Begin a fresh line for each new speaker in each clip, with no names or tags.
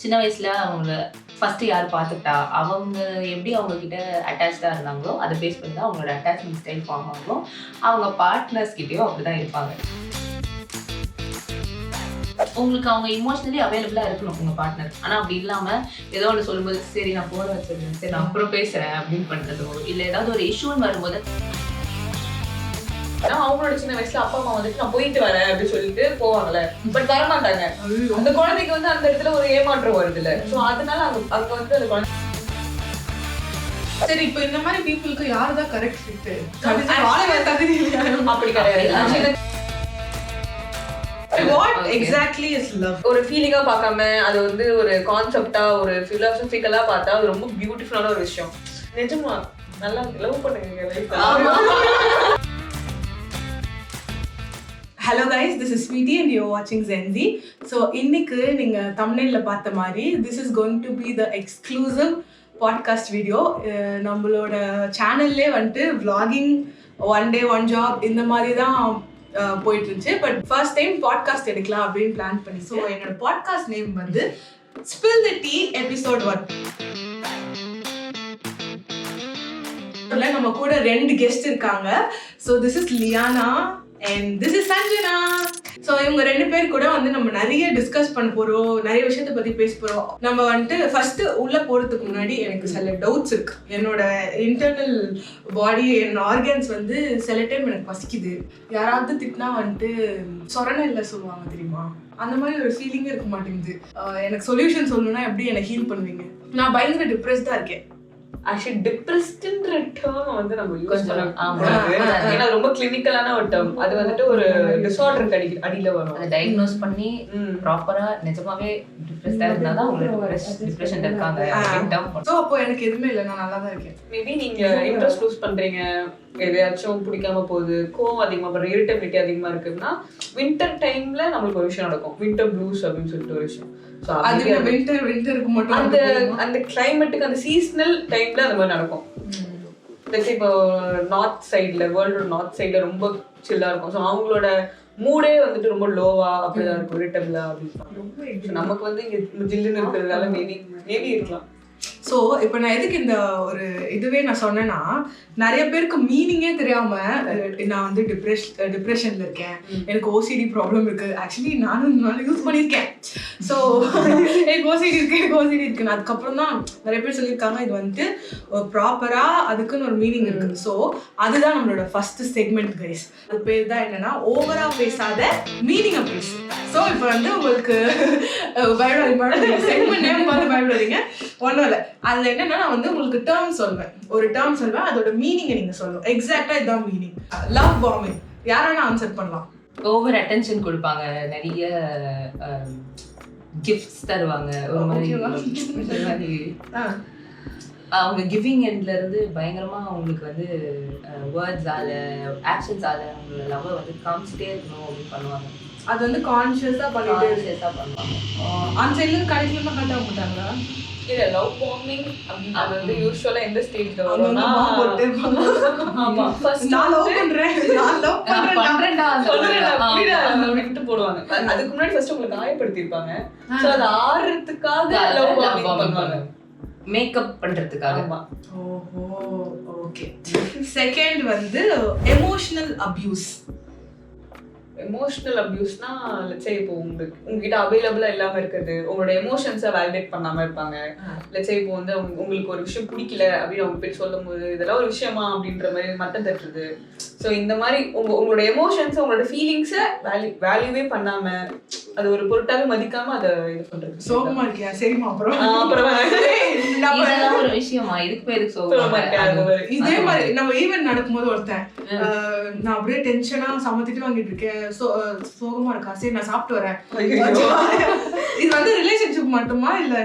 சின்ன வயசுல அவங்கள ஃபர்ஸ்ட் யார் பார்த்துட்டா அவங்க எப்படி அவங்க கிட்ட அட்டாச்சாக இருந்தாங்களோ அதை பேஸ் பண்ணி தான் அவங்களோட அட்டாச்மெண்ட் ஸ்டைல் ஃபார்ம் ஆகும். அவங்க பார்ட்னர்ஸ் கிட்டேயும் அப்படிதான் இருப்பாங்க. உங்களுக்கு அவங்க இமோஷனலி அவைலபிளா இருக்கணும் உங்க பார்ட்னர். ஆனா அப்படி இல்லாம ஏதோ ஒன்று சொல்லும்போது சரி நான் போன வச்சிருந்தேன், சரி நான் அப்புறம் பேசுறேன் அப்படின்னு பண்றதோ, இல்லை ஏதாவது ஒரு இஷ்யூன்னு வரும்போது
அவங்களோட சின்ன வயசுல அப்பா அம்மா வந்துட்டு நான் போயிட்டு வரேன் அப்படின்னு சொல்லிட்டு போவாங்கல்ல, பட் வரமாட்டாங்க. அந்த குழந்தைக்கு வந்து அந்த இடத்துல ஒரு ஏமாற்றம் வருது இல்ல, சோ அதனால அங்க வந்து அந்த குழந்தை
சரி. இப்ப இந்த மாதிரி பீப்புளுக்கு யாருதான் கரெக்ட் ஃபிட்? தகுதி
அப்படி கிடையாது.
What exactly is love?
ஒரு ஃபீலிங்கா பார்க்காம அது வந்து ஒரு கான்செப்டா ஒரு பிலாசபிக்கலா பார்த்தா அது ரொம்ப பியூட்டிஃபுல்லான ஒரு விஷயம். நிஜமா நல்லா லவ் பண்ணுங்க லைஃப்ல.
Hello guys, this is Sweetie and you're watching Zenzi. So இன்னைக்கு நீங்க thumbnailல பார்த்த மாதிரி this is going to be the exclusive podcast video. நம்மளோட சேனல்லே வந்துட்டு vlogging, one day one job இந்த மாதிரி தான் போயிட்டு இருந்துச்சு. பட் ஃபர்ஸ்ட் டைம் பாட்காஸ்ட் எடுக்கலாம் அப்படின்னு பிளான் பண்ணி. ஸோ என்னோட பாட்காஸ்ட் நேம் வந்து Spill the Tea Episode 1. நம்ம கூட 2 கெஸ்ட் இருக்காங்க. So this is Liana and this is Sanjana. So இவங்க 2 பேர் கூட வந்து நம்ம நிறைய டிஸ்கஸ் பண்ண போறோம், நிறைய விஷயத்தை பத்தி பேச போறோம். நம்ம வந்துட்டு ஃபர்ஸ்ட் உள்ள போறதுக்கு முன்னாடி எனக்கு சில டவுட்ஸ் இருக்கு. என்னோட இன்டர்னல் பாடி, என் ஆர்கன்ஸ் வந்து சில டைம் எனக்கு பசிக்குது. யாராவது திட்டினா வந்துட்டு சொரணை இல்லை சொல்லுவாங்க தெரியுமா, அந்த மாதிரி ஒரு ஃபீலிங்கே இருக்க மாட்டேங்குது. எனக்கு சொல்யூஷன் சொல்லணும்னா எப்படி என்னை ஹீல் பண்ணுவீங்க? நான் பயங்கர டிப்ரெஸ்டா இருக்கேன்.
ஆக்சுவலி டிப்ரெஸ்ட்ன்ற டேர்ம் வந்து நம்ம யூஸ் பண்ணக்கூடாது. ஏன்னா ரொம்ப கிளினிக்கலான ஒரு டேர்ம். அது வந்துட்டு ஒரு டிஸார்டருக்கு அடியில வரும்.
அதை டயக்னோஸ் பண்ணி ப்ராப்பரா நிஜமாவே டிப்ரெஸ்டா இருந்தாதான் உங்களுக்கு டிப்ரெஷன் இருக்காங்க.
ஸோ அப்போ எனக்கு எதுவுமே இல்லை, நான் நல்லா தான் இருக்கேன்.
மேபி நீங்க இன்ட்ரெஸ்ட் லூஸ் பண்றீங்க, எதையாச்சும் பிடிக்காம போகுது, கோவம் அதிகமா பண்ற, இரிட்டபிலிட்டி அதிகமா இருக்குன்னா வின்டர் டைம்ல நம்மளுக்கு ஒரு விஷயம் நடக்கும், வின்டர் ப்ளூஸ் அப்படின்னு சொல்லிட்டு ஒரு விஷயம்.
வின்டருக்கு மட்டும்
அந்த கிளைமேட்டுக்கு அந்த சீசனல் டைம்ல அந்த மாதிரி நடக்கும். இப்போ நார்த் சைட்ல, வேர்ல்டோட நார்த் சைட்ல ரொம்ப சில்லா இருக்கும். ஸோ அவங்களோட மூடே வந்துட்டு ரொம்ப லோவா அப்படிதான் இருக்கும், இரிட்டபிளா அப்படின்னு. நமக்கு வந்து இங்க ஜில்லுன்னு இருக்கிறதுனால மேபி இருக்கலாம்.
ஸோ இப்போ நான் எதுக்கு இந்த ஒரு இதுவே நான் சொன்னேன்னா, நிறைய பேருக்கு மீனிங்கே தெரியாம நான் வந்து டிப்ரெஷன்ல இருக்கேன், எனக்கு ஓசிடி ப்ராப்ளம் இருக்கு. ஆக்சுவலி நானும் யூஸ் பண்ணியிருக்கேன். ஸோ எனக்கு ஓசிடி இருக்குன்னு அதுக்கப்புறம் தான் நிறைய பேர் சொல்லியிருக்காங்க இது வந்துட்டு ப்ராப்பரா அதுக்குன்னு ஒரு மீனிங் இருக்கு. ஸோ அதுதான் நம்மளோட ஃபர்ஸ்ட் செக்மெண்ட் கைஸ். அது பேர் தான் என்னன்னா ஓவரா பேசாத மீனிங்கை பேசு. ஸோ இப்போ வந்து உங்களுக்கு செக்மெண்ட் நேம் பார்த்து பயப்படாதீங்க, ஒன்றும் இல்லை. அதுல என்னன்னா நான் வந்து உங்களுக்கு டேர்ம் சொல்வேன், ஒரு டேர்ம் சொல்வேன், அதோட மீனிங்கை நீங்க சொல்லணும். எக்ஸாக்டா இதுதான் மீனிங். லவ் பாம்பிங் யாரான ஆன்சர் பண்ணலாம்.
ஓவர் அட்டென்ஷன் கொடுப்பாங்க, நிறைய கிஃப்ட்ஸ் தருவாங்க, ஒரு மாதிரி அவங்க கிவிங் எண்ட்ல இருந்து பயங்கரமா அவங்களுக்கு வந்து வேர்ட்ஸால ஆக்ஷன்ஸால அவங்களோட லவ்வை வந்து காமிச்சிட்டே இருக்கணும் அப்படின்னு பண்ணுவாங்க.
அது வந்து கான்ஷியஸா பண்ணுவாங்க. அந்த சைட்ல கடைசில கட்ட மாட்டாங்களா?
இல்ல, லவ் பாம்பிங் அப்படின்றது வந்து யூசுவலா எந்த ஸ்டேஜ்ல வரும்னா,
ஆமா ஃபர்ஸ்ட் நான் லவ் பண்றேன்டா
அப்படின்ட்டு போடுவாங்க. அதுக்கு முன்னாடி ஃபர்ஸ்ட் உங்களுக்கு காயப்படுத்தி இருப்பாங்க. சோ அது ஆறதுக்காக லவ் பாம்பிங் பண்ணுவாங்க,
மேக்கப் பண்றதுக்காக.
ஓஹோ ஓகே. செகண்ட் வந்து எமோஷனல் அபியூஸ்.
எமோஷனல் அபியூஸ்னா லெட்ஸ் சே இப்போ உங்ககிட்ட அவைலபிளா இல்லாம இருக்குது, உங்களோட எமோஷன்ஸை வேலிடேட் பண்ணாம இருப்பாங்க. லெட்ஸ் சே இப்போ வந்து உங்களுக்கு ஒரு விஷயம் பிடிக்கல அப்படின்னு அவங்க போய் சொல்லும் போது இதெல்லாம் ஒரு விஷயமா அப்படின்ற மாதிரி மட்டம் தட்டுறது. ஸோ இந்த மாதிரி உங்களோட எமோஷன்ஸ், உங்களோட ஃபீலிங்ஸை வேல்யூவே பண்ணாம, அது ஒரு பொருட்டாவே மதிக்காம அதை இது பண்றது.
சோகமா இருக்கியா? சரிமா அப்புறம்
ஒரு விஷயமா இதுக்கு பேரு சோகமா.
இதே மாதிரி நம்ம ஈவென்ட் நடக்கும்போது ஒருத்தன் நான் அப்படியே டென்ஷனா சமத்திட்டு வாங்கிட்டு இருக்கேன், சோகமா இருக்கா, சரி நான் சாப்பிட்டு வரேன். இது வந்து ரிலேஷன்ஷிப் மட்டுமா இல்ல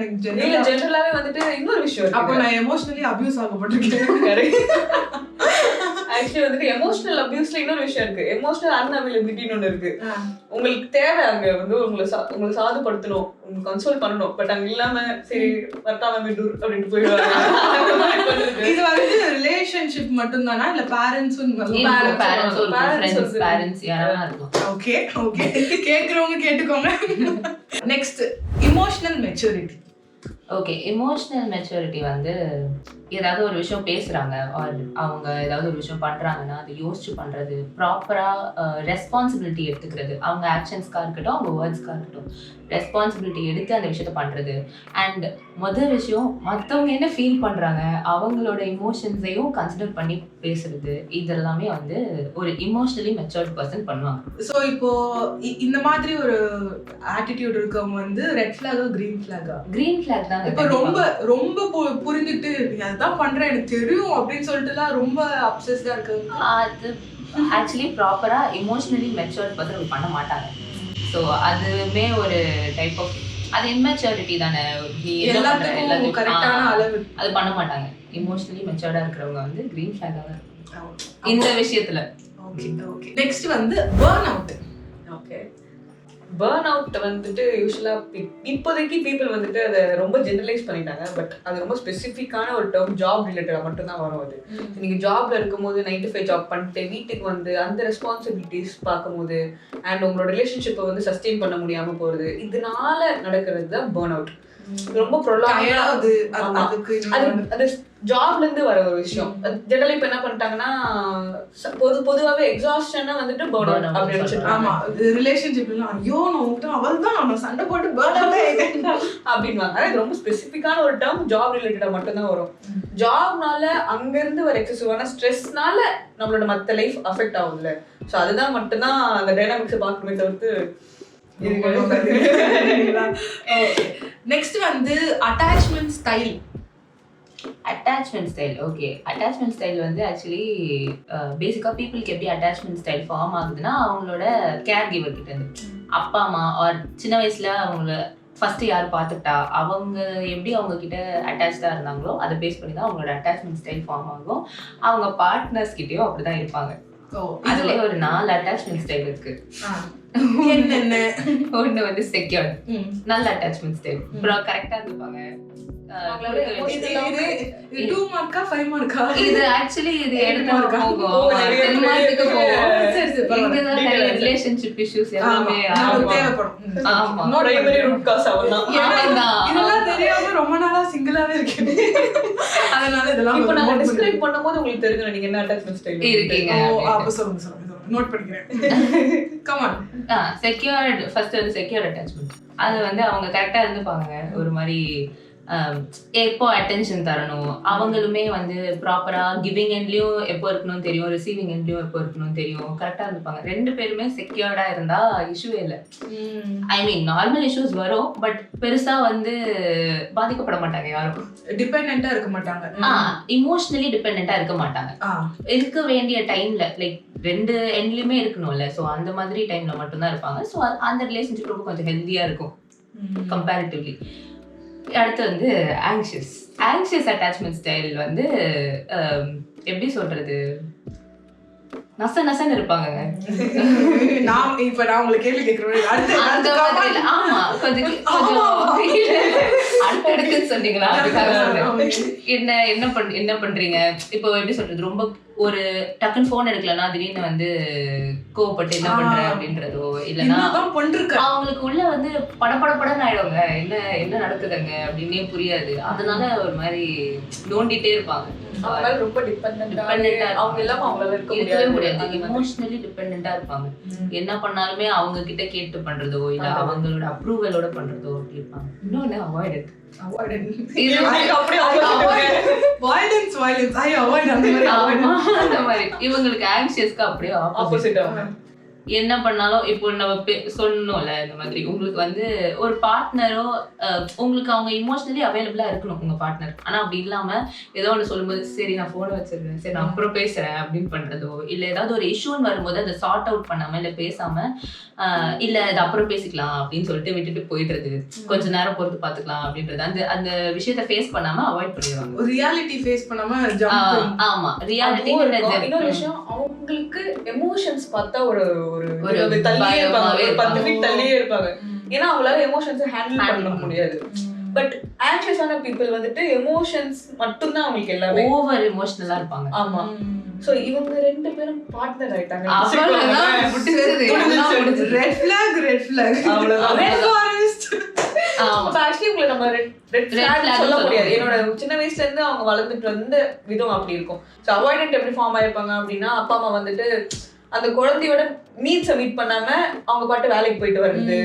ஜெனரலாவே வந்துட்டு இன்னொரு விஷயம்,
அப்ப நான் எமோஷனலி அபியூஸ் ஆகப்பட்டிருக்கேன்.
ஆக்சுவலி வந்துட்டு எமோஷனல் அபியூஸ்ல இன்னொரு விஷயம் இருக்கு, எமோஷனல் அன்அவைலபிலிட்டின்னு ஒண்ணு இருக்கு. உங்களுக்கு தேவை அங்க வந்து உங்களை சாதுப்படுத்தணும், உங்களுக்கு கன்சோல் பண்ணணும், பட் அங்க இல்லாம சரி வரட்டாம விடு அப்படின்ட்டு போயிடுவாங்க.
இது வந்து ரிலேஷன்ஷிப் மட்டும் தானா இல்ல பேரண்ட்ஸும்? ஓகே ஓகே, கேக்குறவங்க கேட்டுக்கோங்க. Next emotional maturity.
Okay, emotional maturity வந்து ஏதாவது ஒரு விஷயம் பேசுகிறாங்க ஆர் அவங்க ஏதாவது ஒரு விஷயம் பண்ணுறாங்கன்னா அதை யோசிச்சு பண்ணுறது, ப்ராப்பராக ரெஸ்பான்சிபிலிட்டி எடுத்துக்கிறது, அவங்க ஆக்ஷன்ஸ்க்காக இருக்கட்டும் அவங்க வேர்ட்ஸ்க்காக இருக்கட்டும் ரெஸ்பான்சிபிலிட்டி எடுத்து அந்த விஷயத்த பண்ணுறது. அண்ட் முதல் விஷயம், மற்றவங்க என்ன ஃபீல் பண்ணுறாங்க அவங்களோட இமோஷன்ஸையும் கன்சிடர் பண்ணி பேசுறது, இதெல்லாமே வந்து ஒரு இமோஷனலி மெச்சூர்ட் பர்சன் பண்ணுவாங்க.
ஸோ இப்போ இந்த மாதிரி ஒரு ஆட்டிடியூட் இருக்கவங்க வந்து ரெட் ஃபிளாகா கிரீன் ஃபிளாகா?
கிரீன் ஃபிளாக் தான்.
இப்போ ரொம்ப ரொம்ப புரிஞ்சுட்டு நீ அதுதான் பண்ற எனக்கு தெரியும் அப்படின்னு சொல்லிட்டுலாம் ரொம்ப அப்சஸ்டா இருக்கு.
அது ஆக்சுவலி ப்ராப்பரா இமோஷனலி மெச்சூர்ட் பர்சன் பண்ண மாட்டாங்க. ஸோ அதுவுமே ஒரு டைப் ஆஃப் அது இம்மெச்சூரிட்டி தானே.
எல்லாத்துக்கும் கரெக்டான அளவு
அது பண்ண மாட்டாங்க. இமோஷனலி மெச்சூர்டா இருக்கிறவங்க வந்து கிரீன் ஃபிளாகா தான் இருக்கும் இந்த விஷயத்துல.
Okay okay. நெக்ஸ்ட் வந்து burn out.
Okay, burn out வந்துட்டு யூஸ்வலாக இப்போதைக்கு பீப்புள் வந்துட்டு அதை ரொம்ப ஜெனரலைஸ் பண்ணிட்டாங்க. பட் அது ரொம்ப ஸ்பெசிஃபிக்கான ஒரு டேர்ம், ஜாப் ரிலேட்டடாக மட்டும்தான் வரும். அது நீங்கள் ஜாப்ல இருக்கும்போது 9 to 5 ஜாப் பண்ணிட்டு வீட்டுக்கு வந்து அந்த ரெஸ்பான்சிபிலிட்டிஸ் பார்க்கும்போது அண்ட் உங்களோட ரிலேஷன்ஷிப்பை வந்து சஸ்டெயின் பண்ண முடியாமல் போகிறது, இதனால நடக்கிறது தான் பர்ன் அவுட். ரொம்ப
அது
ஜாப்ல இருந்து வர ஒரு விஷயம். ஜெனரலா இப்ப என்ன பண்ணிட்டாங்கன்னா பொதுவாவே எக்ஸாஸ்ஷனா வந்துட்டு பர்ன் அவுட் அப்படி நினைச்சிட்டு.
ஆமா, ரிலேஷன்ஷிப்ல ஐயோ நான் விட்டு அவள்தான் நான் சண்டை போட்டு பர்ன் அவுட் ஆயிட்டேன்
அப்படின்வாங்க. இது ரொம்ப ஸ்பெசிஃபிக்கான ஒரு டேர்ம், ஜாப் ரிலேட்டடா மட்டும்தான் வரும். ஜாப்னால அங்க இருந்து வர எக்ஸசிவான ஸ்ட்ரெஸ்னால நம்மளோட மத்த லைஃப் அஃபெக்ட் ஆகுதுல்ல. ஸோ அதுதான் மட்டும்தான் அந்த டைனாமிக்ஸை பார்க்கணுமே தவிர்த்து.
நெக்ஸ்ட் வந்து attachment style.
Attachment style. Okay, attachment style வந்து ஆக்சுவலி பேசிக்காக பீப்புளுக்கு எப்படி அட்டாச்மெண்ட் ஸ்டைல் ஃபார்ம் ஆகுதுன்னா அவங்களோட கேர் கிவர் கிட்ட இருந்து, அப்பா அம்மா ஆர் சின்ன வயசுல அவங்கள ஃபர்ஸ்ட் யார் பார்த்துட்டா அவங்க எப்படி அவங்க கிட்ட அட்டாச்சாக இருந்தாங்களோ அதை பேஸ் பண்ணி தான் அவங்களோட அட்டாச்மெண்ட் ஸ்டைல் ஃபார்ம் ஆகும். அவங்க பார்ட்னர்ஸ் கிட்டேயும் அப்படிதான் இருப்பாங்க. அதுல ஒரு 4 அட்டாச்மெண்ட் ஸ்டைல் இருக்கு.
என்னென்ன?
ஒண்ணு வந்து செக்யூர், நல்ல அட்டாச்மெண்ட் ஸ்டைல், கரெக்டா இருப்பாங்க.
இது 2 மார்க்கா 5 மார்க்கா?
இது ஆக்சுவலி இது எடுத்து போகும் 10 மார்க்குக்கு போகும். இங்க தான் நிறைய ரிலேஷன்ஷிப் இஷ்யூஸ் எல்லாமே
தேவைப்படும்.
ஆமா, பிரைமரி ரூட் காஸ் அவதான்.
இதெல்லாம் தெரியாம ரொம்ப நாளா சிங்கிளாவே இருக்கேன். அதனால இதெல்லாம்
இப்போ நான் டிஸ்கிரைப் பண்ணும்போது உங்களுக்கு தெரியும் நீங்க என்ன அட்டாச்மெண்ட் ஸ்டைல்
இருக்கீங்க.
அப்ப சொல்லுங்க நோட் பண்ணிக்கிறேன். Come on.
செக்யூர்ட் ஃபர்ஸ்ட் வந்து செக்யூர் அட்டாச்மெண்ட். அது வந்து அவங்க கரெக்டா இருந்துப்பாங்க. ஒரு மாதிரி எப்போ அட்டென்ஷன் தரணும், அவங்களுமே வந்து ப்ராப்பரா கிவிங் எண்ட்லயும் எப்போ இருக்கணும்னு தெரியும், ரிசீவிங் எண்ட்லயும் எப்போ இருக்கணும்னு தெரியும், கரெக்டா இருப்பாங்க. 2 பேருமே செக்யூர்டா இருந்தா இஷ்யூவே இல்லை. ஐ மீன் நார்மல் இஷ்யூஸ் வரும், பட் பெருசா வந்து பாதிக்கப்பட மாட்டாங்க யாரும்.
டிபெண்டா இருக்க மாட்டாங்க.
இமோஷனலி டிபெண்டா இருக்க மாட்டாங்க. இருக்க வேண்டிய டைம்ல லைக் 2 எண்ட்லயுமே இருக்கணும்ல. ஸோ அந்த மாதிரி டைம்ல மட்டும்தான் இருப்பாங்க. ஸோ அந்த ரிலேஷன்ஷிப் ரொம்ப கொஞ்சம் ஹெல்தியா இருக்கும் கம்பேரிட்டிவ்லி. அடுத்து வந்து ஆங்ஷியஸ் அட்டாச்மெண்ட் ஸ்டைல் வந்து எப்படி சொல்றது, நசன்னு இருப்பாங்க.
நான் உங்களுக்கு கேள்வி கேட்கிறேன்.
ஆமா, கொஞ்சம் அடுத்தடுக்குன்னு சொன்னீங்களா? என்ன பண்றீங்க இப்போ, எப்படி சொல்றது, ரொம்ப ஒரு டக்குன்னு போன் எடுக்கலன்னா திடீர்னு வந்து கோவப்பட்டு என்ன பண்ற அப்படின்றதோ, இல்லைன்னா அவங்களுக்கு உள்ள வந்து படப்படன்னு ஆயிடுவாங்க. என்ன நடக்குதுங்க அப்படின்னே புரியாது. அதனால ஒரு மாதிரி நோண்டிட்டே இருப்பாங்க.
ரொம்ப அவங்க இல்லாம அவங்களால
இருக்கவே முடியாது. இமோஷனலி டிபெண்டா இருப்பாங்க. என்ன பண்ணாலுமே அவங்க கிட்ட கேட்டு பண்றதோ இல்ல அவங்களோட அப்ரூவலோட பண்றதோ அப்படி இருப்பாங்க. இன்னொன்னு அவாய்டட். இவங்களுக்கு ஆங்ஷியஸ்க்கு அப்படியே ஆப்போசிட். என்ன பண்ணாலும் இப்போ நம்ம சொன்னோம்ல இந்த மாதிரி உங்களுக்கு வந்து ஒரு பார்ட்னரோ உங்களுக்கு அவங்க இமோஷனலி அவைலபிளா இருக்கணும் உங்க பார்ட்னர். ஆனா அப்படி இல்லாம ஏதோ ஒன்று சொல்லும்போது சரி நான் போனை வச்சிருக்கேன், சரி நான் அப்புறம் பேசுறேன் அப்படின்னு பண்றதோ, இல்ல ஏதாவது ஒரு இஷ்யூன்னு வரும்போது அதை சார்ட் அவுட் பண்ணாம இல்ல பேசாம இல்ல அது அப்புறம் பேசிக்கலாம் அப்படின்னு சொல்லிட்டு விட்டுட்டு போயிடுறது, கொஞ்ச நேரம் பொறுத்து பாத்துக்கலாம் அப்படின்றது, அந்த விஷயத்த ஃபேஸ் பண்ணாம அவாய்ட் பண்ணிடுவாங்க.
ரியாலிட்டி ஃபேஸ் பண்ணாம.
ஆமா, ரியாலிட்டி.
இன்னொரு விஷயம், அவங்களுக்கு எமோஷன்ஸ் பார்த்தா ஒரு தள்ளியே இருப்பாங்க, 10 feet தள்ளியே இருப்பாங்க. ஏன்னா அவங்களால எமோஷன்ஸை ஹேண்டில் பண்ண முடியாது. பட் ஆங்ஷியஸான பீப்புள் வந்துட்டு எமோஷன்ஸ் மட்டும்தான் அவங்களுக்கு எல்லாமே.
ஓவர் எமோஷனலா இருப்பாங்க.
ஆமா. சோ இவங்க 2 பேரும் பார்ட்னர் ஆயிட்டாங்க.
ரெட் ஃபிளாக் அவ்வளவுதான். ரெட் ஃபாரஸ்ட்
ஆக்சுவலி உங்களை நம்ம ரெட் ஃபிளாக் சொல்ல முடியாது. என்னோட சின்ன வயசுல இருந்து அவங்க வளர்ந்துட்டு வந்த விதம் அப்படி இருக்கும். ஸோ அவாய்டன்ட் எப்படி ஃபார்ம் ஆயிருப்பாங்க அப்படின்னா, அப்பா அம்மா வந்துட்டு அந்த குழந்தையோட நீட்ஸை மீட் பண்ணாம அவங்க பாட்டு வேலைக்கு போயிட்டு வருது,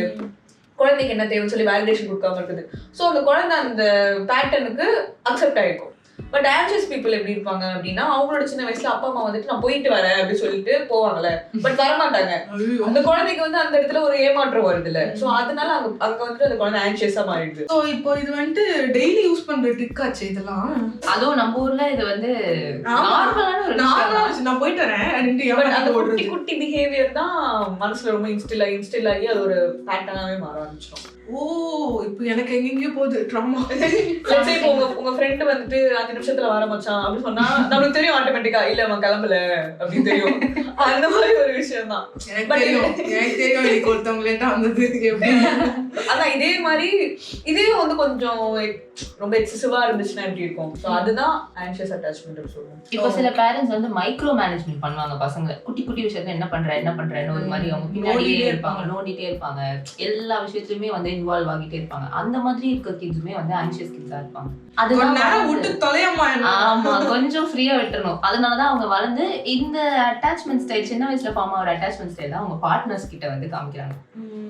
குழந்தைக்கு என்ன தேவைன்னு சொல்லி வேலிடேஷன் கொடுக்காம இருக்குது. ஸோ அந்த குழந்தை அந்த பேட்டர்னுக்கு அக்செப்ட் ஆயிருக்கும். பட் ஆன்ஷியஸ் பீப்புள் எப்படி இருப்பாங்க அப்படின்னா, அவங்களோட சின்ன வயசுல அப்பா அம்மா வந்துட்டு நான் போயிட்டு வரேன் அப்படின்னு சொல்லிட்டு போவாங்கல்ல, பட் வரமாட்டாங்க. அந்த குழந்தைக்கு வந்து அந்த இடத்துல ஒரு ஏமாற்றம் வருது இல்ல. சோ அதனால அங்க வந்துட்டு அந்த குழந்தை ஆன்ஷியஸா மாறிடுது.
சோ இப்போ இது வந்துட்டு டெய்லி யூஸ் பண்ற ட்ரிக் ஆச்சு இதெல்லாம்.
அதுவும் நம்ம ஊர்ல இது வந்து நார்மலான ஒரு
விஷயம். நான் போயிட்டு வரேன்
அந்த குட்டி குட்டி பிஹேவியர் தான் மனசுல ரொம்ப இன்ஸ்டில் ஆகி அது ஒரு பேட்டர்னாவே மாற ஆரம்பிச்சிடும்.
ஓ இப்போ எனக்கு எங்கெங்கயோ போகுது ட்ராமா.
இப்போ உங்க ஃப்ரெண்ட் வந்துட்டு 5 நிமிஷத்துல வர மச்சான் அப்படின்னு சொன்னா நமக்கு தெரியும் ஆட்டோமேட்டிக்கா, இல்ல அவன் கிளம்பல அப்படின்னு தெரியும். அந்த மாதிரி ஒரு விஷயம் தான்.
எனக்கு தெரியும் எனக்கு ஒருத்தவங்களே தான் வந்தது.
அதான் இதே மாதிரி இதே வந்து கொஞ்சம் ரொம்ப எக்ஸசிவா இருந்துச்சுன்னா எப்படி இருக்கும். ஸோ அதுதான் ஆன்ஷியஸ் அட்டாச்மெண்ட் சொல்லுவோம்.
இப்போ சில பேரண்ட்ஸ் வந்து மைக்ரோ மேனேஜ்மெண்ட் பண்ணுவாங்க பசங்களை. குட்டி குட்டி விஷயத்துல என்ன பண்றேன்னு ஒரு மாதிரி அவங்க பின்னாடியே இருப்பாங்க, நோண்டிட்டே இருப்பாங்க, எல்லா விஷயத்துலயுமே வந்து இன்வால்வ் ஆகிட்டே இருப்பாங்க. அந்த மாதிரி இருக்க கிட்ஸுமே வந்து ஆன்ஷியஸ் கிட்ஸா இருப்பாங்க. ஆமா, கொஞ்சம் ஃப்ரீயா விட்டுறணும். அதனாலதான் அவங்க வளர்ந்து இந்த அட்டாச்மெண்ட் ஸ்டைல், சின்ன வயசுல ஃபார்ம் ஆகிற அட்டாச்மெண்ட் ஸ்டைல் தான் அவங்க பார்ட்னர்ஸ் கிட்ட வந்து காமிக்கிறாங்க.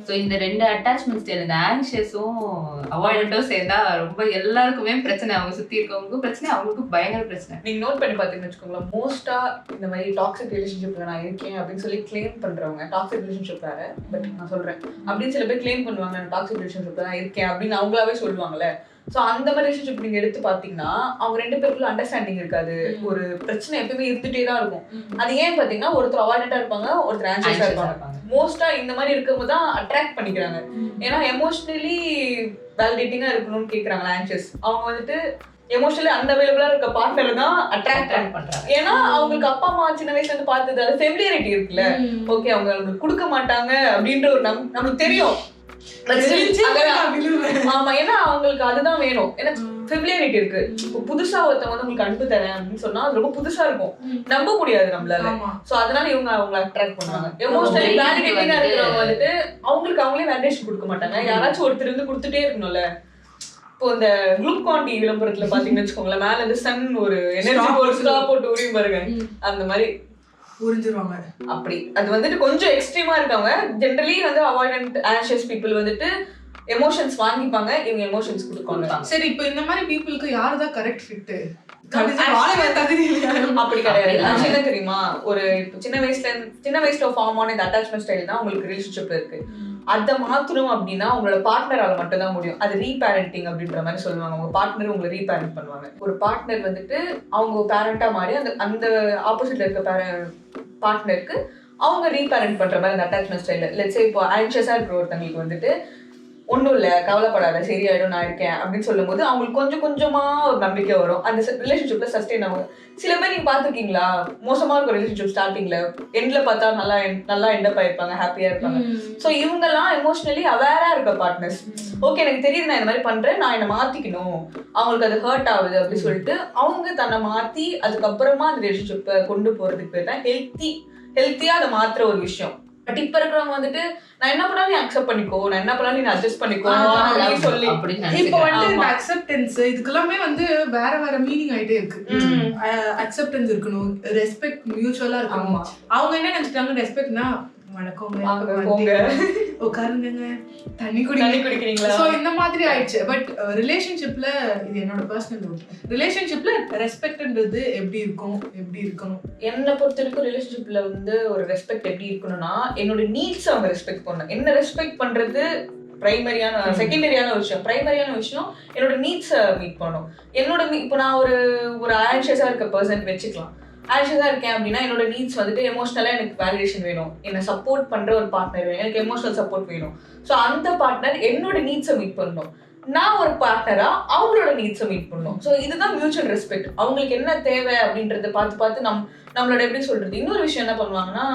ஸோ இந்த 2 அட்டாச்மெண்ட் ஸ்டைல், இந்த ஆங்ஷியஸும் அவாய்டன்ட்டும் சேர்ந்தா ரொம்ப எல்லாருக்குமே பிரச்சனை. அவங்க சுத்தி இருக்கவங்களுக்கும் பிரச்சனை, அவங்களுக்கும் பயங்கர பிரச்சனை.
நீங்க நோட் பண்ணி பாத்தீங்கன்னு வச்சுக்கோங்களேன், மோஸ்டா இந்த மாதிரி டாக்ஸிக் ரிலேஷன்ஷிப்ல நான் இருக்கேன் அப்படின்னு சொல்லி கிளைம் பண்றவங்க, டாக்ஸிக் ரிலேஷன்ஷிப் வேற பட் நான் சொல்றேன் அப்படின்னு சில பேர் கிளைம் பண்ணுவாங்க, நான் டாக்ஸிக் ரிலேஷன்ஷிப்ல நான் இருக்கேன் அப்படின்னு அவங்களாவே சொல்லுவாங்கல்ல. ஸோ அந்த மாதிரி ரிலேஷன்ஷிப் நீங்க எடுத்து பாத்தீங்கன்னா அவங்க 2 பேருக்குள்ள அண்டர்ஸ்டாண்டிங் இருக்காது, ஒரு பிரச்சனை எப்பவுமே இருந்துட்டே தான் இருக்கும். அது ஏன் பாத்தீங்கன்னா ஒருத்தர் அவாய்டண்டா இருப்பாங்க, ஒருத்தர் ஆன்ஷியஸா இருப்பாங்க. மோஸ்டா இந்த மாதிரி இருக்கும்போது தான் அட்ராக்ட் பண்ணிக்கிறாங்க. ஏன்னா எமோஷனலி வேலிடேட்டிங்கா இருக்கணும்னு கேக்குறாங்க ஆன்ஷியஸ். அவங்க வந்துட்டு எமோஷனலி அன்அவைலபிளா இருக்க பார்ட்னர் தான் அட்ராக்ட் பண்றாங்க. ஏன்னா அவங்களுக்கு அப்பா அம்மா சின்ன வயசுல இருந்து பார்த்தது அது ஃபெமிலியாரிட்டி இருக்குல்ல. ஓகே அவங்க அவங்களுக்கு கொடுக்க மாட்டாங்க அப்படின்ற ஒரு நம்மளுக்கு தெரியும். ஆமா, ஏன்னா அவங்களுக்கு அதுதான் வேணும். ஏன்னா ஃபெமிலியாரிட்டி இருக்கு. இப்போ புதுசா ஒருத்தவங்க வந்து உங்களுக்கு அன்பு தரேன் அப்படின்னு சொன்னா அது ரொம்ப புதுசா இருக்கும், நம்ப முடியாது நம்மளால. சோ அதனால இவங்க அவங்களை அட்ராக்ட் பண்ணுவாங்க. எமோஷனலி வேலிடேட்டிங்கா இருக்கிறவங்க வந்துட்டு அவங்களுக்கு அவங்களே வேலிடேஷன் கொடுக்க மாட்டாங்க, யாராச்சும் ஒருத்தர் இருந்து கொடுத்துட்டே இருக்கணும்ல. இப்போ இந்த குளுக்கான் டி விளம்பரத்துல பாத்தீங்கன்னு வச்சுக்கோங்களேன், மேல இந்த சன் ஒரு எனர்ஜி ஒரு ஸ்டாப் போட்டு உரியும் பாருங்க, அந்த மாதிரி
புரிஞ்சிருவாங்க.
அப்படி அது வந்துட்டு கொஞ்சம் எக்ஸ்ட்ரீமா இருக்காங்க. ஜெனரலி வந்து அவாய்டன்ட் ஆன்ஷியஸ் பீப்புள் வந்துட்டு எமோஷன்ஸ் வாங்கிப்பாங்க, இவங்க எமோஷன்ஸ் கொடுப்பாங்க.
சரி, இப்போ இந்த மாதிரி பீப்புளுக்கு யாரு தான் கரெக்ட் ஃபிட்?
அப்படி கிடையாது. என்ன தெரியுமா, ஒரு சின்ன வயசுல ஃபார்ம் ஆன இந்த அட்டாச்மெண்ட் ஸ்டைல் தான் உங்களுக்கு ரிலேஷன்ஷிப்ல இருக்கு. அதை மாத்தணும் அப்படின்னா உங்களோட பார்ட்னரால மட்டும் தான் முடியும். அது ரீபேரண்டிங் அப்படின்ற மாதிரி சொல்லுவாங்க. உங்க பார்ட்னர் உங்களை ரீபேரண்ட் பண்ணுவாங்க. ஒரு பார்ட்னர் வந்துட்டு அவங்க பேரண்டா மாறி அந்த ஆப்போசிட்ல இருக்க பார்ட்னருக்கு அவங்க ரீபேரண்ட் பண்ற மாதிரி அந்த அட்டாச்மெண்ட் ஸ்டைல். லெட்ஸ் சே இப்போ ஆன்ஷியஸா இருக்கிற ஒருத்தங்களுக்கு வந்துட்டு ஒன்றும் இல்லை கவலைப்படாத சரியாயிடும் நான் இருக்கேன் அப்படின்னு சொல்லும் போது அவங்களுக்கு கொஞ்சம் கொஞ்சமா ஒரு நம்பிக்கை வரும், அந்த ரிலேஷன்ஷிப்ல சஸ்டெயின் ஆகும். சில பேர் நீங்க பாத்துருக்கீங்களா, மோசமா இருக்க ரிலேஷன்ஷிப் ஸ்டார்டிங்ல எண்ட்ல பார்த்தா நல்லா எண்டப் ஆயிருப்பாங்க, ஹாப்பியா இருப்பாங்க. ஸோ இவங்கெல்லாம் எமோஷனலி அவேரா இருக்க பார்ட்னர்ஸ். ஓகே எனக்கு தெரியுது நான் இந்த மாதிரி பண்றேன், நான் என்னை மாத்திக்கணும், அவங்களுக்கு அது ஹர்ட் ஆகுது அப்படின்னு சொல்லிட்டு அவங்க தன்னை மாத்தி அதுக்கப்புறமா அந்த ரிலேஷன்ஷிப்பை கொண்டு போறதுக்கு பேர் தான் ஹெல்த்தியா அதை மாத்துற ஒரு விஷயம். பட் இப்ப இருக்கிறவங்க வந்துட்டு நான் என்ன பண்ணாலும் நீ அக்செப்ட் பண்ணிக்கோ, நான் என்ன பண்ணாலும் நீ அட்ஜஸ்ட் பண்ணிக்கோ சொல்லி
இப்போ வந்து இந்த அக்செப்டன்ஸ் இதுக்கெல்லாமே வந்து வேற வேற மீனிங் ஆயிட்டே இருக்கு. அக்செப்டன்ஸ் இருக்கணும், ரெஸ்பெக்ட் மியூச்சுவலா இருக்கணும். அவங்க என்ன நினைச்சிட்டாங்க, ரெஸ்பெக்ட்னா வணக்கம் உட்காருங்க தண்ணி குடிக்கிறீங்களா, சோ இந்த மாதிரி ஆயிடுச்சு. பட் ரிலேஷன்ஷிப்ல இது என்னோட பர்சனல் ரிலேஷன்ஷிப்ல ரெஸ்பெக்ட்ன்றது எப்படி இருக்கணும்
என்னை பொறுத்த வரைக்கும் ரிலேஷன்ஷிப்ல வந்து ஒரு ரெஸ்பெக்ட் எப்படி இருக்கணும்னா என்னோட நீட்ஸ் அவங்க ரெஸ்பெக்ட் பண்ணணும். என்ன ரெஸ்பெக்ட் பண்றது பிரைமரியான செகண்டரியான விஷயம். பிரைமரியான விஷயம் என்னோட நீட்ஸை மீட் பண்ணணும். இப்போ நான் ஒரு ஆன்ஷியஸா இருக்க பர்சன் வச்சுக்கலாம். ஆன்ஷியஸா இருக்கேன் அப்படின்னா என்னோட நீட்ஸ் வந்துட்டு எமோஷனலா எனக்கு வேலிடேஷன் வேணும், என்னை சப்போர்ட் பண்ற ஒரு பார்ட்னர் வேணும், எனக்கு எமோஷனல் சப்போர்ட் வேணும். ஸோ அந்த பார்ட்னர் என்னோட நீட்ஸை மீட் பண்ணணும், நான் ஒரு பார்ட்னரா அவங்களோட நீட்ஸை மீட் பண்ணணும். ஸோ இதுதான் மியூச்சுவல் ரெஸ்பெக்ட். அவங்களுக்கு என்ன தேவை அப்படின்றத பார்த்து நம்மளோட எப்படி சொல்றது. இன்னொரு விஷயம் என்ன பண்ணுவாங்கன்னா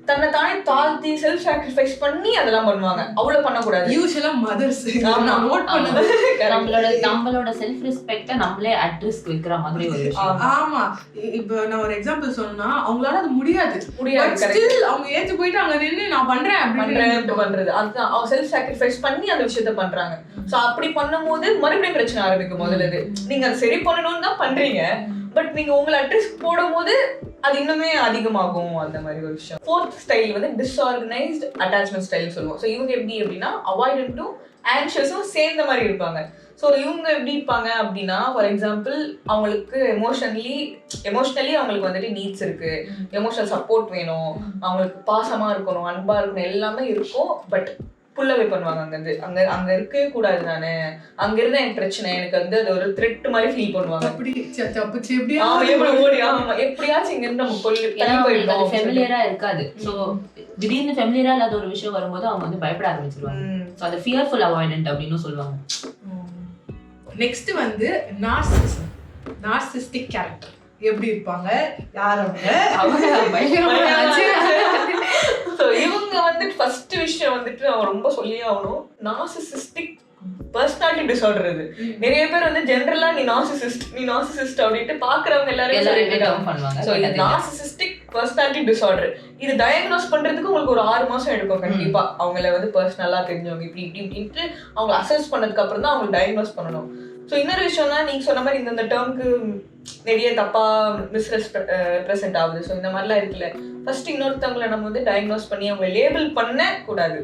தன்னை தானே தாழ்த்தி செல்ஃப் சாக்ரிஃபைஸ் பண்ணி அதெல்லாம் பண்ணுவாங்க. அவ்வளவு பண்ணக்கூடாது.
யூசுவலா மதர்ஸ் நான் நோட் பண்ணது
நம்மளோட செல்ஃப் ரெஸ்பெக்ட நம்மளே அட் ரிஸ்க் வைக்கிற மாதிரி ஒரு விஷயம்.
ஆமா, இப்போ நான் ஒரு எக்ஸாம்பிள் சொன்னா அவங்களால அது முடியாது. அவங்க ஏத்து போயிட்டு அங்க நின்று நான் பண்றேன்
பண்றது அதுதான் அவங்க செல்ஃப் சாக்ரிஃபைஸ் பண்ணி அந்த விஷயத்த பண்றாங்க. சோ அப்படி பண்ணும்போது மறுபடியும் பிரச்சனை ஆரம்பிக்கும். முதல்ல நீங்க அதை சரி பண்ணணும்னு தான் பண்றீங்க, பட் நீங்க உங்களை அட்ரஸ் போடும் போது அது இன்னுமே அதிகமாகும். அந்த மாதிரி ஒரு விஷயம். ஃபோர்த் ஸ்டைல் வந்து டிஸ்ஆர்கனைஸ்ட் அட்டாச்மெண்ட் ஸ்டைல் சொல்லுவோம். ஸோ இவங்க எப்படி அப்படின்னா அவாய்டன்ட் டு ஆங்ஷியஸும் சேர்ந்த மாதிரி இருப்பாங்க. ஸோ இவங்க எப்படி இருப்பாங்க அப்படின்னா, ஃபார் எக்ஸாம்பிள் அவங்களுக்கு எமோஷனலி அவங்களுக்கு வந்துட்டு நீட்ஸ் இருக்கு, எமோஷனல் சப்போர்ட் வேணும், அவங்களுக்கு பாசமா இருக்கணும், அன்பா இருக்கணும், எல்லாமே இருக்கும். பட் புல்லவே பண்ணுவாங்க. அங்க இருக்கவே கூடாது, நானு அங்க இருந்தா எனக்கு பிரச்சனை, எனக்கு வந்து அது ஒரு த்ரெட் மாதிரி ஃபீல் பண்ணுவாங்க. எப்படியாச்சும் இங்க இருந்து நம்ம போயிடணும்.
ஃபெமிலியரா இருக்காது. சோ திடீர்னு ஃபெமிலியரா இல்லாத ஒரு விஷயம் வரும்போது அவங்க வந்து பயப்பட ஆரம்பிச்சிருவாங்க. சோ அது ஃபியர்ஃபுல் அவாய்டன்ட் அப்படின்னு சொல்லுவாங்க.
நெக்ஸ்ட் வந்து நார்சிஸ்டிக் கேரக்டர் எப்படி இருப்பாங்க, யார்
இவங்க வந்துட்டு ஃபர்ஸ்ட் விஷயம் வந்துட்டு அவன் ரொம்ப சொல்லியே ஆகணும். Narcissistic personality disorder. இது நிறைய பேர் வந்து ஜெனரலா நீ நார்சிசிஸ்ட் அப்படின்ட்டு பாக்குறவங்க எல்லாரும்
பண்ணுவாங்க.
சோ இது நார்சிசிஸ்டிக் பர்சனாலிட்டி டிசார்டர். இது டயக்னோஸ் பண்றதுக்கு உங்களுக்கு ஒரு 6 மாசம் எடுக்கும் கண்டிப்பா. அவங்கள வந்து பர்சனலா தெரிஞ்சவங்க இப்படி இப்படின்ட்டு அவங்க அசஸ் பண்ணதுக்கு அப்புறம் தான் அவங்க டயக்னோஸ் பண்ணணும். ஸோ இன்னொரு விஷயம்னா நீங்க சொன்ன மாதிரி இந்த டேர்முக்கு நிறைய தப்பா மிஸ்ரெப்ரசென்ட் ஆகுது. ஸோ இந்த மாதிரிலாம் இருக்குல்ல, ஃபர்ஸ்ட் இன்னொருத்தவங்களை நம்ம வந்து டயக்னோஸ் பண்ணி அவங்க லேபிள் பண்ண கூடாது.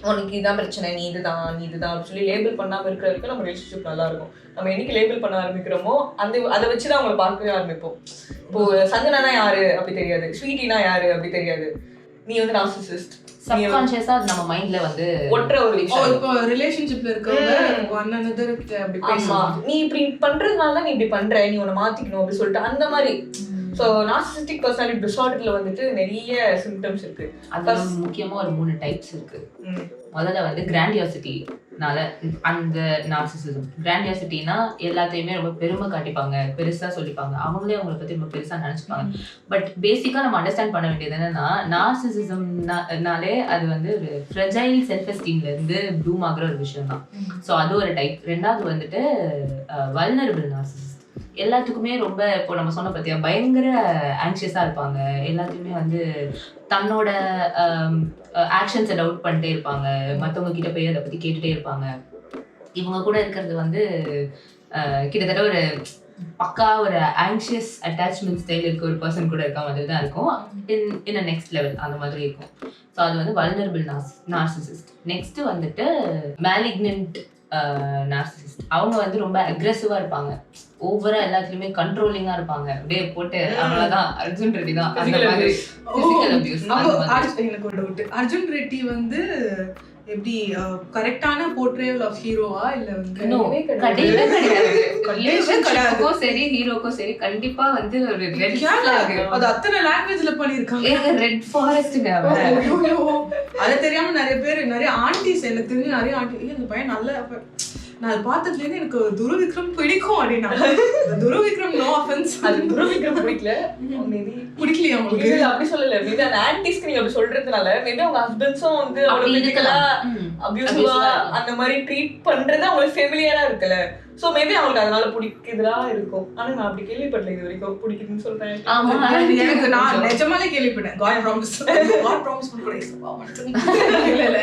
உனக்கு இதுதான் பிரச்சனை, நீ இதுதான் அப்படின்னு சொல்லி லேபிள் பண்ணாம இருக்கிற வரைக்கும் நம்ம ரிலேஷன்ஷிப் நல்லா இருக்கும். நம்ம என்னைக்கு லேபிள் பண்ண ஆரம்பிக்கிறோமோ அதை வச்சுதான் அவங்களை பார்க்கவே ஆரம்பிப்போம். இப்போ சஞ்சனானா யாரு அப்படி தெரியாது, ஸ்வீட்டினா யாரு அப்படி தெரியாது, நீ வந்து நார்சிசிஸ்ட்
சப்கான்ஷியஸா அது நம்ம மைண்ட்ல வந்து
ஒற்ற ஒரு விஷயம்.
இப்போ ரிலேஷன்ஷிப்ல இருக்கவங்க ஒன் அனதருக்கு அப்படி பேசுவாங்க,
நீ இப்படி பண்றதுனால தான் நீ இப்படி பண்ற, நீ உன்னை மாத்திக்கணும் அப்படி சொல்லிட்டு அந்த மாதிரி. ஸோ நார்சிசிஸ்டிக் பர்சனாலிட்டி டிசார்டர்ல வந்துட்டு நிறைய சிம்டம்ஸ் இருக்கு.
அது முக்கியமா ஒரு 3 டைப்ஸ் இருக்கு. முதல்ல வந்து கிராண்டியாசிட்டினால அந்த நார்சிசிசம். கிராண்டியாசிட்டினா எல்லாத்தையுமே ரொம்ப பெருமை காட்டிப்பாங்க, பெருசா சொல்லிப்பாங்க, அவங்களே அவங்களை பத்தி ரொம்ப பெருசா நினைச்சுப்பாங்க. பட் பேசிக்கா நம்ம அண்டர்ஸ்டாண்ட் பண்ண வேண்டியது என்னன்னா, நார்சிசிசம்னாலே அது வந்து ஒரு ஃப்ரெஜைல் செல்ஃப் எஸ்டீம்ல இருந்து ப்ளூம் ஆகுற ஒரு விஷயம் தான். ஸோ அது ஒரு டைப். 2வது வந்துட்டு வல்னரபிள் நார்சிசிஸ்ட். எல்லாத்துக்குமே ரொம்ப இப்போ நம்ம சொன்ன பத்தியா பயங்கர ஆங்ஷியஸா இருப்பாங்க. எல்லாத்தையுமே வந்து தன்னோட ஆக்ஷன்ஸை டவுட் பண்ணிட்டே இருப்பாங்க, மற்றவங்க கிட்ட போய் அதை பத்தி கேட்டுட்டே இருப்பாங்க. இவங்க கூட இருக்கிறது வந்து கிட்டத்தட்ட ஒரு பக்கா ஒரு ஆங்ஷியஸ் அட்டாச்மெண்ட் ஸ்டைல் இருக்க ஒரு பர்சன் கூட இருக்க மாதிரி தான் இருக்கும். இன் நெக்ஸ்ட் லெவல் அந்த மாதிரி இருக்கும். ஸோ அது வந்து வல்னரபிள் நார்சிசிஸ்ட். நெக்ஸ்ட் வந்துட்டு மேலிக்னன்ட் நார்சிசிஸ்ட். அவங்க வந்து ரொம்ப அக்ரெசிவா இருப்பாங்க, ஓவரா எல்லாத்துலயுமே கண்ட்ரோலிங்கா இருப்பாங்க. அப்படியே போட்டு அவ்வளவுதான் அர்ஜுன் ரெட்டி தான் அந்த மாதிரி பிசிக்கல் அபியூஸ்.
எனக்கு ஒரு டவுட், அர்ஜுன் ரெட்டி வந்து எப்படி கரெக்டான போர்ட்ரேயல் ஆஃப் ஹீரோவா இல்ல வந்து
கிடையவே கிடையாது. சரி ஹீரோக்கும் சரி கண்டிப்பா வந்து ஒரு ரெட் ஃபிளாக்.
அது அத்தனை லாங்குவேஜ்ல பண்ணிருக்காங்க.
ரெட் ஃபாரஸ்ட்ங்க.
அது தெரியாம நிறைய ஆண்டிஸ், எனக்கு தெரிஞ்சு நிறைய ஆண்டி இந்த பையன் நல்ல, நான் பார்த்ததுல இருந்து எனக்கு துருவிக்ரம் பிடிக்கும் அப்படின்னா, துருவிக்ரம் நோ ஆஃபென்ஸ்,
அது துருவிக்ரம் பிடிக்கலையா உங்களுக்கு அப்படி சொல்லல. மேபி அந்த ஆன்டிஸ்க்கு நீங்க அப்படி சொல்றதுனால மேபி அவங்க ஹஸ்பண்ட்ஸும் வந்து அவங்களுக்கு அபியூசிவா அந்த மாதிரி ட்ரீட் பண்றது அவங்களுக்கு ஃபெமிலியரா இருக்குல்ல. சோ மேபி அவங்களுக்கு அதனால பிடிக்குதா இருக்கும். ஆனா நான் அப்படி கேள்விப்பட்டல இது வரைக்கும் பிடிக்குதுன்னு சொல்றேன்.
எனக்கு நான் நிஜமாலே கேள்விப்பட்டேன். காட் ப்ராமிஸ் இல்ல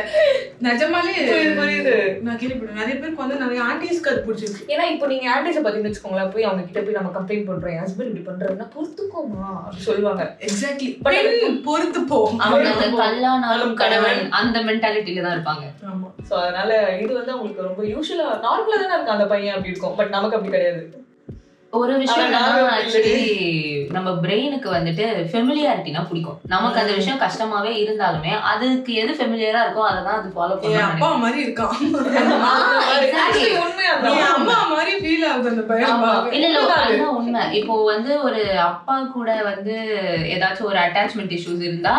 நிஜமாலே
புரியுது.
நான் கேள்விப்பட்டேன் நிறைய பேருக்கு வந்து நிறைய ஆன்டிஸ்க்கு அது பிடிச்சிருக்கு.
ஏன்னா இப்போ நீங்க ஆன்டிஸை பத்தி வச்சுக்கோங்களேன், போய் அவங்க கிட்ட போய் நம்ம கம்ப்ளைண்ட் பண்றோம், என் ஹஸ்பண்ட் இப்படி பண்றதுன்னா பொறுத்துக்கோமா அப்படி சொல்லுவாங்க.
எக்ஸாக்ட்லி, பொறுத்து போ.
அவங்க கல்லானாலும் கடவுள் அந்த மென்டாலிட்டில தான் இருப்பாங்க.
ஆமா.
சோ அதனால இது வந்து அவங்களுக்கு ரொம்ப யூசுவலா நார்மலா தானே இருக்கு அந்த பையன் அப்படி இருக்கும். பட் நமக்கு அப்படி கிடையாது.
ஒரு விஷயம் ஆக்சுவலி நம்ம பிரெயினுக்கு வந்துட்டு ஃபெமிலியாரிட்டினா பிடிக்கும். நமக்கு அந்த விஷயம் கஷ்டமாவே இருந்தாலுமே அதுக்கு எது ஃபெமிலியரா இருக்கோ அதை தான் அது ஃபாலோ பண்ணும்.
அப்பா மாதிரி இருக்கான், அம்மா மாதிரி ஃபீல் ஆகுது அந்த பயம்.
இல்ல அதுதான் உண்மை. இப்போ வந்து ஒரு அப்பா கூட வந்து ஏதாச்சும் ஒரு அட்டாச்மெண்ட் இஷ்யூஸ் இருந்தா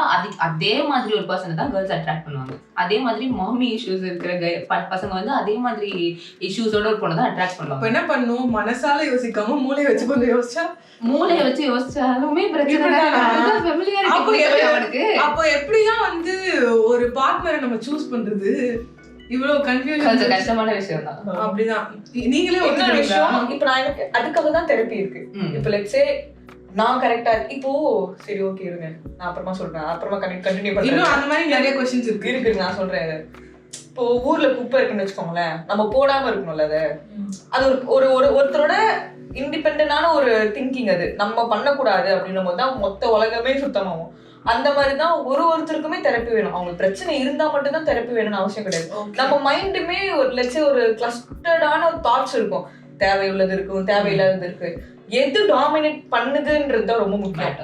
அதே மாதிரி ஒரு பர்சனை தான் கேர்ள்ஸ் அட்ராக்ட் பண்ணுவாங்க. அதே மாதிரி மாமி இஷ்யூஸ் இருக்கிற பசங்க வந்து அதே மாதிரி இஷ்யூஸோட ஒரு பொண்ணை தான் அட்ராக்ட் பண்ணுவாங்க.
என்ன பண்ணும், மனசால யோசிக்காம மூளையை வச்சு கொஞ்சம் யோசிச்சா,
மூளையை வச்சு யோசிச்சாலுமே பிரச்சனை.
அப்போ எப்படிதான் வந்து ஒரு பார்ட்னரை நம்ம சூஸ் பண்றது? இவ்வளவு கன்ஃபியூஷன்
கஷ்டமான விஷயம் தான்.
அப்படிதான் நீங்களே
ஒரு விஷயம். இப்ப நான் எனக்கு அதுக்காக தான் தெரப்பி இருக்கு. இப்ப லெட்ஸ் சே நான் கரெக்டா இப்போ சரி ஓகே இருங்க, நான் அப்புறமா சொல்றேன், அப்புறமா கண்டினியூ பண்றேன்.
இன்னும் அந்த மாதிரி நிறைய क्वेश्चंस
இருக்கு நான் சொல்றேன். இப்போ ஊர்ல குப்பை இருக்குன்னு வச்சுக்கோங்களேன், நம்ம போடாம இருக்கணும்ல. அது ஒரு ஒருத்தரோட இண்டிபெண்டன்டான ஒரு திங்கிங். அது நம்ம பண்ணக்கூடாது அப்படின்னும் போது தான் மொத்த உலகமே சுத்தமாகும். அந்த மாதிரிதான் ஒருத்தருக்குமே தெரப்பி வேணும். அவங்களுக்கு பிரச்சனை இருந்தா மட்டும்தான் தெரப்பி வேணும்னு அவசியம் கிடையாது. நம்ம மைண்டுமே ஒரு லட்சம் ஒரு கிளஸ்டர்டான தாட்ஸ் இருக்கும். தேவையுள்ளது இருக்கும், தேவையில்லாதது இருக்கு. எது டாமினேட் பண்ணுதுன்றது தான் ரொம்ப முக்கியம்.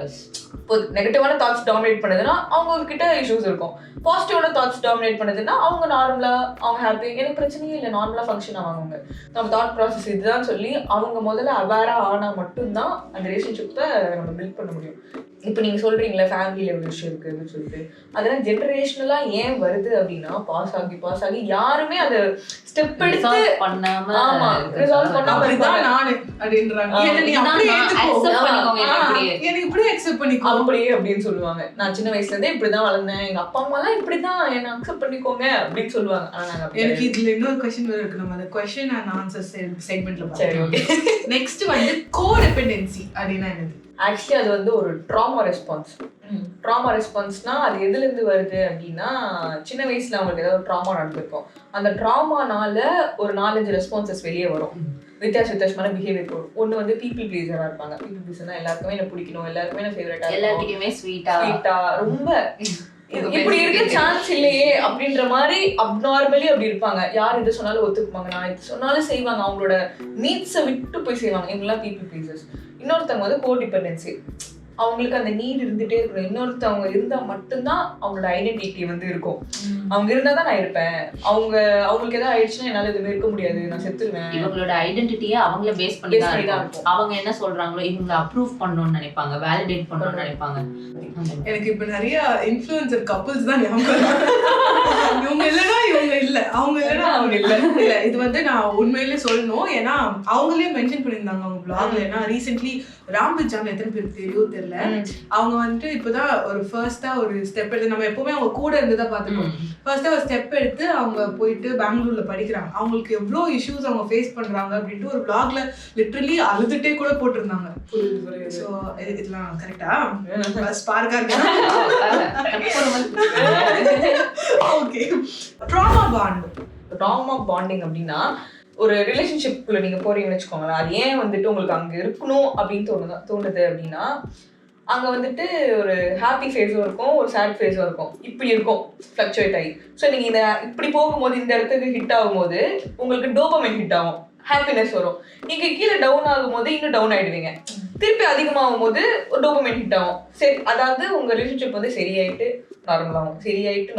இப்போ நெகட்டிவான தாட்ஸ் டாமினேட் பண்ணுதுன்னா அவங்க கிட்ட இஷ்யூஸ் இருக்கும். பாசிட்டிவான தாட்ஸ் டாமினேட் பண்ணுதுன்னா அவங்க நார்மலா, அவங்க ஹாப்பி, எனக்கு பிரச்சனையே இல்லை, நார்மலா ஃபங்க்ஷன் ஆவாங்க. நம்ம தாட் ப்ராசஸ் இதுதான் சொல்லி அவங்க முதல்ல அவேரா ஆனா மட்டும்தான் அந்த ரிலேஷன்ஷிப்பை நம்ம பில்ட் பண்ண முடியும். இப்போ நீங்க சொல்றீங்களா ஃபேமிலியில ஒரு விஷயம் இருக்கு அப்படின்னு சொல்லிட்டு, அதெல்லாம் ஜெனரேஷனலா ஏன் வருது அப்படின்னா பாஸ் ஆகி யாருமே அதை ஸ்டெப் எடுத்து பண்ணாம, ஆமா ரிசால்வ் பண்ணாம தான் நானு அப்படின்றாங்க. எனக்கு இப்படியே அக்செப்ட் பண்ணிக்கோ அப்படியே அப்படின்னு சொல்லுவாங்க. நான் சின்ன வயசுல இருந்தே இப்படிதான் வளர்ந்தேன், எங்க அப்பா அம்மா எல்லாம் இப்படிதான் என்ன அக்செப்ட் பண்ணிக்கோங்க அப்படின்னு சொல்லுவாங்க. ஆனா நாங்க
எனக்கு இதுல இன்னொரு क्वेश्चन இருக்கு. நம்ம அந்த क्वेश्चन அண்ட் ஆன்சர் செக்மெண்ட்ல சரி ஓகே. நெக்ஸ்ட் வந்து கோடிபெண்டன்சி அப்படினா என்னது?
ஆக்சுவலி அது வந்து ஒரு ட்ராமா ரெஸ்பான்ஸ். ட்ராமா ரெஸ்பான்ஸ்னா அது எதுல இருந்து வருது அப்படின்னா, சின்ன வயசுல அவங்களுக்கு ஏதாவது ட்ராமா நடந்திருக்கும். அந்த ட்ராமானால ஒரு 4-5 ரெஸ்பான்சஸ் வெளியே வரும். வித்தியாசமான பிஹேவியர் வரும். ஒன்று வந்து பீப்புள் ப்ளீஸரா இருப்பாங்க. பீப்புள் ப்ளீஸர்னா எல்லாருக்குமே என்ன பிடிக்கணும், எல்லாருக்குமே என்ன ஃபேவரட்டா,
எல்லாருக்குமே ஸ்வீட்டா ரொம்ப
இப்படி இருக்க சான்ஸ் இல்லையே அப்படின்ற மாதிரி அப்நார்மலி அப்படி இருப்பாங்க. யார் இது சொன்னாலும் ஒத்துக்குப்பாங்க, நான் இது சொன்னாலும் செய்வாங்க, அவங்களோட நீட்ஸை விட்டு போய் செய்வாங்க. இவங்கெல்லாம் பீப்புள் ப்ளீஸர்ஸ். இன்னொருத்தவங்க வந்து கோடிபெண்டன்சி. அவங்களுக்கு அந்த நீட் இருந்துட்டே இருக்கணும். இன்னொருத்தவங்க இருந்தா மட்டும்தான் அவங்களோட ஐடென்டிட்டி வந்து இருக்கும். அவங்க இருந்தா தான் நான் இருப்பேன், அவங்களுக்கு ஏதாவது ஆயிடுச்சுன்னா என்னால எதுவுமே இருக்க முடியாது, நான் செத்துருவேன்.
இவங்களோட ஐடென்டிட்டியை அவங்கள பேஸ் பண்ணி தான் இருக்கும். அவங்க என்ன சொல்றாங்களோ இவங்க அப்ரூவ் பண்ணணும்னு நினைப்பாங்க, வேலிடேட் பண்ணணும்னு நினைப்பாங்க.
எனக்கு இப்ப நிறைய இன்ஃப்ளூயன்சர் கப்புள்ஸ் தான் ஞாபகம். இவங்க இல்லைன்னா இவங்க இல்லை, அவங்க இல்லைன்னா அவங்க இல்ல. இது வந்து நான் உண்மையிலே சொல்லணும். ஏன்னா அவங்களே மென்ஷன் பண்ணியிருந்தாங்க அவங்க பிளாக்ல. ஏன்னா ரீசென்ட்லி ராம்பிச்சாங்க, எத்தனை பேருக்கு தெரியும் தெரியல, அவங்க வந்துட்டு இப்பதான் ஒரு ஃபர்ஸ்டா ஒரு ஸ்டெப் எடுத்து, நம்ம எப்பவுமே அவங்க கூட இருந்துதான் பாத்துக்கோம், ஃபர்ஸ்டா ஒரு ஸ்டெப் எடுத்து அவங்க போயிட்டு பெங்களூர்ல படிக்கிறாங்க. அவங்களுக்கு எவ்வளவு இஷ்யூஸ் அவங்க ஃபேஸ் பண்றாங்க அப்படின்ட்டு ஒரு பிளாக்ல லிட்டரலி அழுதுட்டே கூட போட்டிருந்தாங்க. ஸோ இதெல்லாம் கரெக்டா ஸ்பார்க்கா இருக்கு. ஓகே.
ட்ராமா பாண்டிங் அப்படின்னா ஒரு ரிலேஷன்ஷிப்குள்ள நீங்க போறீங்கன்னு வச்சுக்கோங்களேன். அது ஏன் வந்துட்டு உங்களுக்கு அங்க இருக்கணும் அப்படின்னு தோணுது அப்படின்னா, அங்க வந்துட்டு ஒரு ஹாப்பி ஃபேஸும் இருக்கும், ஒரு சேட் ஃபேஸும் இருக்கும். இப்படி இருக்கும் ஃப்ளக்சுவேட் ஆகி. ஸோ நீங்க இந்த இப்படி போகும்போது இந்த இடத்துக்கு ஹிட் ஆகும்போது உங்களுக்கு டோபமைன் ஹிட் ஆகும், ஹாப்பினஸ் வரும். நீங்க கீழே டவுன் ஆகும்போது இன்னும் டவுன் ஆயிடுவீங்க. திருப்பி அதிகமாகும் போது ஒரு டோபமைன் ஹிட் ஆகும். சரி, அதாவது உங்க ரிலேஷன்ஷிப் வந்து சரியாயிட்டு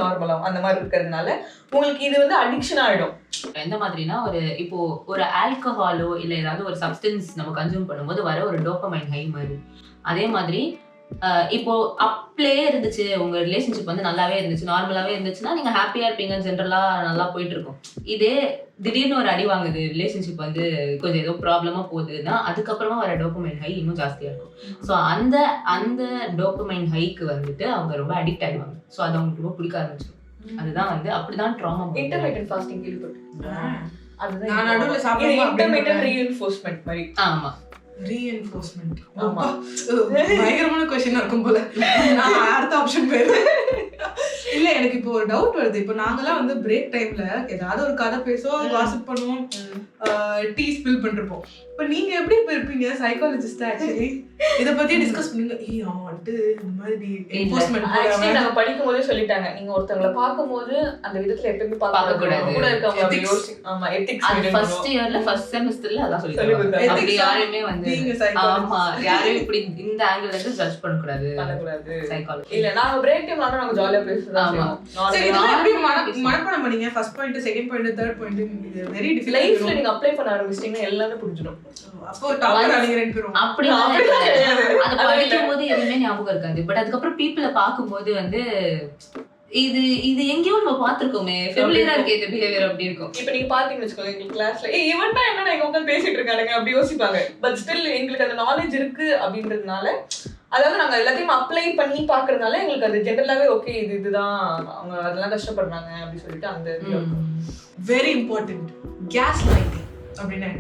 நார்மலாகும் அந்த மாதிரி இருக்கிறதுனால உங்களுக்கு இது வந்து அடிக்ஷன் ஆயிடும்.
எந்த மாதிரினா, ஒரு ஆல்கஹாலோ இல்ல ஏதாவது ஒரு சப்ஸ்டன்ஸ் நம்ம கன்சியூம் பண்ணும்போது வர ஒரு டோபமைன் ஹை மாதிரி. அதே மாதிரி இப்போ அப்ளே இருந்துச்சு, உங்க ரிலேஷன்ஷிப் வந்து நல்லாவே இருந்துச்சு, நார்மலாவே இருந்துச்சுன்னா நீங்க ஹாப்பியா இருப்பீங்க, ஜென்ரலா நல்லா போயிட்டு இருக்கும். இதே திடீர்னு ஒரு அடி வாங்குது, ரிலேஷன்ஷிப் வந்து கொஞ்சம் ஏதோ ப்ராப்ளமா போகுதுன்னா அதுக்கப்புறமா வர டோபமைன் ஹை இன்னும் ஜாஸ்தியா இருக்கும். ஸோ அந்த டோபமைன் ஹைக்கு வந்துட்டு அவங்க ரொம்ப அடிக்ட் ஆயிடுவாங்க. ஸோ அது அவங்களுக்கு ரொம்ப பிடிக்க ஆரம்பிச்சிடும். அதுதான் வந்து அப்படிதான் ட்ராமா.
இன்டர்மிட்டன்ட் ஃபாஸ்டிங் கேள்விப்பட்டிருக்கீங்களா? அதுதான்
நான் நடுவுல சாப்பிடுவேன்.
இன்டர்மிட்டன்ட் ரீஇன்ஃபோர்ஸ்மென்ட் மாதிரி.
ஆமா,
ரீஎன்ஃபோர்ஸ்மென்ட். ஆமா, பயங்கரமான क्वेश्चन இருக்கும் போல. நான் அடுத்த ஆப்ஷன் போயிடுறேன். இல்ல, எனக்கு இப்போ ஒரு டவுட் வருது. இப்போ நாங்கெல்லாம் வந்து பிரேக் டைம்ல ஏதாவது ஒரு கதை பேசுவோம், காசிப் பண்ணுவோம், டீ ஸ்பில் பண்ணிருப்போம். இப்போ நீங்க எப்படி இருப்பீங்க சைக்காலஜிஸ்ட்? ஆக்சுவலி இத பத்தி டிஸ்கஸ் பண்ணுங்க. அவன் வந்து இந்த மாதிரி என்ஃபோர்ஸ்மென்ட்
ஆக்சுவலி நாங்க படிக்கும் போதே சொல்லிட்டாங்க, நீங்க ஒருத்தங்கள பாக்கும்போது அந்த விதத்துல எப்பவுமே பார்க்க கூடாது, கூட இருக்கவங்க அப்படி யோசி. ஆமா, எதிக்ஸ்
அது ஃபர்ஸ்ட் இயர்ல ஃபர்ஸ்ட் செமஸ்டர்ல அத சொல்லிட்டாங்க. அப்படி யாரையுமே வந்து ஆமா யாரையும் இப்படி இந்த ஆங்கிள் இருந்து ஜட்ஜ் பண்ண கூடாது சைக்காலஜி.
இல்ல, நாங்க பிரேக் டைம்ல நாங்க ஜாலியா பேசுறோம். தான்
ஆமா.
செய்வோம்.
சரி இதெல்லாம் எப்படி மனப்பாடம் பண்ணீங்க? First point, second point, third point இது வெரி டிஃபிகல்ட்.
லைஃப்ல நீங்க அப்ளை பண்ண ஆரம்பிச்சிட்டீங்கன்னா எல்லாமே புரிஞ்சிடும்.
அப்போ டாப்பர் ஆனீங்க ரெண்டு பேரும்.
அப்படிலாம்
அப்படிலாம்
கிடையாது.
கிடையாது.
அது படிக்கும் போது எதுவுமே ஞாபகம் இருக்காது. பட் அதுக்கப்புறம் பீப்புளை பார்க்கும்போது வந்து இது இது எங்கேயோ நம்ம பார்த்திருக்கோமே, ஃபெமிலியரா இருக்கு இந்த பிஹேவியர் அப்படி இருக்கும்.
இப்ப நீங்க பாத்தீங்கன்னு வச்சுக்கோங்க, எங்க கிளாஸ்ல இவன் தான் என்ன எங்க உட்காந்து பேசிட்டு இருக்கானுங்க அப்படி யோசிப்பாங்க. பட் ஸ்டில் எங்களுக்கு அந்த நாலேஜ் இருக்கு அப்படின்றதுனால, அதாவது நாங்க எல்லாத்தையும் அப்ளை பண்ணி பாக்குறதுனால எங்களுக்கு அது ஜென்ரலாவே ஓகே இதுதான் அவங்க அதெல்லாம் கஷ்டப்படுறாங்க அப்படி சொல்லிட்டு அந்த
வெரி இம்பார்ட்டன்ட் கேஸ் லைட்டிங் அப்படின்னா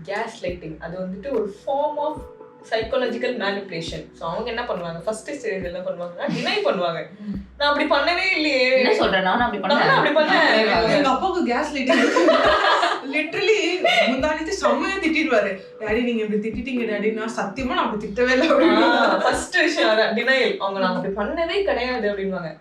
கேஸ் லைட்டிங் அது வந்துட்டு ஒரு form of psychological manipulation. So அவங்க என்ன பண்ணுவாங்க, ஃபர்ஸ்ட் ஸ்டேஜ் என்ன பண்ணுவாங்கன்னா டினை பண்ணுவாங்க. நான் அப்படி பண்ணவே இல்லையே,
என்ன சொல்றேன், நான் அப்படி
அப்படி பண்ணேன்.
எங்க அப்பாவுக்கு கேஸ் லைட்டிங் லிட்டரலி முந்தானித்து செம்மையா திட்டிடுவாரு. டாடி நீங்க இப்படி திட்டிட்டீங்க டாடி, நான் சத்தியமா நான் அப்படி திட்டவே இல்லை அப்படின்னு.
ஃபர்ஸ்ட் விஷயம் அதான் டினைல். அவங்க நான் அப்படி பண்ணவே கிடையாது அப்படின்வாங்க.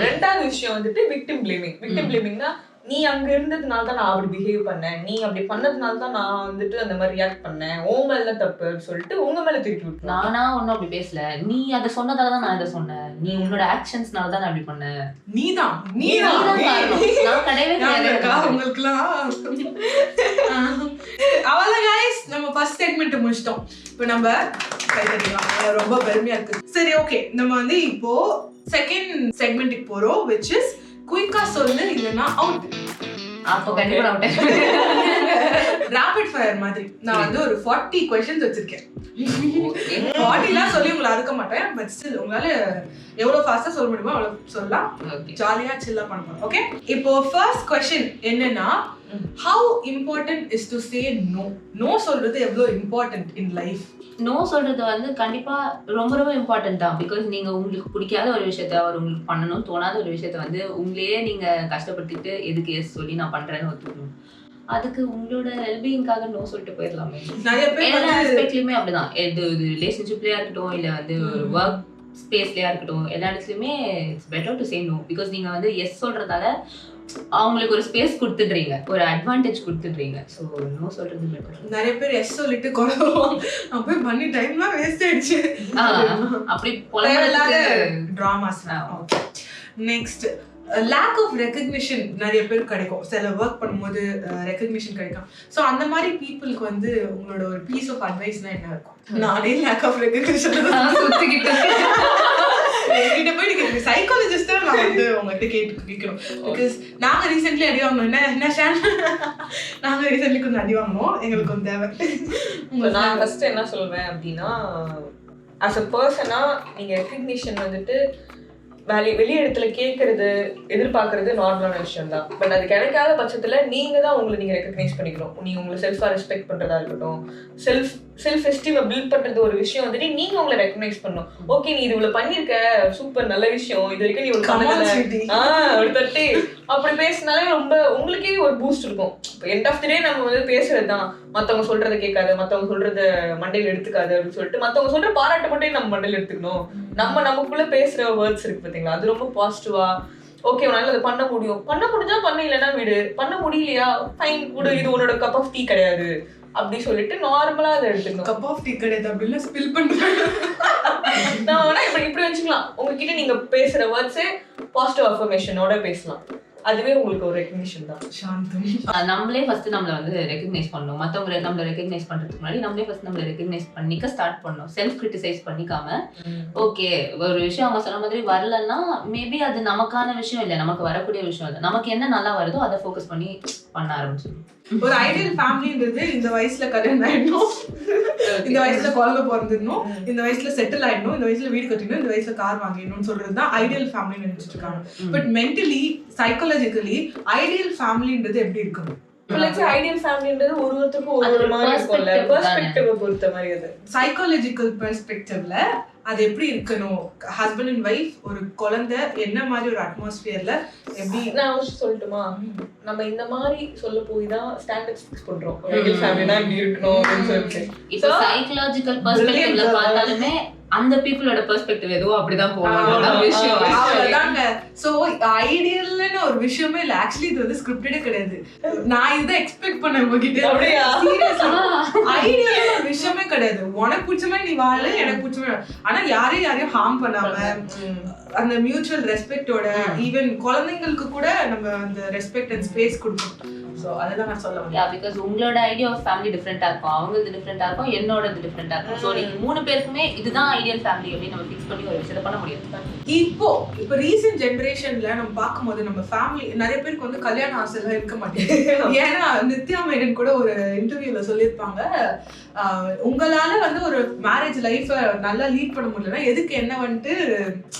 ரெண்டாவது விஷயம் வந்துட்டு விக்டிம் பிளேமிங். விக்டிம் பிளேமிங்னா நீ அங்க இருந்ததுனால தான் நான் அப்படி பிஹேவ் பண்ணேன், நீ அப்படி பண்ணதுனால தான் நான் வந்துட்டு அந்த மாதிரி ரியாக்ட் பண்ணேன், உன் மேல தப்பு சொல்லிட்டு உங்க மேல திருப்பி விட்டு.
நானா ஒன்னும் அப்படி பேசல, நீ அதை சொன்னதால தான் நான் இதை சொன்னேன், நீ உன்னோட ஆக்ஷன்ஸ்னால தான் நான் அப்படி பண்ணேன்,
நீதான்
நான் கிடையவே கிடையாது
உங்களுக்குலாம். அவ்வளவுதான் guys, நம்ம ஃபர்ஸ்ட் செக்மெண்ட் முடிச்சிட்டோம். இப்போ நம்ம ரொம்ப பெருமையா இருக்கு. சரி ஓகே, நம்ம வந்து இப்போ செகண்ட் செக்மெண்ட்டுக்கு போறோம், which is குயிக்கா சொல்லு இல்லனா அவுட்.
அப்போ கண்டிப்பா அவுட்.
ராபிட் ஃபயர் மாதிரி நான் வந்து ஒரு 40 क्वेश्चंस வச்சிருக்கேன். 40லாம் சொல்லி உங்களை அறுக்க மாட்டேன், பட் ஸ்டில் உங்களால எவ்வளவு ஃபாஸ்டா சொல்ல முடியுமோ அவ்வளவு சொல்லலாம். ஜாலியா சில்லா பண்ணலாம். ஓகே, இப்போ ஃபர்ஸ்ட் क्वेश्चन என்னன்னா, how important is to say no? No சொல்றது எவ்வளவு இம்பார்ட்டன்ட் இன் லைஃப்?
நோ சொல்றது வந்து கண்டிப்பா ரொம்ப ரொம்ப இம்பார்ட்டன்ட் தான். பிகாஸ் நீங்க உங்களுக்கு பிடிக்காத ஒரு விஷயத்த அவர் உங்களுக்கு பண்ணணும்னு தோணாத ஒரு விஷயத்த வந்து உங்களையே நீங்க கஷ்டப்படுத்திட்டு எதுக்கு எஸ் சொல்லி நான் பண்றேன்னு ஒத்துக்கணும். அதுக்கு உங்களோட வெல்பீயிங்காக நோ சொல்லிட்டு போயிடலாமே.
நிறைய பேர்
எல்லா ஆஸ்பெக்ட்லயுமே அப்படிதான். இது ரிலேஷன்ஷிப்லயா இருக்கட்டும், இல்ல வந்து ஒரு ஒர்க் ஸ்பேஸ்லயா இருக்கட்டும், எல்லா இடத்துலயுமே it's better to say no. Because நீங்க வந்து எஸ் சொல்றதால அவங்களுக்கு ஒரு ஸ்பேஸ் கொடுத்துடுறீங்க, ஒரு அட்வான்டேஜ் கொடுத்துடுறீங்க. ஸோ நோ சொல்றது பெட்டர்.
நிறைய பேர் எஸ் சொல்லிட்டு குறைவாங்க, அப்படி பண்ணி டைம்லாம் வேஸ்ட் ஆயிடுச்சு.
அப்படி
தேவையில்லாத dramas. Next, lack of recognition நிறைய பேர் கிடைக்கும். சில ஒர்க் பண்ணும்போது ரெகக்னிஷன் கிடைக்கும். ஸோ அந்த மாதிரி பீப்புளுக்கு வந்து உங்களோட ஒரு பீஸ் ஆஃப் அட்வைஸ்னா என்ன இருக்கும்? நானே லேக் ஆஃப் ரெகக்னிஷன்
சுத்திக்கிட்டு
என்கிட்ட போய் நீங்க சைக்காலஜிஸ்டா நான் வந்து உங்ககிட்ட கேட்கணும். பிகாஸ் நாங்க ரீசென்ட்லி அடி வாங்கணும். என்ன ஷேன், நாங்க ரீசென்ட்லி கொஞ்சம் அடி வாங்கணும், எங்களுக்கு கொஞ்சம் தேவை.
நான் ஃபர்ஸ்ட் என்ன சொல்வேன் அப்படின்னா, ஆஸ் அ பர்சனா நீங்க ரெகக்னிஷன் வந்துட்டு வெளி இடத்துல கேட்கறது எதிர்பார்க்கறது நார்மலான விஷயம் தான். பட் அது கிடைக்காத பட்சத்துல நீங்க தான் உங்களை நீங்க ரெகக்னைஸ் பண்ணிக்கணும். நீங்க உங்களை செல்ஃபா ரெஸ்பெக்ட் பண்றதா இருக்கட்டும், செல்ஃப் எஸ்டீமை பில்ட் பண்றது ஒரு விஷயம் வந்துட்டு நீங்க உங்களை ரெகக்னைஸ் பண்ணணும். ஓகே நீ இது இவ்வளவு பண்ணிருக்க, சூப்பர், நல்ல விஷயம், இது வரைக்கும் நீ ஒரு ஒரு தட்டி அப்படி பேசினாலே ரொம்ப உங்களுக்கே ஒரு பூஸ்ட் இருக்கும். எண்ட் ஆஃப் தி டே நம்ம வந்து பேசுறது தான், மத்தவங்க சொல்றதை கேட்காது, மத்தவங்க சொல்றத மண்டையில எடுத்துக்காது அப்படின்னு சொல்லிட்டு மத்தவங்க சொல்ற பாராட்ட மட்டும் நம்ம மண்டையில எடுத்துக்கணும். நமக்குள்ள பேசுற வேர்ட்ஸ் இருக்கு பாத்தீங்களா, அது ரொம்ப பாசிட்டிவா. ஓகே உன்னால அதை பண்ண முடிஞ்சா பண்ண, இல்லைன்னா விடு, பண்ண முடியலையா ஃபைன் விடு, இது உன்னோட கப் ஆஃப் டீ கிடையாது அப்படி சொல்லிட்டு நார்மலா அதை எடுத்துக்கணும்.
கப் ஆஃப் டீ கிடையாது அப்படின்னு ஸ்பில் பண்றேன்.
நான் வேணா இப்படி வச்சுக்கலாம். உங்ககிட்ட நீங்க பேசுற வேர்ட்ஸே பாசிட்டிவ் அஃபர்மேஷனோட பேசலாம், அதுவே உங்களுக்கு ஒரு ரெகக்னிஷன் தான்.
சாந்தம்.
நம்மளே ஃபர்ஸ்ட் நம்மள வந்து ரெகக்னைஸ் பண்ணணும். மத்தவங்க நம்மள ரெகக்னைஸ் பண்றதுக்கு முன்னாடி நம்மளே ஃபர்ஸ்ட் நம்மள ரெகக்னைஸ் பண்ணிக்க ஸ்டார்ட் பண்ணணும். செல்ஃப் கிரிட்டிசைஸ் பண்ணிக்காம, ஓகே ஒரு விஷயம் அவங்க சொன்ன மாதிரி வரலன்னா மேபி அது நமக்கான விஷயம் இல்லை, நமக்கு வரக்கூடிய விஷயம் இல்லை, நமக்கு என்ன நல்லா வருதோ அதை ஃபோக்கஸ் பண்ணி பண்ண ஆரம்பிச்சிடணும்.
ஒரு ஐடியல் ஃபேமிலின்றது இந்த வயசுல கல்யாணம் ஆயிடணும், இந்த வயசுல குழந்தை பிறந்துடணும், இந்த வயசுல செட்டில் ஆயிடணும், இந்த வயசுல வீடு கட்டிடணும், இந்த வயசுல கார் வாங்கிடணும்னு சொல்றதுதான் ஐடியல் ஃபேமிலின்னு நினைச்சிட்டு இருக்காங்க. பட் மென்டலி சைக்காலஜிக்கலி ஐடியல் ஃபேமிலின்றது எப்படி இருக்கணும்?
ஐடியல் ஃபேமிலின்றது ஒருத்தருக்கும் ஒரு மாதிரி இருக்கும்ல, பெர்ஸ்பெக்டிவ் பொறுத்த மாதிரி. அது
சைக்காலஜிக்கல் பெர்ஸ்பெக்டிவ்ல அது எப்படி இருக்கணும்? ஹஸ்பண்ட் அண்ட் வைஃப், ஒரு குழந்தை என்ன மாதிரி ஒரு அட்மாஸ்பியர்ல எப்படி?
நான் சொல்லட்டுமா, நம்ம இந்த மாதிரி சொல்ல போய் தான் ஸ்டாண்டர்ட்ஸ் ஃபிக்ஸ் பண்றோம். ஐடியல் ஃபேமிலினா இப்படி இருக்கணும் அப்படின்னு சொல்லிட்டு.
இப்போ சைக்காலஜிக்கல் பெர்ஸ்பெக்டிவ்ல பார்த்தாலுமே அந்த பீப்புளோட பெர்ஸ்பெக்டிவ் ஏதோ அப்படிதான் போகணும் விஷயம்.
அவ்வளவுதாங்க. சோ ஐடியல்னு ஒரு விஷயமே இல்ல. ஆக்சுவலி இது வந்து ஸ்கிரிப்டடே கிடையாது. நான் இதை எக்ஸ்பெக்ட் பண்ண உங்ககிட்ட. ஐடியல் ஒரு விஷயமே கிடையாது. உனக்கு பிடிச்ச மாதிரி நீ வாழு, எனக்கு பிடிச்ச மாதிரி. ஆனா யாரையும் ஹார்ம் பண்ணாம அந்த மியூச்சுவல் ரெஸ்பெக்டோட, ஈவன் குழந்தைங்களுக்கு கூட நம்ம அந்த ரெஸ்பெக்ட் அண்ட் ஸ்பேஸ் கொடுக்கணும். சோ அதெல்லாம் நான் சொல்ல முடியும்.
பிகாஸ் உங்களோட ஐடியா ஆஃப் ஃபேமிலி டிஃப்ரெண்டா இருக்கும், அவங்களுக்கு டிஃப்ரெண்டா இருக்கும், என்னோடது டிஃப்ரெண்டா இருக்கும். ஸோ நீங்க 3 பேருக்குமே இதுதான் ஐடியல் ஃபேமிலி அப்படின்னு நம்ம ஃபிக்ஸ் பண்ணி ஒரு விஷயத்தை பண்ண முடியாது.
இப்போ ரீசெண்ட் ஜெனரேஷன்ல நம்ம பார்க்கும்போது நம்ம ஃபேமிலி நிறைய பேருக்கு வந்து கல்யாண ஆசை எல்லாம் இருக்க மாட்டேங்குது. ஏன்னா நித்யா மேனன் கூட ஒரு இன்டர்வியூல சொல்லியிருப்பாங்க, உங்களால வந்து ஒரு மேரேஜ் லைஃப நல்லா லீட் பண்ண முடியலன்னா எதுக்கு என்ன வந்துட்டு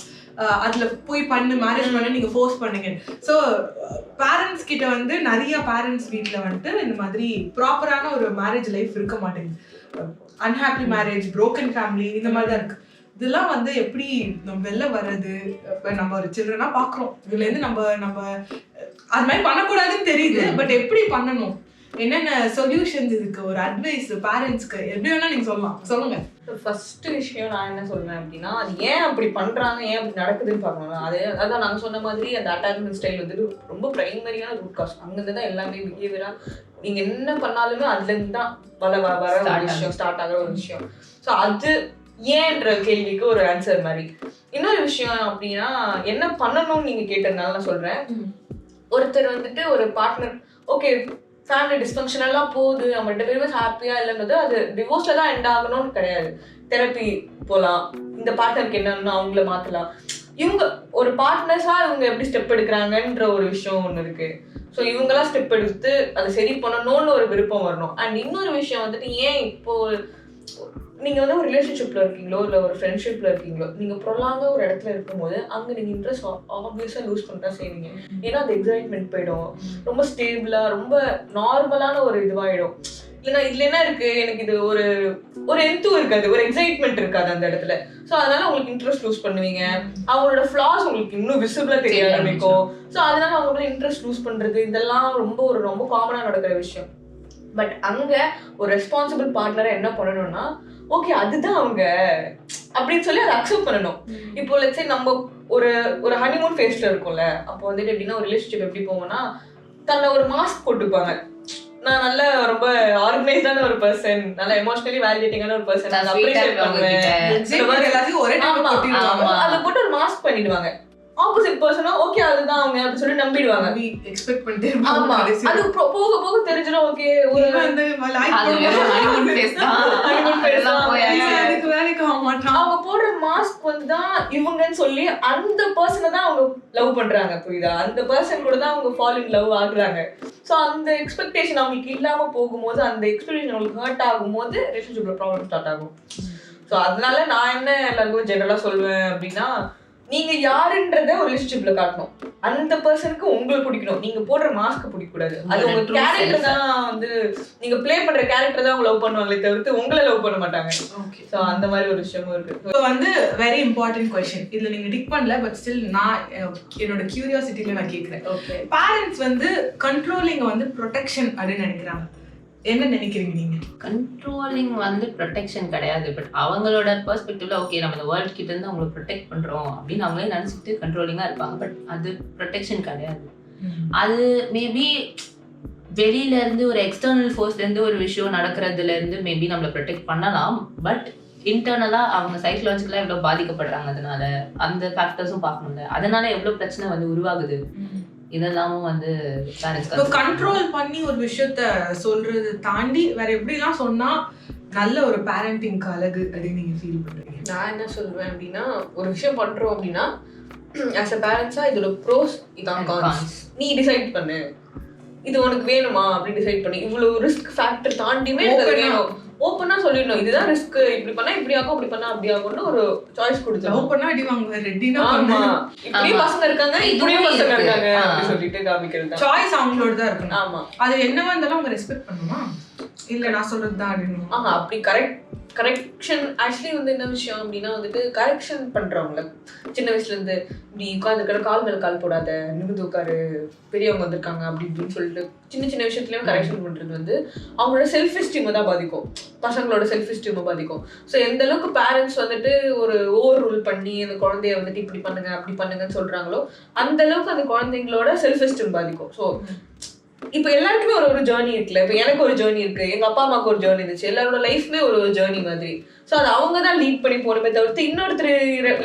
அதுல போய் மேரேஜ் பண்ண நீங்க ஃபோர்ஸ் பண்ணுங்க. ஸோ பேரண்ட்ஸ் கிட்ட வந்து நிறைய பேரண்ட்ஸ் வீட்டில் வந்துட்டு இந்த மாதிரி ப்ராப்பரான ஒரு மேரேஜ் லைஃப் இருக்க மாட்டேங்குது. அன்ஹாப்பி மேரேஜ், புரோக்கன் ஃபேமிலி, இந்த மாதிரி தான் இருக்கு. இதெல்லாம் வந்து எப்படி நம்ம வெளில வர்றது? இப்போ நம்ம ஒரு சில்ட்ரனா பார்க்குறோம், இதுல இருந்து நம்ம அது மாதிரி பண்ணக்கூடாதுன்னு தெரியுது. பட் எப்படி பண்ணணும், என்னென்ன சொல்யூஷன்ஸ் இதுக்கு, ஒரு அட்வைஸ் பேரண்ட்ஸ்க்கு எப்படி வேணா நீங்க சொல்லுங்க.
ஃபர்ஸ்ட் விஷயம் நான் என்ன சொல்றேன் அப்படின்னா, அது ஏன் அப்படி பண்றாங்க, ஏன் அப்படி நடக்குதுன்னு பார்க்கணும். அதான் நாங்க சொன்ன மாதிரி அந்த அட்டாச்மெண்ட் ஸ்டைல் வந்து ரொம்ப பிரைமரியான ரூட் காஸ். அங்கிருந்து தான் எல்லாமே பிஹேவியரா நீங்க என்ன பண்ணாலுமே அதுல இருந்து தான் வர ஒரு விஷயம் ஸ்டார்ட் ஆகிற ஒரு விஷயம். ஸோ அது ஏன்ற கேள்விக்கு ஒரு ஆன்சர் மாதிரி. இன்னொரு விஷயம் அப்படின்னா, என்ன பண்ணணும்னு நீங்க கேட்டதுனால நான் சொல்றேன். ஒருத்தர் வந்துட்டு ஒரு பார்ட்னர் ஓகே ஃபேமிலி டிஸ்ஃபங்க்ஷனெல்லாம் போகுது, அவங்க 2 பேருமே ஹாப்பியாக இல்லைன்றது அது டிவோர்ஸில் தான் எண்ட் ஆகணும்னு கிடையாது. தெரப்பி போகலாம், இந்த பார்ட்னருக்கு என்னன்னு அவங்கள மாற்றலாம். இவங்க ஒரு பார்ட்னர்ஸாக இவங்க எப்படி ஸ்டெப் எடுக்கிறாங்கன்ற ஒரு விஷயம் ஒன்று இருக்குது. ஸோ இவங்களாம் ஸ்டெப் எடுத்து அதை சரி பண்ணணும்னு ஒரு விருப்பம் வரணும். அண்ட் இன்னொரு விஷயம் வந்துட்டு, ஏன் இப்போது நீங்கள் வந்து ஒரு ரிலேஷன்ஷிப்பில் இருக்கீங்களோ இல்லை ஒரு ஃப்ரெண்ட்ஷிப்பில் இருக்கீங்களோ, நீங்கள் ப்ரொலாங்காக ஒரு இடத்துல இருக்கும்போது அங்கே நீங்கள் இன்ட்ரெஸ்ட் ஆப்வியஸாக லூஸ் பண்ணிட்டா செய்வீங்க. ஏன்னா அந்த எக்ஸைட்மெண்ட் போயிடும், ரொம்ப ஸ்டேபிளாக ரொம்ப நார்மலான ஒரு இதுவாகிடும். இல்லைன்னா இதில் என்ன இருக்குது, எனக்கு இது ஒரு எந்தும் இருக்காது, ஒரு எக்ஸைட்மெண்ட் இருக்காது அந்த இடத்துல. ஸோ அதனால உங்களுக்கு இன்ட்ரெஸ்ட் லூஸ் பண்ணுவீங்க. அவங்களோட ஃப்ளாஸ் உங்களுக்கு இன்னும் விசிபிளாக தெரிய ஆரம்பிக்கும். ஸோ அதனால அவங்களோட இன்ட்ரெஸ்ட் லூஸ் பண்ணுறது இதெல்லாம் ரொம்ப காமனாக நடக்கிற விஷயம். பட் அங்கே ஒரு ரெஸ்பான்சிபிள் பார்ட்னரை என்ன பண்ணணும்னா, ஓகே அதுதான் அவங்க அப்படின்னு சொல்லி அதை அக்செப்ட் பண்ணணும். இப்போ லெட்ஸ் சே நம்ம ஒரு ஹனிமூன் ஃபேஸ்ல இருக்கோம்ல, அப்போ வந்துட்டு எப்படின்னா ஒரு ரிலேஷன்ஷிப் எப்படி போவோம்னா, தன்னை ஒரு மாஸ்க் போட்டுப்பாங்க. நான் நல்ல ரொம்ப ஆர்கனைஸ்டான ஒரு பர்சன், நல்ல எமோஷனலி வேலிடேட்டிங்கான ஒரு பர்சன், அதை அப்ரிஷியேட் பண்ணுவேன், அதை போட்டு ஒரு மாஸ்க் பண்ணிடுவாங்க. ஆப்போசிட் பர்சனா ஓகே அதுதான் அவங்க அப்படி சொல்லி நம்பிடுவாங்க,
எக்ஸ்பெக்ட் பண்ணிட்டே.
ஆமா, அது போக போக தெரிஞ்சிடும். ஓகே ஒரு அவங்க போடுற மாஸ்க் வந்து தான் இவங்கன்னு சொல்லி அந்த பர்சனை தான் அவங்க லவ் பண்றாங்க, புரியுதா? அந்த பர்சன் கூட தான் அவங்க ஃபால் இன் லவ் ஆகுறாங்க. ஸோ அந்த எக்ஸ்பெக்டேஷன் அவங்களுக்கு இல்லாம போகும்போது, அந்த எக்ஸ்பெக்டேஷன் அவங்களுக்கு ஹர்ட் ஆகும்போது ரிலேஷன்ஷிப்ல ப்ராப்ளம் ஸ்டார்ட் ஆகும். ஸோ அதனால நான் என்ன எல்லாருக்கும் ஜெனரலா சொல்லுவேன் அப்படின்னா, நீங்க யாருன்றத ஒரு ரிலேஷன்ஷிப்ல காட்டணும். அந்த பர்சனுக்கு உங்களுக்கு பிடிக்கணும், நீங்க போடுற மாஸ்க் பிடிக்க கூடாது. அது உங்க கேரக்டர் தான் வந்து நீங்க ப்ளே பண்ற கேரக்டர் தான் அவங்க லவ் பண்ணுவாங்களே தவிர்த்து உங்களை லவ் பண்ண மாட்டாங்க. ஸோ அந்த மாதிரி ஒரு விஷயமும் இருக்கு.
இப்போ வந்து வெரி இம்பார்ட்டன்ட் கொஸ்டின், இதுல நீங்க டிக் பண்ணல, பட் ஸ்டில் நான் என்னோட கியூரியாசிட்டியில நான் கேட்கிறேன். பேரண்ட்ஸ் வந்து கண்ட்ரோலிங் வந்து ப்ரொடெக்ஷன் அப்படின்னு நினைக்கிறாங்க, என்ன நினைக்கிறீங்க நீங்க?
கண்ட்ரோலிங் வந்து ப்ரொடெக்ஷன் கிடையாது. பட் அவங்களோட பெர்ஸ்பெக்டிவ்ல ஓகே நம்ம இந்த வேர்ல்ட் கிட்ட இருந்து அவங்களை ப்ரொடெக்ட் பண்றோம் அப்படின்னு அவங்களே நினைச்சிட்டு கண்ட்ரோலிங்கா இருப்பாங்க. பட் அது ப்ரொடெக்ஷன் கிடையாது. அது மேபி வெளியில இருந்து ஒரு எக்ஸ்டர்னல் ஃபோர்ஸ்ல இருந்து ஒரு விஷயம் நடக்கிறதுல இருந்து மேபி நம்மளை ப்ரொடெக்ட் பண்ணலாம். பட் இன்டர்னலா அவங்க சைக்கலாஜிக்கலா எவ்வளவு பாதிக்கப்படுறாங்க, அதனால அந்த ஃபேக்டர்ஸும் பார்க்கணும்ல. அதனால எவ்வளவு பிரச்சனை வந்து உருவாகுது, இதெல்லாமும் வந்து
கண்ட்ரோல் பண்ணி ஒரு விஷயத்த சொல்றது தாண்டி வேற எப்படிலாம் சொன்னா நல்ல ஒரு பேரண்டிங்க்கு அழகு அப்படின்னு நீங்க ஃபீல் பண்றீங்க?
நான் என்ன சொல்லுவேன் அப்படின்னா, ஒரு விஷயம் பண்றோம் அப்படின்னா ஆஸ் அ பேரண்ட்ஸா இதோட ப்ரோஸ் இதான் கான்ஸ் நீ டிசைட் பண்ணு, இது உனக்கு வேணுமா அப்படின்னு டிசைட் பண்ணி, இவ்வளவு ரிஸ்க் ஃபேக்டர் தாண்டியுமே வேணும் ஓப்பனா சொல்லிடணும். இதுதான் ரிஸ்க், இப்படி பண்ணா இப்படி ஆகும், அப்படி பண்ணா அப்படி ஆகும்னு ஒரு சாய்ஸ் கொடுத்து ஓப்பனா அடி வாங்க ரெட்டினா. ஆமா, இப்படியும் பசங்க இருக்காங்க, இப்படியும் பசங்க இருக்காங்க அப்படி சொல்லிட்டு காமிக்கிறது.
சாய்ஸ் அவங்களோட தான் இருக்கணும். ஆமா, அது என்னவா இருந்தாலும் அவங்க ரெஸ்பெக்ட் பண்ணுமா, இல்ல நான் சொல்றது தான் அப்படின்னு.
அப்படி கரெக்ட் கரெக்ஷன் ஆக்சுவலி வந்து என்ன விஷயம் அப்படின்னா வந்துட்டு கரெக்ஷன் பண்றவங்கள சின்ன வயசுல இருந்து இப்படி உட்காந்துக்கிற கால் மேல கால் போடாத, நிமிந்து உட்காரு, பெரியவங்க வந்திருக்காங்க அப்படி இப்படின்னு சொல்லிட்டு சின்ன சின்ன விஷயத்துலயும் கரெக்ஷன் பண்றது வந்து அவங்களோட செல்ஃப் எஸ்டீமை தான் பாதிக்கும், பசங்களோட செல்ஃப் எஸ்டீமை பாதிக்கும். ஸோ எந்த அளவுக்கு பேரண்ட்ஸ் வந்துட்டு ஒரு ஓவர் ரூல் பண்ணி அந்த குழந்தைய வந்துட்டு இப்படி பண்ணுங்க அப்படி பண்ணுங்கன்னு சொல்றாங்களோ அந்த அளவுக்கு அந்த குழந்தைங்களோட செல்ஃப் எஸ்டீம் பாதிக்கும். ஸோ இப்போ எல்லாருக்குமே ஒரு ஜேர்னி இருக்குல்ல. இப்போ எனக்கு ஒரு ஜேர்னி இருக்கு, எங்க அப்பா அம்மாவுக்கு ஒரு ஜேர்னி இருந்துச்சு, எல்லாரோட லைஃப்மே ஒரு ஜேர்னி மாதிரி. ஸோ அது அவங்க தான் லீட் பண்ணி போகணுமே தவிர்த்து இன்னொருத்தர்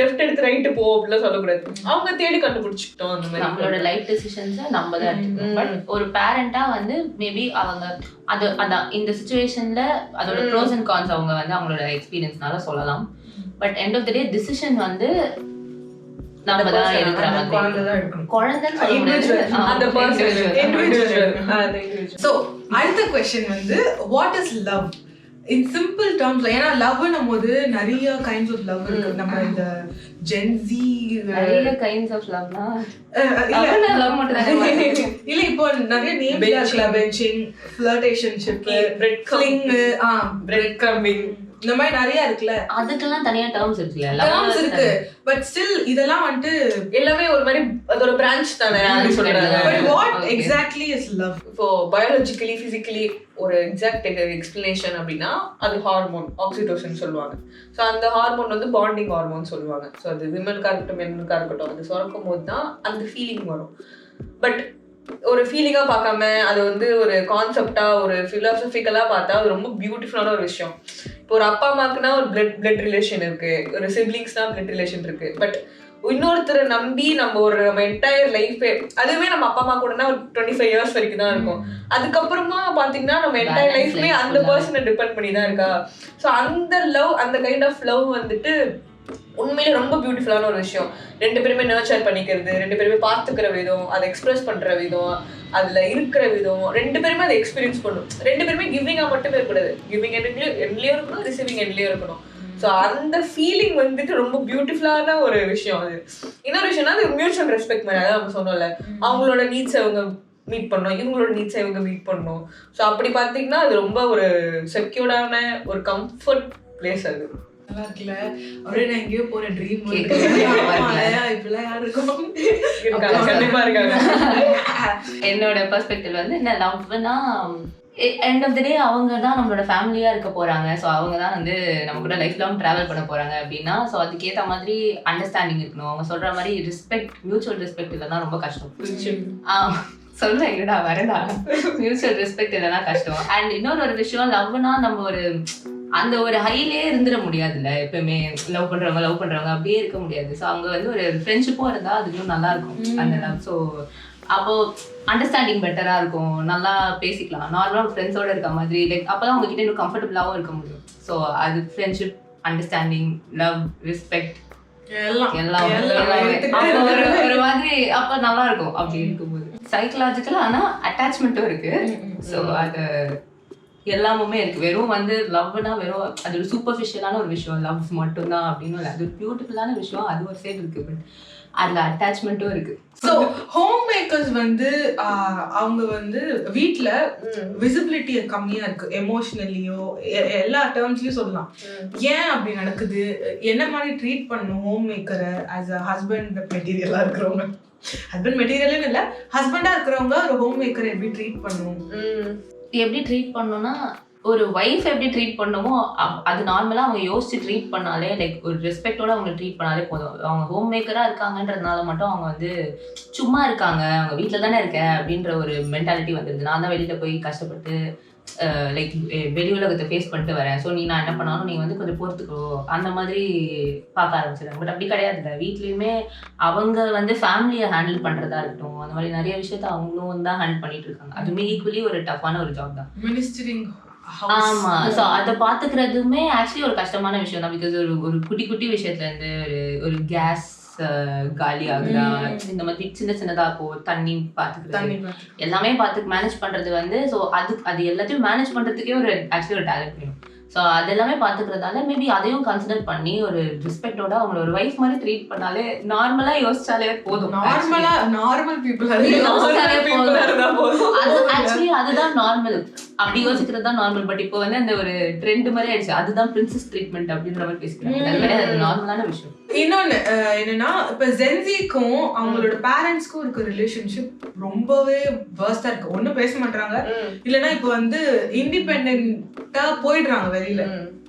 லெஃப்ட் எடுத்து ரைட்டு போ அப்படிலாம் சொல்லக்கூடாது. அவங்க தேடி கண்டுபிடிச்சிட்டோம் அந்த மாதிரி.
நம்மளோட லைஃப் டெசிஷன்ஸை நம்ம தான் எடுத்துக்கணும். பட் ஒரு பேரண்டா வந்து மேபி அவங்க அது அதான் இந்த சுச்சுவேஷன்ல அதோட ப்ரோஸ் அண்ட் கான்ஸ் அவங்க வந்து அவங்களோட எக்ஸ்பீரியன்ஸ்னால சொல்லலாம். But end of the day decision வந்து நம்ம தான் எடுக்கிறோம். குழந்தைன்னு சொல்ல முடியாது.
அந்த பர்சன் இண்டிவிஜுவல்.
சோ அடுத்த क्वेश्चन வந்து what is love in simple டர்ம்ஸ்ல? ஏன்னா லவ்னும் போது நிறைய கைண்ட்ஸ் ஆஃப் லவ் இருக்கு. நம்ம இந்த ஜென்சி
நிறைய கைண்ட்ஸ் ஆஃப் லவ்னா லவ் மட்டும் தான்
இல்ல, இப்போ நிறைய நேம்ஸ் இருக்குல, பெஞ்சிங், ஃப்ளர்டேஷன்ஷிப், ஃப்ளிங்,
பிரெட் கிரம்பிங்,
இந்த மாதிரி நிறைய இருக்குல்ல.
அதுக்கெல்லாம் தனியா டர்ம்ஸ் இருக்குல்ல.
டர்ம்ஸ் இருக்கு, பட் ஸ்டில் இதெல்லாம் வந்து
எல்லாமே ஒரு மாதிரி அதோட பிரான்ச் தானே சொல்றாங்க.
But what exactly is love?
இப்போ பயாலஜிக்கலி பிசிக்கலி ஒரு எக்ஸாக்ட் எக்ஸ்பிளனேஷன் அப்படின்னா அது ஹார்மோன் ஆக்சிடோசின் சொல்லுவாங்க. ஸோ அந்த ஹார்மோன் வந்து பாண்டிங் ஹார்மோன் சொல்லுவாங்க. ஸோ அது விமனுக்காக இருக்கட்டும் மென்னுக்காக இருக்கட்டும் அது சுரக்கும் போது தான் அந்த ஃபீலிங் வரும். பட் ஒரு ஃபீலிங்காக பார்க்காம அது வந்து ஒரு கான்செப்டா ஒரு ஃபிலாசபிக்கலா பார்த்தா அது ரொம்ப பியூட்டிஃபுல்லான ஒரு விஷயம். இப்போ ஒரு அப்பா அம்மாக்குன்னா ஒரு பிளட் ரிலேஷன் இருக்கு, ஒரு சிப்ளிங்ஸ்னா பிளட் ரிலேஷன் இருக்கு. பட் இன்னொருத்தரை நம்பி நம்ம என்டையர் லைஃபே, அதுவே நம்ம அப்பா அம்மா கூடனா ஒரு 25 years வரைக்கும் தான் இருக்கும். அதுக்கப்புறமா பாத்தீங்கன்னா நம்ம என்டையர் லைஃப்மே அந்த பர்சனை டிபெண்ட் பண்ணி தான் இருக்கா. ஸோ அந்த லவ், அந்த கைண்ட் ஆஃப் லவ் வந்துட்டு உண்மையிலே ரொம்ப பியூட்டிஃபுல்லான ஒரு விஷயம். ரெண்டு பேருமே நர்ச்சர் பண்ணிக்கிறது, ரெண்டு பேருமே பார்த்துக்கிற விதம், அதை எக்ஸ்பிரஸ் பண்ற விதம், அதுல இருக்கிற விதம், ரெண்டு பேருமே அதை எக்ஸ்பீரியன்ஸ் பண்ணும். ரெண்டு பேருமே கிவிங்கா மட்டுமே இருக்கக்கூடாது, கிவிங் எண்ட்லயும் இருக்கணும், ரிசீவிங் எண்ட்லயும் இருக்கணும். ஸோ அந்த ஃபீலிங் வந்துட்டு ரொம்ப பியூட்டிஃபுல்லான ஒரு விஷயம். அது இன்னொரு விஷயம்னா அது மியூச்சுவல் ரெஸ்பெக்ட் மாதிரி. அதான் நம்ம சொன்னோம்ல, அவங்களோட நீட்ஸ் அவங்க மீட் பண்ணணும், இவங்களோட நீட்ஸ் இவங்க மீட் பண்ணணும். ஸோ அப்படி பார்த்தீங்கன்னா அது ரொம்ப ஒரு செக்யூர்டான ஒரு கம்ஃபர்ட் பிளேஸ். அது
நல்லா இருக்குல்ல. அப்படியே நான் எங்கேயோ போற ட்ரீம் இப்பெல்லாம் யாரு இருக்கும்?
கண்டிப்பா இருக்காங்க.
என்னோட பெர்ஸ்பெக்டிவ் வந்து என்ன லவ்னா எண்ட் ஆஃப் த டே அவங்க தான் நம்மளோட ஃபேமிலியாக இருக்க போகிறாங்க. ஸோ அவங்க தான் வந்து நம்ம கூட லைஃப் லாங் ட்ராவல் பண்ண போகிறாங்க அப்படின்னா ஸோ அதுக்கேற்ற மாதிரி அண்டர்ஸ்டாண்டிங் இருக்கணும். அவங்க சொல்கிற மாதிரி ரெஸ்பெக்ட், மியூச்சுவல் ரெஸ்பெக்ட் இல்லைன்னா ரொம்ப கஷ்டம். சொல்றேன் இல்லடா வரடா, மியூச்சுவல் ரெஸ்பெக்ட் இல்லைன்னா கஷ்டம். அண்ட் இன்னொரு விஷயம், லவ்னா நம்ம ஒரு அந்த ஒரு ஹைலே இருந்துட முடியாதுல்ல. எப்பவுமே லவ் பண்றவங்க அப்படியே இருக்க முடியாது. ஸோ அவங்க வந்து ஒரு ஃப்ரெண்ட்ஷிப்பும் இருந்தால் அது இன்னும் நல்லா இருக்கும் அந்த லவ். ஸோ அப்போ அண்டர்ஸ்டாண்டிங் பெட்டரா இருக்கும், நல்லா பேசிக்கலாம், நார்மலாக ஃப்ரெண்ட்ஸோட இருக்க மாதிரி. லைக் அப்போதான் உங்ககிட்ட இன்னும் கம்ஃபர்டபுளாகவும் இருக்க முடியும். ஸோ அது ஃப்ரெண்ட்ஷிப், அண்டர்ஸ்டாண்டிங், லவ், ரெஸ்பெக்ட் எல்லாம் ஒரு மாதிரி அப்போ நல்லா இருக்கும். அப்படி இருக்கும்போது சைக்கலாஜிக்கலா ஆனால் அட்டாச்மெண்ட்டும் இருக்கு. ஸோ அது எல்லாமே இருக்கு. வெறும் வந்து லவ்னா வெறும் அது ஒரு சூப்பர்ஃபிஷியலான ஒரு விஷயம், லவ் மட்டும்தான் அப்படின்னு இல்லை. அது ஒரு பியூட்டிஃபுல்லான விஷயம், அது ஒரு சைடு இருக்கு. பட் அதுல அட்டாச்மெண்ட்டும் இருக்கு.
ஸோ ஹோம் மேக்கர்ஸ் வந்து அவங்க வந்து வீட்டுல விசிபிலிட்டி கம்மியா இருக்கு, எமோஷனலியோ எல்லா டேர்ம்ஸ்லயும் சொல்லலாம். ஏன் அப்படி நடக்குது? என்ன மாதிரி ட்ரீட் பண்ணணும் home Mekkarai as a husband மெட்டீரியலா இருக்கிறவங்க? ஹஸ்பண்ட் மெட்டீரியல்னு இல்லை, ஹஸ்பண்டா இருக்கிறவங்க ஒரு ஹோம் மேக்கரை எப்படி ட்ரீட் பண்ணணும்?
எப்படி ட்ரீட் பண்ணணும்னா ஒரு ஒய்ஃப் எப்படி ட்ரீட் பண்ணணுமோ அது நார்மலாக அவங்க யோசிச்சு ட்ரீட் பண்ணாலே, லைக் ஒரு ரெஸ்பெக்டோட அவங்க ட்ரீட் பண்ணாலே போதும். அவங்க ஹோம் மேக்கராக இருக்காங்கன்றதுனால மட்டும் அவங்க வந்து சும்மா இருக்காங்க, அவங்க வீட்டில் தானே இருக்கேன் அப்படின்ற ஒரு மென்டாலிட்டி வந்துடுது. நான் தான் வெளியில் போய் கஷ்டப்பட்டு லைக் வெளி உலகத்தை ஃபேஸ் பண்ணிட்டு வரேன், ஸோ நான் என்ன பண்ணாலும் நீங்கள் வந்து கொஞ்சம் பொறுத்துக்கோ அந்த மாதிரி பார்க்க ஆரம்பிச்சிடுறாங்க. பட் அப்படி கிடையாதுல்ல. வீட்லேயுமே அவங்க வந்து ஃபேமிலியை ஹேண்டில் பண்ணுறதா இருக்கட்டும், அந்த மாதிரி நிறைய விஷயத்த அவங்களும் தான் ஹேண்டில் பண்ணிட்டு இருக்காங்க. அதுவுமே ஈக்குவலி ஒரு டஃப்பான ஒரு ஜாப் தான்.
மினிஸ்டரிங்
ஆமா. ஸோ அதை பார்த்துக்கிறதுமே ஆக்சுவலி ஒரு கஷ்டமான விஷயம் தான். பிகாஸ் ஒரு குட்டி விஷயத்துல இருந்து ஒரு கேஸ் காலி ஆகுதா, இந்த மாதிரி சின்னதா இப்போ தண்ணி பார்த்துக்கிறது எல்லாமே மேனேஜ் பண்றது வந்து ஸோ அது எல்லாத்தையும் மேனேஜ் பண்றதுக்கே ஒரு ஆக்சுவலி ஒரு டேலண்ட் வேணும். ஸோ அதெல்லாமே பார்த்துக்கிறதால மேபி அதையும் கன்சிடர் பண்ணி ஒரு ரெஸ்பெக்டோட அவங்கள ஒரு வைஃப் மாதிரி ட்ரீட் பண்ணாலே, நார்மலா யோசிச்சாலே போதும்.
நார்மல் பீப்புள்
ஆக்சுவலி அதுதான் நார்மல். அப்படி யோசிக்கிறது தான் நார்மல். பட் இப்போ வந்து அந்த ஒரு ட்ரெண்ட் மாதிரி ஆயிடுச்சு, அதுதான் பிரின்சஸ் ட்ரீட்மெண்ட் அப்படின்ற மாதிரி பேசிக்கிறாங்க. அது நார்மலான விஷயம்.
இன்னொன்னு என்னன்னா, இப்ப ஜென்சிக்கும் அவங்களோட பேரண்ட்ஸ்க்கும் இருக்க ரிலேஷன்ஷிப் ரொம்பவே வர்ஸ்டா இருக்கு. ஒண்ணும் பேச மாட்டாங்க, இல்லைன்னா இப்ப வந்து இண்டிபெண்டா போயிடுறாங்க வெளியில.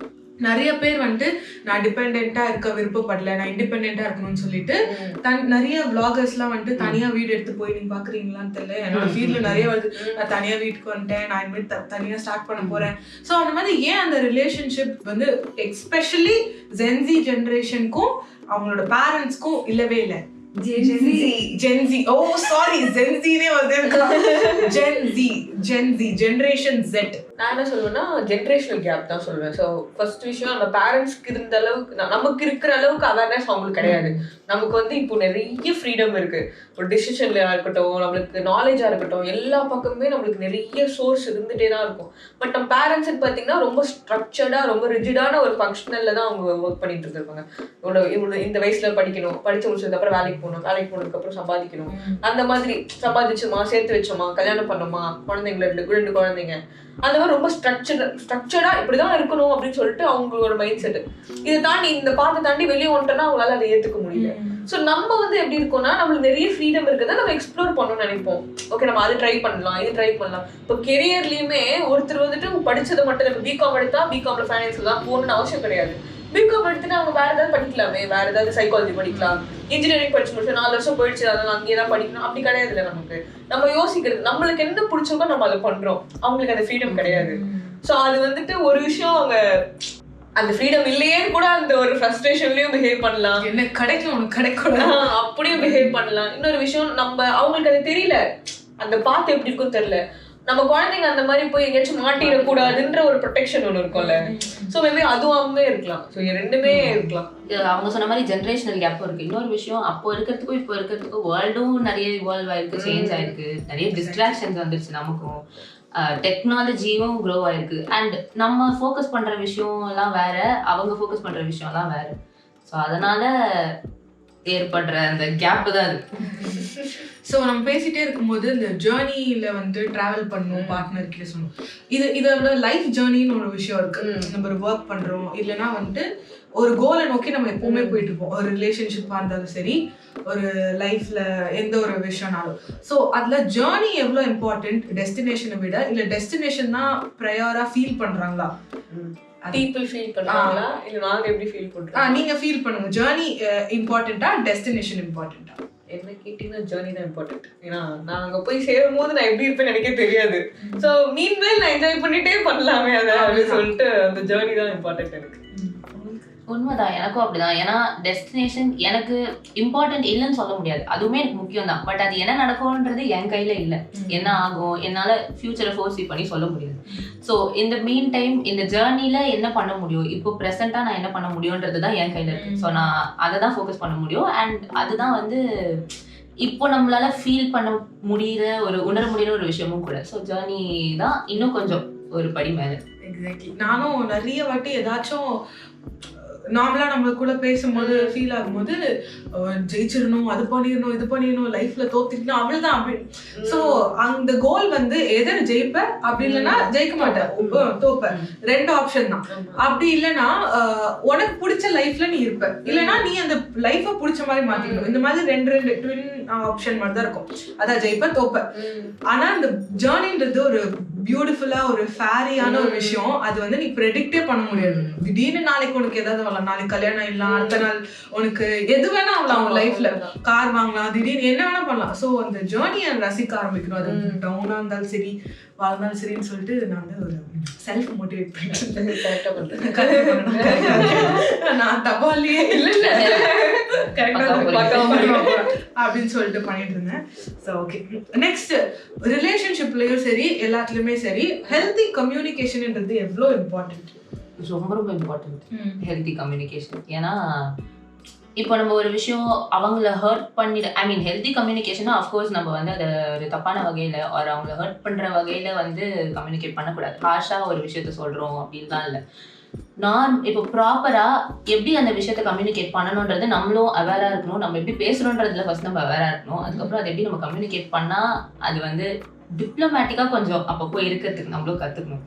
நிறைய பேர் வந்துட்டு நான் டிபெண்டா இருக்க விருப்பப்படல, நான் இண்டிபெண்டா இருக்கணும்னு சொல்லிட்டு நிறைய விளாகர்ஸ் எல்லாம் வந்துட்டு தனியா வீடு எடுத்து போய் நீங்க பாக்குறீங்களான்னு தெரியல, என்னோட ஃபீல்ட்ல நிறைய வருது, நான் தனியா வீட்டுக்கு வந்துட்டேன், நான் இனிமேல் தனியா ஸ்டார்ட் பண்ண போறேன். ஸோ அந்த மாதிரி ஏன் அந்த ரிலேஷன்ஷிப் வந்து எஸ்பெஷலி ஜென்சி ஜென்ரேஷனுக்கும் அவங்களோட பேரண்ட்ஸ்க்கும் இல்லவே இல்லை. ஜென்சி ஓ சாரி ஜென்சினே வருது. Gen Z generation Z.
நான் என்ன சொல்லுவேன்னா ஜென்ரேஷனல் கேப் தான் சொல்லுவேன். ஸோ ஃபர்ஸ்ட் விஷயம், நம்ம பேரண்ட்ஸ்க்கு இருந்த அளவுக்கு நமக்கு இருக்கிற அளவுக்கு அவேர்னஸ் அவங்களுக்கு கிடையாது. நமக்கு வந்து இப்போ நிறைய ஃப்ரீடம் இருக்கு, ஒரு டிசிஷன்ல இருக்கட்டும், நம்மளுக்கு நாலேஜா இருக்கட்டும், எல்லா பக்கமுமே நம்மளுக்கு நிறைய சோர்ஸ் இருந்துட்டே தான் இருக்கும். பட் நம்ம பேரண்ட்ஸ் பார்த்தீங்கன்னா ரொம்ப ஸ்ட்ரக்சர்டா, ரொம்ப ரிஜிடான ஒரு ஃபங்க்ஷனல்ல தான் அவங்க ஒர்க் பண்ணிட்டு இருந்திருப்பாங்க. இவ்வளோ இந்த வயசுல படிக்கணும், படிச்சு முடிச்சதுக்கு அப்புறம் வேலைக்கு போகணும், வேலைக்கு போனதுக்கு அப்புறம் சம்பாதிக்கணும், அந்த மாதிரி சம்பாதிச்சோமா, சேர்த்து வச்சோமா, கல்யாணம் பண்ணோமா, குழந்தைங்களை 2 குழந்தைங்க, அந்த மாதிரி ரொம்ப ஸ்ட்ரக்சர்டா இப்படிதான் இருக்கணும் அப்படின்னு சொல்லிட்டு அவங்களோட மைண்ட் செட். இதை தாண்டி இந்த பாதை தாண்டி வெளியே வந்துட்டோம்னா அவங்களால அதை ஏத்துக்க முடியல. ஸோ நம்ம வந்து எப்படி இருக்கோம்னா, நம்மளுக்கு நிறைய ஃப்ரீடம் இருக்குதா, நம்ம எக்ஸ்ப்ளோர் பண்ணணும்னு நினைப்போம். ஓகே, நம்ம அது ட்ரை பண்ணலாம், இது ட்ரை பண்ணலாம். இப்போ கெரியர்லயுமே ஒருத்தர் வந்துட்டு படிச்சதை மட்டும் இப்போ பிகாம் எடுத்தா பிகாம்ல ஃபைனான்ஸ்ல தான் போகணும்னு அவசியம் கிடையாது. பிகாம் எடுத்துட்டு அவங்க வேற ஏதாவது படிக்கலாமே, வேற ஏதாவது சைக்காலஜி படிக்கலாம், இன்ஜினியரிங் படிச்சு முடிச்சு 4 வருஷம் போயிடுச்சு, அதனால அங்கேயே தான் படிக்கணும் அப்படி கிடையாது. இல்லை, நமக்கு நம்ம யோசிக்கிறது நம்மளுக்கு என்ன பிடிச்சோக்கோ நம்ம அதை பண்றோம். அவங்களுக்கு அந்த ஃப்ரீடம் கிடையாது. ஸோ அது வந்துட்டு ஒரு விஷயம், அவங்க அந்த ஃப்ரீடம் இல்லையேன்னு கூட அந்த ஒரு ஃப்ரஸ்ட்ரேஷன்லயும் பிஹேவ் பண்ணலாம்,
என்ன கிடைக்கும் உனக்கு கிடைக்கும்
அப்படியும் பிஹேவ் பண்ணலாம். இன்னொரு விஷயம், நம்ம அவங்களுக்கு அது தெரியல, அந்த பாத்து எப்படி இருக்குன்னு தெரியல. நம்ம குழந்தைங்க அந்த மாதிரி போய் எங்கேயாச்சும் மாட்டிடக்கூடாதுன்ற ஒரு ப்ரொடெக்ஷன் ஒன்று இருக்கும்ல. ஸோ மேபி அதுவாகவே இருக்கலாம். ஸோ ரெண்டுமே இருக்கலாம்.
அவங்க சொன்ன மாதிரி ஜென்ரேஷனல் கேப்பும் இருக்கு. இன்னொரு விஷயம், அப்போ இருக்கிறதுக்கும் இப்போ இருக்கிறதுக்கும் வேர்ல்டும் நிறைய இவால்வ் ஆயிருக்கு, சேஞ்ச் ஆயிருக்கு, நிறைய டிஸ்ட்ராக்ஷன்ஸ் வந்துருச்சு, நமக்கும் டெக்னாலஜியும் க்ரோ ஆயிருக்கு. அண்ட் நம்ம ஃபோக்கஸ் பண்ற விஷயம் எல்லாம் வேற, அவங்க ஃபோக்கஸ் பண்ற விஷயம் எல்லாம் வேற. ஸோ அதனால ஏற்படுற அந்த கேப் தான் அது.
ஸோ நம்ம பேசிட்டே இருக்கும்போது இந்த ஜேர்னியில வந்து டிராவல் பண்ணணும், பார்ட்னர் கிட்ட சொல்லணும், இதோட லைஃப் ஜேர்னின்னு ஒரு விஷயம் இருக்கு. நம்ம ஒரு ஒர்க் பண்றோம், இல்லைன்னா வந்துட்டு ஒரு கோலை நோக்கி நம்ம எப்பவுமே போயிட்டு இருப்போம். ஒரு ரிலேஷன்ஷிப்பா இருந்தாலும் சரி, ஒரு லைஃப்ல எந்த ஒரு விஷயம்னாலும். ஸோ அதுல ஜேர்னி எவ்வளோ இம்பார்ட்டன்ட் டெஸ்டினேஷனை விட, இல்லை டெஸ்டினேஷன் தான் ப்ரையாரா ஃபீல் பண்றாங்களா?
பீப்புள் ஃபீல் பண்றாங்களா, இல்ல நாங்க எப்படி ஃபீல் பண்றோம்?
நீங்க ஃபீல் பண்ணுங்க, ஜேர்னி இம்பார்ட்டன்ட்டா டெஸ்டினேஷன் இம்பார்ட்டன்ட்டா?
என்ன கேட்டீங்கன்னா ஜேர்னி தான் இம்பார்ட்டன்ட். ஏன்னா நான் அங்க போய் சேரும் போது நான் எப்படி இருப்பேன்னு எனக்கே தெரியாது. ஸோ மீன்வேல் நான் என்ஜாய் பண்ணிட்டே பண்ணலாமே அதை அப்படின்னு சொல்லிட்டு அந்த ஜேர்னி தான் இம்பார்ட்டன்ட் எனக்கு.
உண்மைதான், எனக்கும் அப்படிதான். ஏன்னா டெஸ்டினேஷன் எனக்கு இம்பார்ட்டன்ட் இல்லைன்னு சொல்ல முடியாது, அதுவுமே எனக்கு முக்கியம் தான். பட் அது என்ன நடக்கும்ன்றது என் கையில இல்லை. என்ன ஆகும் என்னால ஃபியூச்சரை ஃபோர்ஸி பண்ணி சொல்ல முடியாது. ஸோ இந்த மீன் டைம் இந்த ஜேர்னில என்ன பண்ண முடியும், இப்போ ப்ரெசென்ட்டா நான் என்ன பண்ண முடியும்ன்றது தான் என் கையில இருக்கு. ஸோ நான் அதை தான் ஃபோக்கஸ் பண்ண முடியும். அண்ட் அதுதான் வந்து இப்போ நம்மளால ஃபீல் பண்ண முடிகிற உணர முடிகிற ஒரு விஷயமும் கூட. ஸோ ஜேர்னி தான் இன்னும் கொஞ்சம் ஒரு படி மேலே.
எக்ஸாக்ட்லி. நானும் நிறைய வாட்டி ஏதாச்சும் நார்மலா நம்ம கூட பேசும்போது ஃபீல் ஆகும்போது ஜெயிச்சிடணும், அது பண்ணிடணும், இது பண்ணிடணும், லைஃப்ல தோத்துக்கணும், அவ்வளவுதான் அப்படி. ஸோ அந்த கோல் வந்து எதை ஜெயிப்ப, அப்படி இல்லைன்னா ஜெயிக்க மாட்டேன், தோப்ப, 2 ஆப்ஷன் தான். அப்படி இல்லைன்னா உனக்கு பிடிச்ச லைஃப்ல நீ இருப்ப, இல்லைன்னா நீ அந்த லைஃபை பிடிச்ச மாதிரி மாத்திக்கணும். இந்த மாதிரி 2 ட்வின் ஆப்ஷன் மாதிரி தான் இருக்கும். அதான் ஜெயிப்ப தோப்ப. ஆனா இந்த ஜேர்னின்றது ஒரு பியூட்டிஃபுல்லா ஒரு ஃபேரியான ஒரு விஷயம். அது வந்து நீ ப்ரெடிக்டே பண்ண முடியாது. திடீர்னு நாளைக்கு உனக்கு ஏதாவது வரலாம், நாளைக்கு கல்யாணம் இல்லலாம், அடுத்த நாள் உனக்கு எது வேணா ஆகலாம், அவங்க லைஃப்ல கார் வாங்கலாம், திடீர்னு என்ன வேணா பண்ணலாம். ஸோ அந்த ஜேர்னியை ரசிக்க ஆரம்பிக்கணும். அது டவுனா இருந்தாலும் சரி, வாழ்ந்தாலும் சரின்னு சொல்லிட்டு நான் வந்து ஒரு செல்ஃப் மோட்டிவேட் பண்ணிட்டு நான் தபாலியே இல்லை அப்படின்னு சொல்லிட்டு பண்ணிட்டு இருந்தேன். ஸோ ஓகே, நெக்ஸ்ட் ரிலேஷன்ஷிப்லயும் சரி, எல்லாத்துலயுமே சரி, ஹெல்தி கம்யூனிகேஷன்ன்றது எவ்வளோ இம்பார்ட்டன்ட்?
ரொம்ப ரொம்ப இம்பார்ட்டன்ட் ஹெல்தி கம்யூனிகேஷன். ஏன்னா இப்போ நம்ம ஒரு விஷயம் அவங்கள ஹர்ட் பண்ணிட, ஐ மீன் ஹெல்தி கம்யூனிகேஷனா அஃப்கோர்ஸ் நம்ம வந்து அதை ஒரு தப்பான வகையில் ஒரு அவங்கள ஹர்ட் பண்ணுற வகையில் வந்து கம்யூனிகேட் பண்ணக்கூடாது. ஹார்ஷாக ஒரு விஷயத்த சொல்கிறோம் அப்படின்னு தான் இல்லை. நான் இப்போ ப்ராப்பராக எப்படி அந்த விஷயத்த கம்யூனிகேட் பண்ணணுன்றது நம்மளும் அவேராக இருக்கணும். நம்ம எப்படி பேசுகிறோன்றதுல ஃபர்ஸ்ட் நம்ம அவேராக இருக்கணும். அதுக்கப்புறம் அதை எப்படி நம்ம கம்யூனிகேட் பண்ணால் அது வந்து டிப்ளமேட்டிக்கா கொஞ்சம் அப்பப்போ இருக்கிறதுக்கு நம்மளும் கத்துக்கணும்.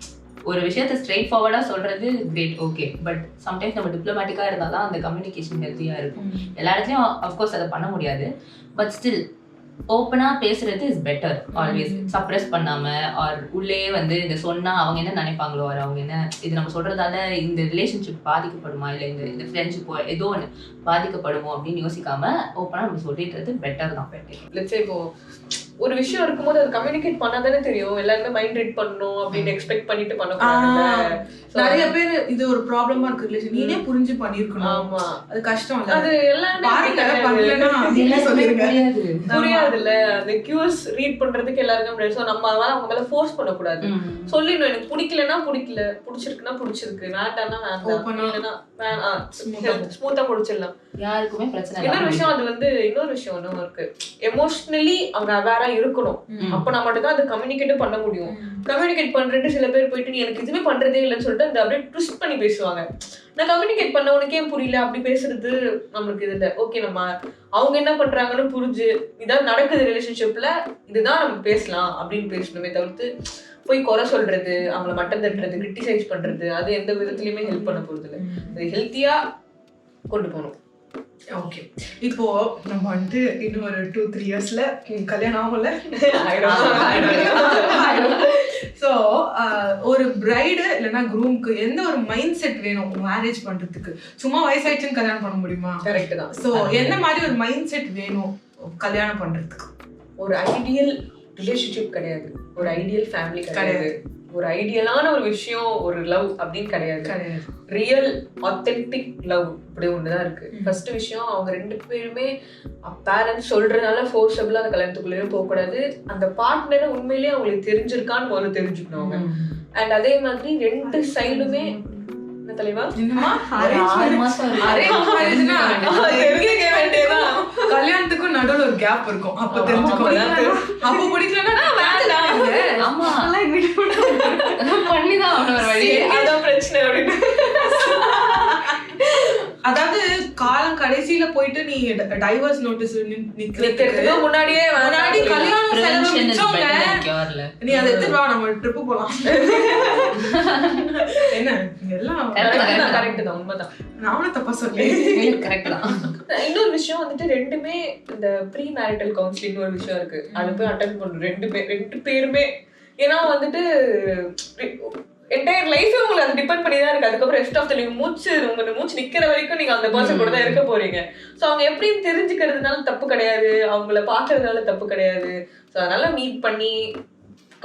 ஒரு விஷயத்த ஸ்ட்ரெயிட் ஃபார்வர்டா சொல்றது கிரேட், ஓகே, பட் சம்டைம்ஸ் நம்ம டிப்ளமேட்டிக்கா இருந்தால் தான் அந்த கம்யூனிகேஷன் ஹெல்த்தியா இருக்கும். எல்லா இடத்துலையும் அஃப்கோர்ஸ் அதை பண்ண முடியாது, பட் ஸ்டில் ஓப்பனா பேசுறது இஸ் பெட்டர். ஆல்வேஸ் சப்ரெஸ் பண்ணாம ஆர் உள்ளே வந்து இதை சொன்னா அவங்க என்ன நினைப்பாங்களோ, ஆர் அவங்க என்ன இது நம்ம சொல்றதால இந்த ரிலேஷன்ஷிப் பாதிக்கப்படுமா, இல்லை இந்த ஃப்ரெண்ட்ஷிப் ஏதோ ஒன்று பாதிக்கப்படுமோ அப்படின்னு யோசிக்காம ஓப்பனா நம்ம சொல்லிட்டு பெட்டர் தான்.
லெட்ஸ் இப்போ ஒரு விஷயம் இருக்கும்போது அது கம்யூனிகேட் பண்ணாதானே தெரியும். எல்லாருமே மைண்ட் ரீட் பண்ணணும் அப்படின்னு எக்ஸ்பெக்ட் பண்ணிட்டு பண்ணக்கூடாது.
நிறைய பேர் இது ஒரு ப்ராப்ளமா இருக்கு ரிலேஷன், நீனே புரிஞ்சு பண்ணிருக்கணும். ஆமா, அது கஷ்டம் இல்ல, அது எல்லாமே
புரியாது இல்ல. அந்த கியூஸ் ரீட் பண்றதுக்கு எல்லாருக்கும் முடியாது. ஸோ நம்ம அவங்க மேல ஃபோர்ஸ் பண்ணக்கூடாது. சொல்லிடணும், எனக்கு பிடிக்கலன்னா பிடிக்கல, பிடிச்சிருக்குன்னா பிடிச்சிருக்கு, வேண்டாம்னா வேண்டாம், ஸ்மூத்தா முடிச்சிடலாம்,
யாருக்குமே பிரச்சனை.
இன்னொரு விஷயம் அது வந்து இன்னொரு விஷயம் ஒன்றும் இருக்கு, எமோஷனலி அவங்க அவேரா இருக்கணும். அப்ப நான் மட்டும் தான் அதை கம்யூனிகேட்டும் பண்ண முடியும். கம்யூனிகேட் பண்றேன்னு சில பேர் போயிட்டு நீ எனக்கு இதுவே பண்றதே இல்லைன்னு சொல்லிட்டு அந்த அப்படியே ட்விஸ்ட் பண்ணி பேசுவாங்க. நான் கம்யூனிகேட் பண்ண உனக்கே புரியல அப்படி பேசுறது நம்மளுக்கு இது இல்லை. ஓகே, நம்ம அவங்க என்ன பண்றாங்கன்னு புரிஞ்சு இதான் நடக்குது ரிலேஷன்ஷிப்ல, இதுதான் நம்ம பேசலாம் அப்படின்னு பேசணுமே தவிர்த்து போய் குறை சொல்றது, அவங்கள மட்டம் தட்டுறது, கிரிட்டிசைஸ் பண்றது அது எந்த விதத்துலயுமே ஹெல்ப் பண்ண போறது இல்லை. அது ஹெல்த்தியா கொண்டு போகணும்.
ஓகே, இப்போ நம்ம வந்துட்டு இன்னும் ஒரு 2-3 இயர்ஸ்ல கல்யாணம் ஆகல. ஸோ ஒரு பிரைடு இல்லைன்னா குரூம்க்கு எந்த ஒரு மைண்ட் செட் வேணும் மேரேஜ் பண்றதுக்கு? சும்மா வயசாயிடுச்சுன்னு கல்யாணம் பண்ண முடியுமா?
கரெக்ட் தான்.
ஸோ எந்த மாதிரி ஒரு மைண்ட் செட் வேணும் கல்யாணம் பண்றதுக்கு?
ஒரு ஐடியல் ரிலேஷன்ஷிப் கிடையாது, ஒரு ஐடியல் ஃபேமிலி கிடையாது, ஒரு ஐடியலான ஒரு விஷயம் ஒரு லவ் அப்படின்னு கிடையாது. ரியல் ஆத்தென்டிக் லவ் இப்படி ஒண்ணுதான் இருக்கு. ஃபர்ஸ்ட் விஷயம், அவங்க 2 பேருமே பேரண்ட்ஸ் சொல்றதுனால ஃபோர்ஸபிளா அந்த கல்யாணத்துக்குள்ளேயே போகக்கூடாது. அந்த பார்ட்னரை உண்மையிலேயே அவங்களுக்கு தெரிஞ்சிருக்கான்னு முதல்ல தெரிஞ்சுக்கணும் அவங்க. அண்ட் அதே மாதிரி 2 சைடுமே தலைவா
கல்யாணத்துக்கும் நடுவில் ஒரு கேப் இருக்கும், அப்ப தெரிஞ்சுக்கோங்க. அப்ப பிடிக்கலன்னா
பிரச்சனை அப்படின்னு.
அதாவது காலம் கடைசியில போயிட்டு நீ டைவர்ஸ் நோட்டீஸ்
நிக்கிறதுக்கு முன்னாடியே
கல்யாணம் செலவு மிச்சோங்க. நீ அதை எடுத்துட்டு வா, நம்ம ட்ரிப்பு போலாம். என்ன எல்லாம்
கரெக்ட் தான், உண்மைதான்.
நானும் தப்பா சொல்றேன்.
கரெக்ட் தான்.
இன்னொரு விஷயம் வந்துட்டு 2மே இந்த ப்ரீ மேரிட்டல் கவுன்சிலிங் ஒரு விஷயம் இருக்கு, அது போய் அட்டெண்ட் பண்ணணும் 2 பேருமே. ஏன்னா வந்துட்டு என்டையர் லைஃப் உங்களுக்கு அது டிபெண்ட் பண்ணி தான் இருக்கு. அதுக்கப்புறம் ரெஸ்ட் ஆஃப் த லைஃப் மூச்சு நிக்கிற வரைக்கும் நீங்க அந்த பர்சன் கூட தான் இருக்க போறீங்க. ஸோ அவங்க எப்படின்னு தெரிஞ்சுக்கிறதுனால தப்பு கிடையாது, அவங்கள பாக்குறதுனால தப்பு கிடையாது. ஸோ அதனால மீட் பண்ணி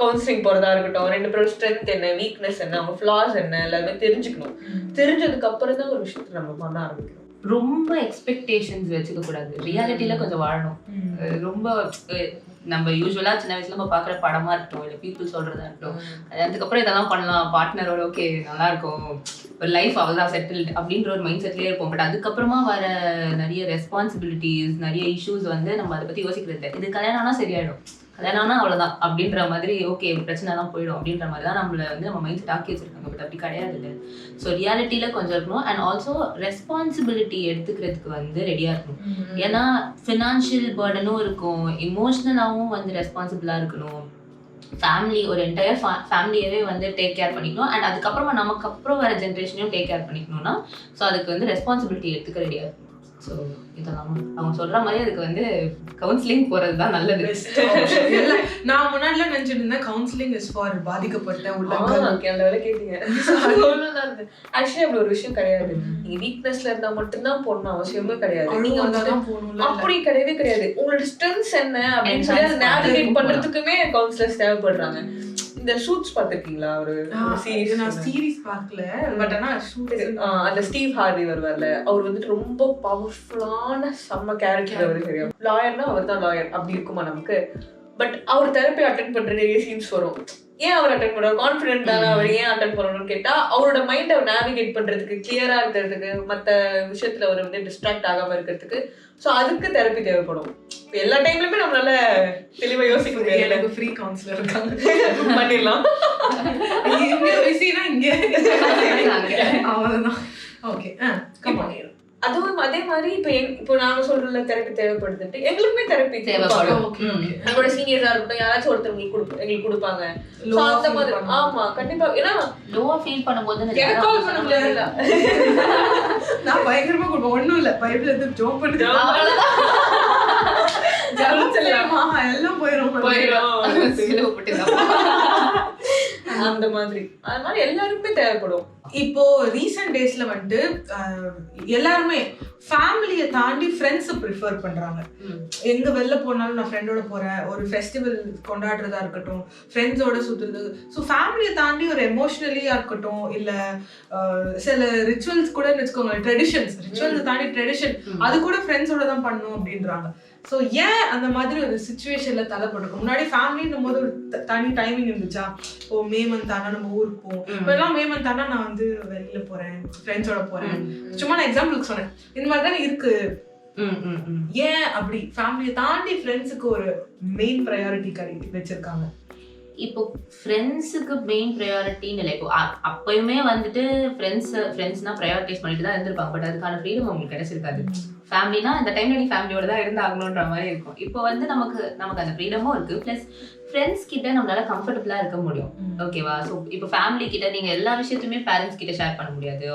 கவுன்சிலிங் போறதா இருக்கட்டும், 2 பேரும் ஸ்ட்ரென்த் என்ன, வீக்னஸ் என்ன, அவங்க ஃபிளாஸ் என்ன எல்லாமே தெரிஞ்சுக்கணும். தெரிஞ்சதுக்கு அப்புறம் தான் ஒரு விஷயத்தை நம்ம பண்ண ஆரம்பிக்கணும்.
ரொம்ப எக்ஸ்பெக்டேஷன்ஸ் வச்சுக்க கூடாது, ரியாலிட்டியில கொஞ்சம் வாழணும். ரொம்ப நம்ம யூஸ்வலா சின்ன வயசுல நம்ம பாக்குற படமா இருக்கட்டும், இல்லை பீப்புள் சொல்றதா இருக்கட்டும், அதுக்கப்புறம் இதெல்லாம் பண்ணலாம் பார்ட்னரோட, ஓகே நல்லா இருக்கும், ஒரு லைஃப் அவ்வளோதான் செட்டில்டு அப்படின்ற ஒரு மைண்ட் செட்லேயே இருப்போம். பட் அதுக்கப்புறமா வர நிறைய ரெஸ்பான்சிபிலிட்டிஸ், நிறைய இஷ்யூஸ் வந்து நம்ம அதை பத்தி யோசிக்கிறது. இது கல்யாணம் ஆனால் சரியாயிடும், கல்யாணம் ஆனால் அவ்வளோதான் அப்படின்ற மாதிரி, ஓகே பிரச்சனைலாம் போயிடும் அப்படின்ற மாதிரி தான் நம்மளை வந்து நம்ம மைண்ட் செட் ஆக்கி வச்சிருக்காங்க. பட் அப்படி கிடையாது இல்லை. ஸோ ரியாலிட்டியில கொஞ்சம் இருக்கணும். அண்ட் ஆல்சோ ரெஸ்பான்சிபிலிட்டி எடுத்துக்கிறதுக்கு வந்து ரெடியா இருக்கணும். ஏன்னா ஃபினான்ஷியல் பர்டனும் இருக்கும், இமோஷனலாகவும் வந்து ரெஸ்பான்சிபிளா இருக்கணும். ஃபேமிலி ஒரு என்டையர் ஃபேமிலியவே வந்து டேக் கேர் பண்ணிக்கணும். அண்ட் அதுக்கப்புறமா நமக்கு அப்புறம் வர ஜென்ரேஷனையும் டேக் கேர் பண்ணிக்கணும்னா ஸோ அதுக்கு வந்து ரெஸ்பான்சிபிலிட்டி எடுத்துக்க ரெடியா இருக்கணும். ஸோ இதெல்லாம் அவங்க சொல்ற மாதிரி அதுக்கு வந்து கவுன்சிலிங் போறது தான் நல்லது.
நான் முன்னாடிலாம் நினைச்சிட்டு இருந்தேன் கவுன்சிலிங் இஸ் ஃபார் பாதிக்கப்பட்ட உள்ளங்கள்.
அந்த வேலை கேட்டீங்க. ஆக்சுவலி அப்படி ஒரு விஷயம் கிடையாது. நீங்க வீக்னஸ்ல இருந்தா மட்டும்தான் போடணும் அவசியமே கிடையாது. நீங்க அப்படி கிடையவே கிடையாது. உங்களோட ஸ்ட்ரென்த்ஸ் என்ன அப்படின்னு சொல்லி அதை நேவிகேட் பண்றதுக்குமே கவுன்சிலர்ஸ் தேவைப்படுறாங்க. இந்த ஷூட்ஸ் பாத்துருக்கீங்களா? ஒரு சீரிஸ்,
நான் சீரிஸ் பார்க்கல, பட் ஆனா
அந்த ஸ்டீவ் ஹார்வி வருவார்ல, அவர் வந்துட்டு ரொம்ப பவர்ஃபுல்லான செம்ம கேரக்டர். அவரு சரியா லாயர்னா அவர் தான் லாயர் அப்படி இருக்குமா நமக்கு. பட் அவர் தெரப்பி அட்டென்ட் பண்ற நிறைய சீன்ஸ் வரும். ஏன் அவர் அட்டென்ட் பண்றாரு, கான்ஃபிடென்ட் தானே அவர் ஏன் அட்டென்ட் பண்ணணும்னு கேட்டா, அவரோட மைண்ட் அவர் நேவிகேட் பண்றதுக்கு, கிளியரா இருக்கிறதுக்கு, மற்ற விஷயத்துல அவர் வந்து டிஸ்ட்ராக்ட் ஆகாம இருக்கிறதுக்கு. ஸோ அதுக்கு தெரப்பி தேவைப்படும். எல்லா டைம்லயுமே நம்மளால தெளிவா யோசிக்க முடியாது.
எனக்கு ஃப்ரீ கவுன்சிலர் இருக்காங்க,
பண்ணிடலாம்.
இங்க பிஸினா இங்க அவ்வளவுதான். ஓகே,
அதுவும் அதே மாதிரி இப்போ நாங்க சொல்றதுல தெரப்பி தேவைப்படுதுட்டு எங்களுக்குமே தெரப்பி தேவைப்படும். எங்களோட சீனியர்ஸா இருக்கட்டும் யாராச்சும் ஒருத்தர் எங்களுக்கு கொடுப்பாங்க. அந்த மாதிரி ஆமா கண்டிப்பா. ஏன்னா
லோவா ஃபீல் பண்ணும்போது
எனக்கு கால் பண்ண முடியல.
நான் பயங்கரமா கொடுப்பேன். ஒண்ணும் இல்ல பைபிள் எடுத்து ஜோக் பண்ணிட்டு எல்லாம் போயிடும்
அந்த மாதிரி. அதனால எல்லாருக்குமே தேவைப்படும்.
இப்போ ரீசெண்ட் டேஸ்ல வந்துட்டு எல்லாருமே ஃபேமிலியை தாண்டி ஃப்ரெண்ட்ஸை ப்ரிஃபர் பண்றாங்க. எங்க வெளில போனாலும் நான் ஃப்ரெண்டோட போறேன், ஒரு ஃபெஸ்டிவல் கொண்டாடுறதா இருக்கட்டும், ஃப்ரெண்ட்ஸோட சுத்துறது. ஸோ ஃபேமிலியை தாண்டி ஒரு எமோஷனலியா இருக்கட்டும், இல்ல சில ரிச்சுவல்ஸ் கூட வச்சுக்கோங்க, ட்ரெடிஷன்ஸ், ரிச்சுவல்ஸ் தாண்டி ட்ரெடிஷன் அது கூட ஃப்ரெண்ட்ஸோட தான் பண்ணணும் அப்படின்றாங்க. ஸோ ஏன் அந்த மாதிரி ஒரு சுச்சுவேஷன்ல தள்ளப்பட்டிருக்கும்? முன்னாடி ஃபேமிலின்னும் போது ஒரு தனி டைமிங் இருந்துச்சா? இப்போ மே மந்த் ஆனா நம்ம ஊருக்கு போவோம். இப்போ எல்லாம் மே மந்த் ஆனா நான் வந்து வெளியில போறேன், ஃப்ரெண்ட்ஸோட போறேன். சும்மா நான் எக்ஸாம்பிளுக்கு சொன்னேன். இந்த மாதிரி தானே இருக்கு. ஏன் அப்படி ஃபேமிலியை தாண்டி ஃப்ரெண்ட்ஸுக்கு ஒரு மெயின் ப்ரையாரிட்டி வச்சிருக்காங்க?
இப்போ ஃப்ரெண்ட்ஸுக்கு மெயின் ப்ரையாரிட்டின்னு இல்லை. இப்போ அப்பயுமே வந்துட்டு ஃப்ரெண்ட்ஸ்னா ப்ரையாரிட்டைஸ் பண்ணிட்டு தான் இருந்திருப்பாங்க. பட் அதுக்கான ஃப்ரீடம் அவங்களுக்கு கிடைச்சிருக்காது. ஃபேமிலினா இந்த டைம்ல நீ ஃபேமிலியோட தான் இருந்தாகணுன்ற மாதிரி இருக்கும். இப்போ வந்து நமக்கு அந்த ஃப்ரீடமும் இருக்கு. ப்ளஸ் ஃப்ரெண்ட்ஸ் கிட்ட நம்மளால கம்ஃபர்டபுளா இருக்க முடியும். ஓகேவா? ஸோ இப்போ ஃபேமிலி கிட்ட நீங்க எல்லா விஷயத்தையுமே பேரண்ட்ஸ் கிட்ட ஷேர் பண்ண முடியாது.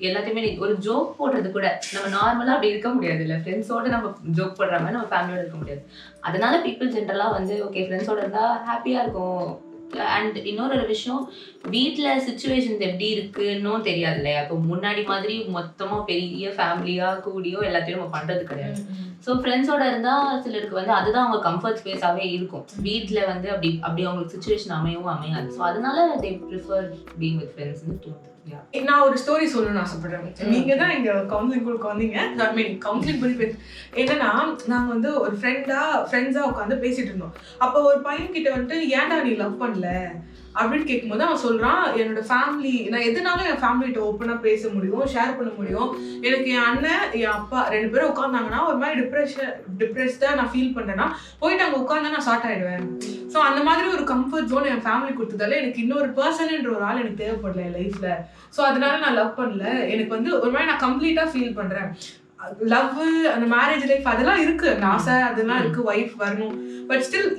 எல்லாத்தையுமே ஒரு ஜோக் போடுறது கூட நம்ம நார்மலா அப்படி இருக்க முடியாது. இல்லை ஃப்ரெண்ட்ஸோட நம்ம ஜோக் போடுற மாதிரி நம்ம ஃபேமிலியோட இருக்க முடியாது. அதனால பீப்புள் ஜென்ரலா வந்து ஓகே ஃப்ரெண்ட்ஸோட இருந்தா ஹாப்பியா இருக்கும். அண்ட் இன்னொரு விஷயம், வீட்டில் சுச்சுவேஷன்ஸ் எப்படி இருக்குன்னு தெரியாது இல்லையா? இப்போ முன்னாடி மாதிரி மொத்தமாக பெரிய ஃபேமிலியாக கூடியோ எல்லாத்தையும் நம்ம பண்ணுறது கிடையாது. ஸோ ஃப்ரெண்ட்ஸோட இருந்தால் சிலருக்கு வந்து அதுதான் அவங்க கம்ஃபர்ட் ஸ்பேஸாகவே இருக்கும். வீட்டில் வந்து அப்படி அவங்களுக்கு சுச்சுவேஷன் அமையாது. ஸோ அதனால தே ப்ரிஃபர் பீங் வித் ஃப்ரெண்ட்ஸ்னு தோணுது.
நான் ஒரு ஸ்டோரி சொல்லணும்னு ஆசைப்படுறேன். நீங்க தான் இங்க கவுன்சிலிங் வந்தீங்க. கவுன்சிலிங் பண்ணி என்னன்னா, நாங்க வந்து ஒரு ஃப்ரெண்ட்ஸா உட்காந்து பேசிட்டு இருந்தோம். அப்போ ஒரு பையன் கிட்ட வந்துட்டு ஏன்டா நீ லவ் பண்ணல அப்படின்னு கேட்கும்போது அவன் சொல்றான், என்னோட ஃபேமிலி, நான் எதுனாலும் என் ஃபேமிலிகிட்ட ஓப்பனா பேச முடியும், ஷேர் பண்ண முடியும். எனக்கு என் அண்ணன் என் அப்பா 2 பேரும் உட்காந்தாங்கன்னா ஒரு மாதிரி டிப்ரெஸ்டா நான் ஃபீல் பண்றேன்னா போயிட்டு அங்க உட்காந்தா நான் ஷார்ட் ஆயிடுவேன். ஸோ அந்த மாதிரி ஒரு கம்ஃபர்ட் ஜோன் என் ஃபேமிலி கொடுத்ததால எனக்கு இன்னொரு பர்சன்ன்ற ஒரு ஆள் எனக்கு தேவைப்படல என் லைஃப்ல. ஸோ அதனால நான் லவ் பண்ணல. எனக்கு வந்து ஒரு மாதிரி நான் கம்ப்ளீட்டா ஃபீல் பண்றேன். லவ், அந்த மேரேஜ் லைஃப் அதெல்லாம் இருக்கு, அந்த ஆசை அதெல்லாம் இருக்கு, ஒய்ஃப் வரணும். பட் ஸ்டில்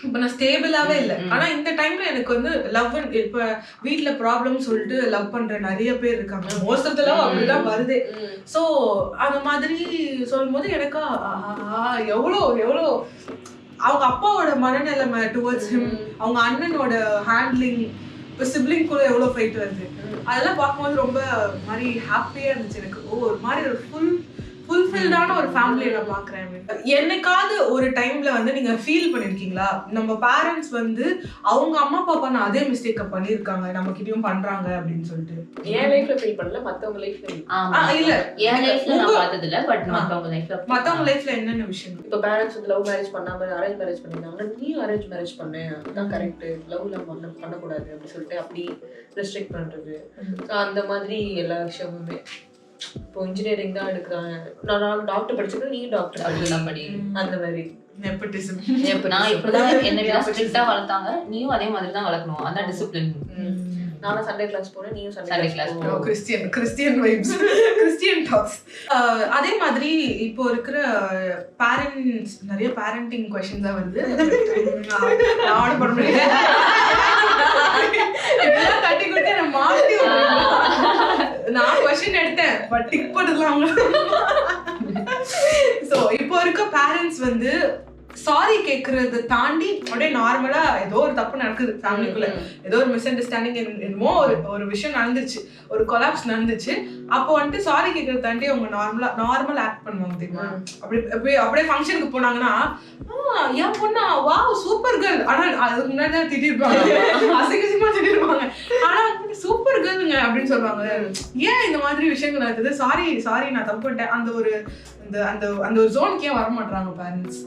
இப்ப நான் ஸ்டேபிளாவே இல்லை. ஆனா இந்த டைம்ல எனக்கு வந்து லவ், இப்ப வீட்டுல ப்ராப்ளம் சொல்லிட்டு லவ் பண்ற நிறைய பேர் இருக்காங்க. மோஸ்ட் ஆஃப் தி லவ் அப்படிதான் வருது. சோ அந்த மாதிரி சொல்லும் போது எனக்கு எவ்வளோ அவங்க அப்பாவோட மனநிலைமை டுவர்ட்ஸ் ஹிம், அவங்க அண்ணனோட ஹேண்ட்லிங், இப்போ சிப்ளிங் கூட எவ்வளோ ஃபைட் வருது, அதெல்லாம் பார்க்கும்போது ரொம்ப மாதிரி ஹாப்பியாக இருந்துச்சு எனக்கு. ஒரு மாதிரி ஒரு ஃபுல்ஃபில்டான ஒரு ஃபேமிலியை நான் பார்க்குறேன். என்னைக்காவது ஒரு டைம்ல வந்து நீங்க ஃபீல் பண்ணிருக்கீங்களா, நம்ம பேரண்ட்ஸ் வந்து அவங்க அம்மா அப்பா பண்ண அதே மிஸ்டேக்கை பண்ணிருக்காங்க, நம்ம கிட்டயும் பண்றாங்க அப்படின்னு சொல்லிட்டு?
என் லைஃப்ல ஃபீல் பண்ணல, மத்தவங்க லைஃப்ல
இல்ல,
என் லைஃப்ல நான் பார்த்தது இல்ல. பட்
மத்தவங்க லைஃப்ல என்னென்ன விஷயம்?
இப்போ பேரண்ட்ஸ் வந்து லவ் மேரேஜ் பண்ணாம அரேஞ்ச் மேரேஜ் பண்ணிருந்தாங்க, நீயும் அரேஞ்ச் மேரேஜ் பண்ணு, அதுதான் கரெக்ட், லவ்ல பண்ணக்கூடாது அப்படின்னு சொல்லிட்டு அப்படி ரெஸ்ட்ரிக்ட் பண்றது. அந்த மாதிரி எல்லா விஷயமுமே. இப்போ இன்ஜினியரிங் தான் எடுக்கிறாங்க, நான் டாக்டர் படிச்சிருக்கேன், நீ டாக்டர் படி, அந்த மாதிரி நெப்போட்டிசம்.
நான் இப்படிதான் என்ன ஸ்ட்ரிக்ட்டா வளர்த்தாங்க, நீயும் அதே மாதிரி தான் வளர்க்கணும், அதான் டிசிப்ளின்.
நானும் சண்டே கிளாஸ் போறேன், நீயும் சண்டே கிளாஸ் போ.
Christian vibes, Christian talks. அதே மாதிரி இப்போ இருக்கிற பேரண்ட்ஸ் நிறைய பேரண்டிங் क्वेश्चंस வருது. நான் பண்ண முடியல, இதெல்லாம் கட்டி கொடுத்து நான் மாட்டி நான் क्वेश्चन எடுத்தேன், பட் டிக் பண்ணலாம். சோ இப்போ இருக்க பேரண்ட்ஸ் வந்து சாரி கேட்கறத தாண்டி அப்படியே நார்மலா ஏதோ ஒரு தப்பு நடக்குது ஃபேமிலிக்குள்ள, ஏதோ ஒரு மிஸ் அண்டர்ஸ்டாண்டிங், என்னமோ ஒரு விஷயம் நடந்துச்சு, ஒரு கொலாப்ஸ் நடந்துச்சு. அப்போ வந்துட்டு சாரி கேட்கறத தாண்டி அவங்க நார்மல் ஆக்ட் பண்ணுவாங்க தெரியுமா? அப்படியே ஃபங்க்ஷனுக்கு போனாங்கன்னா என் பொண்ணா வாவ் சூப்பர் கேர்ள், ஆனா அதுக்கு முன்னாடி தான் திட்டிருப்பாங்க, அசிங்கமா திட்டிருப்பாங்க, ஆனா சூப்பர் கேர்ளுங்க அப்படின்னு சொல்லுவாங்க. ஏன் இந்த மாதிரி விஷயங்கள் நடக்குது? சாரி நான் தப்பு பண்ணிட்டேன், அந்த ஒரு ஜோனுக்கு ஏன் வர மாட்டாங்க பேரண்ட்ஸ்?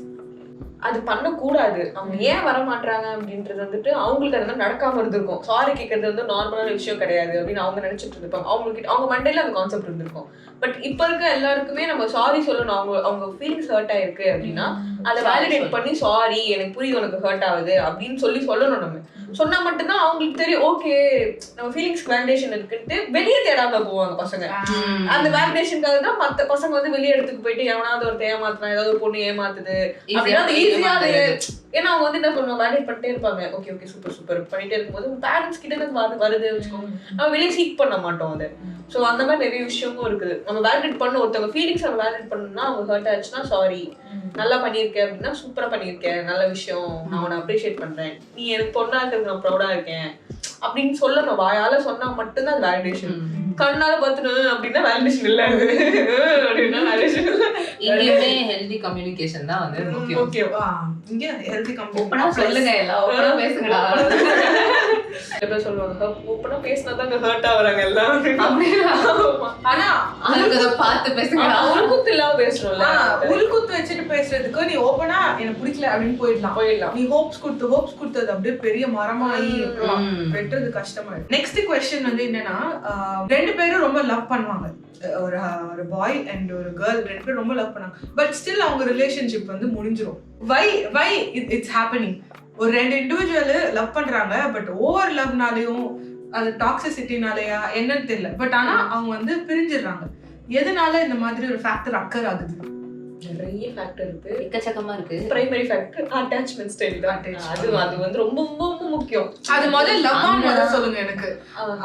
அது பண்ணக்கூடாது. அவங்க ஏன் வர மாட்டாங்க அப்படின்றது வந்துட்டு அவங்களுக்கு அதெல்லாம் நடக்காம இருந்திருக்கும். சாரி கேட்கறது வந்து நார்மலான விஷயம் கிடையாது அப்படின்னு அவங்க நினைச்சிட்டு இருந்திருப்பாங்க. அவங்க மண்டையில அந்த கான்செப்ட் இருந்திருக்கும். பட் இப்ப இருக்க எல்லாருக்குமே நம்ம சாரி சொல்லணும், அவங்க ஃபீலிங்ஸ் ஹர்ட் ஆயிருக்கு அப்படின்னா அதை வேலிடேட் பண்ணி சாரி எனக்கு புரியுது உனக்கு ஹர்ட் ஆகுது அப்படின்னு சொல்லணும். நம்ம சொன்னா மட்டும்தான் அவங்களுக்கு தெரியும் ஓகே நம்ம ஃபீலிங்ஸ்க்கு வேலிடேஷன் இருக்குன்ட்டு வெளியே தேடாம போவாங்க பசங்க. அந்த வேலிடேஷனுக்காக தான் மற்ற பசங்க வந்து வெளியே இடத்துக்கு போயிட்டு எவனாவது ஒரு ஏமாத்துறான், ஏதாவது ஒரு பொண்ணு ஏமாத்துது அப்படின்னா ஈஸியா. ஏன்னா அவங்க வந்து என்ன பண்ணுவாங்க, வேலிடேட் பண்ணிட்டே இருப்பாங்க. ஓகே ஓகே சூப்பர் சூப்பர் பண்ணிட்டே இருக்கும்போது பேரண்ட்ஸ் கிட்ட இருந்து வருது வச்சுக்கோங்க, நம்ம வெளியே சீக் பண்ண மாட்டோம் அதை. ஸோ அந்த மாதிரி நிறைய விஷயமும் இருக்குது. நம்ம வேலிடேட் பண்ண ஒருத்தவங்க ஃபீலிங்ஸ் நம்ம வேலிடேட் பண்ணணும்னா அவங்க ஹர்ட் ஆச்சுன்னா சாரி நல்லா பண்ணியிருக்கேன் அப்படின்னா சூப்பரா பண்ணியிருக்கேன், நல்ல விஷயம், நான் உன்னை அப்ரிஷியேட் பண்றேன், நீ எனக்கு பொண்ணா இருக்கிறது நான் ப்ரௌடா இருக்கேன் அப்படின்னு சொல்லணும். வாயால சொன்னா மட்டும்தான் அது வேலிடேஷன். கண்ணால பார்த்துட்டு அப்படின்னா வேலிடேஷன் இல்லை அப்படின்னா வேலிடேஷன் இல்லை.
இங்கேயுமே ஹெல்தி கம்யூனிகேஷன் தான் வந்து முக்கியம்.
ஓகேவா, இங்க ஹெல்தி
ஓப்பனா சொல்லுங்க, எல்லாம் ஓப்பனா பேசுங்கடா.
சொல்லுவாங்க ஓப்பனா பேசினாதாங்க ஹர்ட் ஆகுறாங்க எல்லாம்.
ஆனா
அதுக்கு அதை பார்த்து பேசுங்கடா.
உள்குத்து இல்லாம பேசணும்ல.
உள்குத்து வச்சுட்டு பேசுறதுக்கு நீ ஓப்பனா எனக்கு பிடிக்கல அப்படின்னு போயிடலாம். நீ ஹோப்ஸ் கொடுத்தது அப்படியே பெரிய மரமாயி வெட்டுறது கஷ்டமா. நெக்ஸ்ட் क्वेश्चन வந்து என்னன்னா, ரெண்டு பேரும் ரொம்ப லவ் பண்ணுவாங்க, ஒரு பாய் அண்ட் ஒரு கேர்ள் ரெண்டு பேரும் ரொம்ப லவ் பண்ணாங்க. பட் ஸ்டில் அவங்க ரிலேஷன்ஷிப் வந்து முடிஞ்சிரும். Why it's happening? ஒரு ரெண்டு இண்டிவிஜுவல் லவ் பண்றாங்க, பட் ஓவர் லவ்னாலையும் அது டாக்ஸிசிட்டினாலயா என்னன்னு தெரியல, பட் ஆனா அவங்க வந்து பிரிஞ்சிடுறாங்க. எதனால இந்த மாதிரி ஒரு ஃபேக்டர் அக்கர் ஆகுது?
நிறைய ஃபேக்டர் இருக்கு,
எக்கச்சக்கமா இருக்கு.
பிரைமரி ஃபேக்டர் அட்டாச்மென்ட் ஸ்டைல் தான். அது வந்து ரொம்ப ரொம்ப முக்கியம். அது
முதல்ல லவ் சொல்லுங்க எனக்கு.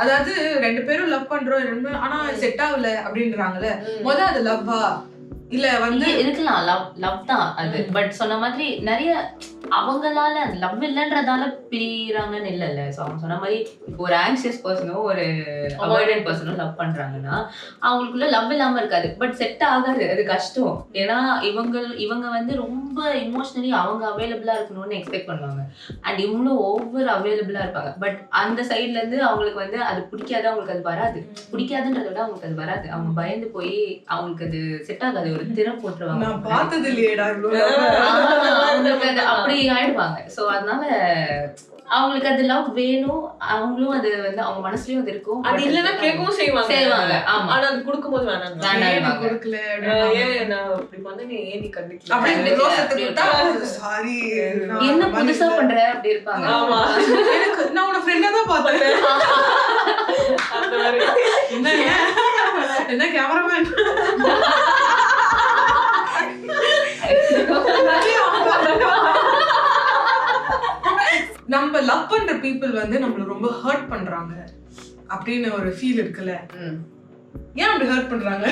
அதாவது ரெண்டு பேரும் லவ் பண்றோம் ஆனா செட் ஆகல அப்படின்றாங்கல்ல, முதல்ல அது லவ்வா இல்ல வந்து
இருக்கலாம், லவ் தான் அது. பட் சொன்ன மாதிரி நிறைய அவங்களால லவ் இல்லைன்றதால பிரிறாங்கன்னு இல்லைல்ல. ஸோ அவங்க சொன்ன மாதிரி இப்போ ஒரு ஆங்ஷியஸ் பர்சனோ ஒரு அவாய்டன்ட் பர்சனோ லவ் பண்றாங்கன்னா அவங்களுக்குள்ள லவ் இல்லாம இருக்காது, பட் செட் ஆகாது, அது கஷ்டம். ஏன்னா இவங்க வந்து ரொம்ப இமோஷனலி அவங்க அவைலபிளா இருக்கணும்னு எக்ஸ்பெக்ட் பண்ணுவாங்க, அண்ட் இவங்களும் ஓவர் அவைலபிளா இருப்பாங்க. பட் அந்த சைட்ல இருந்து அவங்களுக்கு வந்து அது பிடிக்காது, அவங்களுக்கு அது வராது. பிடிக்காதுன்றத விட அவங்களுக்கு அது வராது, அவங்க பயந்து போய் அவங்களுக்கு அது செட் ஆகாது, ஒரு திறம் போட்டுருவாங்க.
நான் பார்த்தது இல்லையேடா
அவங்களுக்கு அது அப்படி ஆயிடுவாங்க. சோ அதனால அவங்களுக்கு அது லவ் வேணும், அவங்களும் அது வந்து அவங்க மனசுலயும் அது இருக்கும்.
அது இல்லன்னா கேட்கவும் செய்வாங்க.
ஆமா,
ஆனா அது கொடுக்கும்போது வேணாம்
கொடுக்கல,
ஏன் நான் அப்படி பண்ண நீ ஏன் நீ கண்டிக்கல
அப்படி ரோசத்துக்கிட்டா சாரி
என்ன புதுசா பண்ற அப்படி இருப்பாங்க.
ஆமா,
எனக்கு நான் உன ஃப்ரெண்டா தான் பார்த்தேன்.
அந்த மாதிரி
என்ன கேமராமேன் நம்ம லவ் பண்ற பீப்புள் வந்து நம்மள ரொம்ப ஹர்ட் பண்றாங்க அப்படின்னு ஒரு ஃபீல் இருக்குல்ல, ஏன் அப்படி ஹர்ட் பண்றாங்க?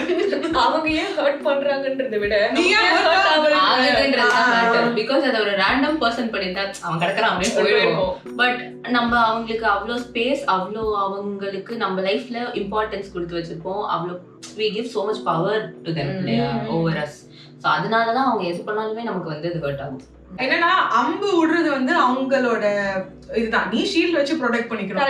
அவங்க ஏன் ஹர்ட் பண்றாங்கன்றதை விட
நீ ஏன்
பிகாஸ் அது ஒரு ரேண்டம் பர்சன் பண்ணிருந்தா அவன் கிடக்குறான் அப்படின்னு போயிடுவோம். பட் நம்ம அவங்களுக்கு அவ்வளோ ஸ்பேஸ், அவ்வளோ அவங்களுக்கு நம்ம லைஃப்ல இம்பார்ட்டன்ஸ் கொடுத்து வச்சிருப்போம், அவ்வளோ we give so much power to them over us. So அதனாலதான் அவங்க எது பண்ணாலுமே நமக்கு வந்து இது ஹர்ட் ஆகும்.
என்னன்னா அம்பு விடுறது வந்து அவங்களோட இதுதான், நீ ஷீல்ட் வச்சு ப்ரொடெக்ட் பண்ணிக்கணும்.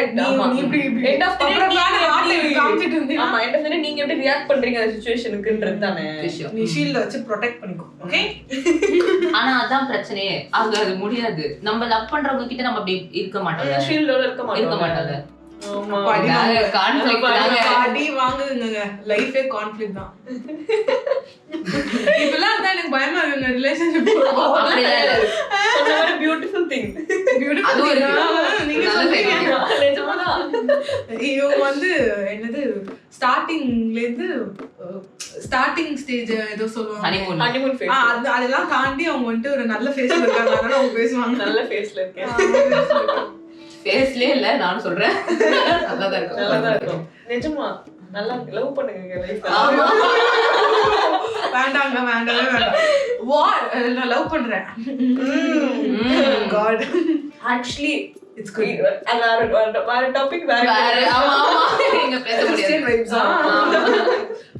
நீங்க எப்படி ரியாக்ட் பண்றீங்க அந்த சிச்சுவேஷனுக்குன்றது தானே விஷயம்.
நீ ஷீல்ட் வச்சு ப்ரொடெக்ட் பண்ணிக்கோ, ஓகே?
ஆனா அதான் பிரச்சனையே, அது முடியாது. நம்ம லவ் பண்றவங்க கிட்ட நம்ம அப்படி இருக்க மாட்டோம்,
ஷீல்டோட இருக்க மாட்டாங்க.
லைஃபே கான்ஃப்ளிக்ட் தான். இப்பெல்லாம் அதான் எனக்கு பயமா இருக்கு ரிலேஷன்ஷிப்.
பியூட்டிஃபுல் திங்
நீங்க சொல்றீங்க. இவங்க வந்து என்னது ஸ்டார்டிங் ஸ்டேஜ் ஏதோ சொல்லுவாங்க, ஹனிமூன் ஃபேஸ். அதெல்லாம் தாண்டி அவங்க வந்துட்டு ஒரு நல்ல ஃபேஸ்ல இருக்காங்க, அதனால அவங்க பேசுவாங்க.
நல்ல ஃபேஸ்ல இருக்கேன்,
ஃபேஸ்லயே இல்ல நான் சொல்றேன், நல்லாதான் இருக்கும்.
நிஜமா நல்லா லவ் பண்ணுங்க லைஃப்.
வேண்டாங்க, வேண்டவே வேண்டாம். நான் லவ் பண்றேன். God,
actually
it's good.
வேற டாபிக் வேற.
ஆமா நீங்க பேச முடியாது.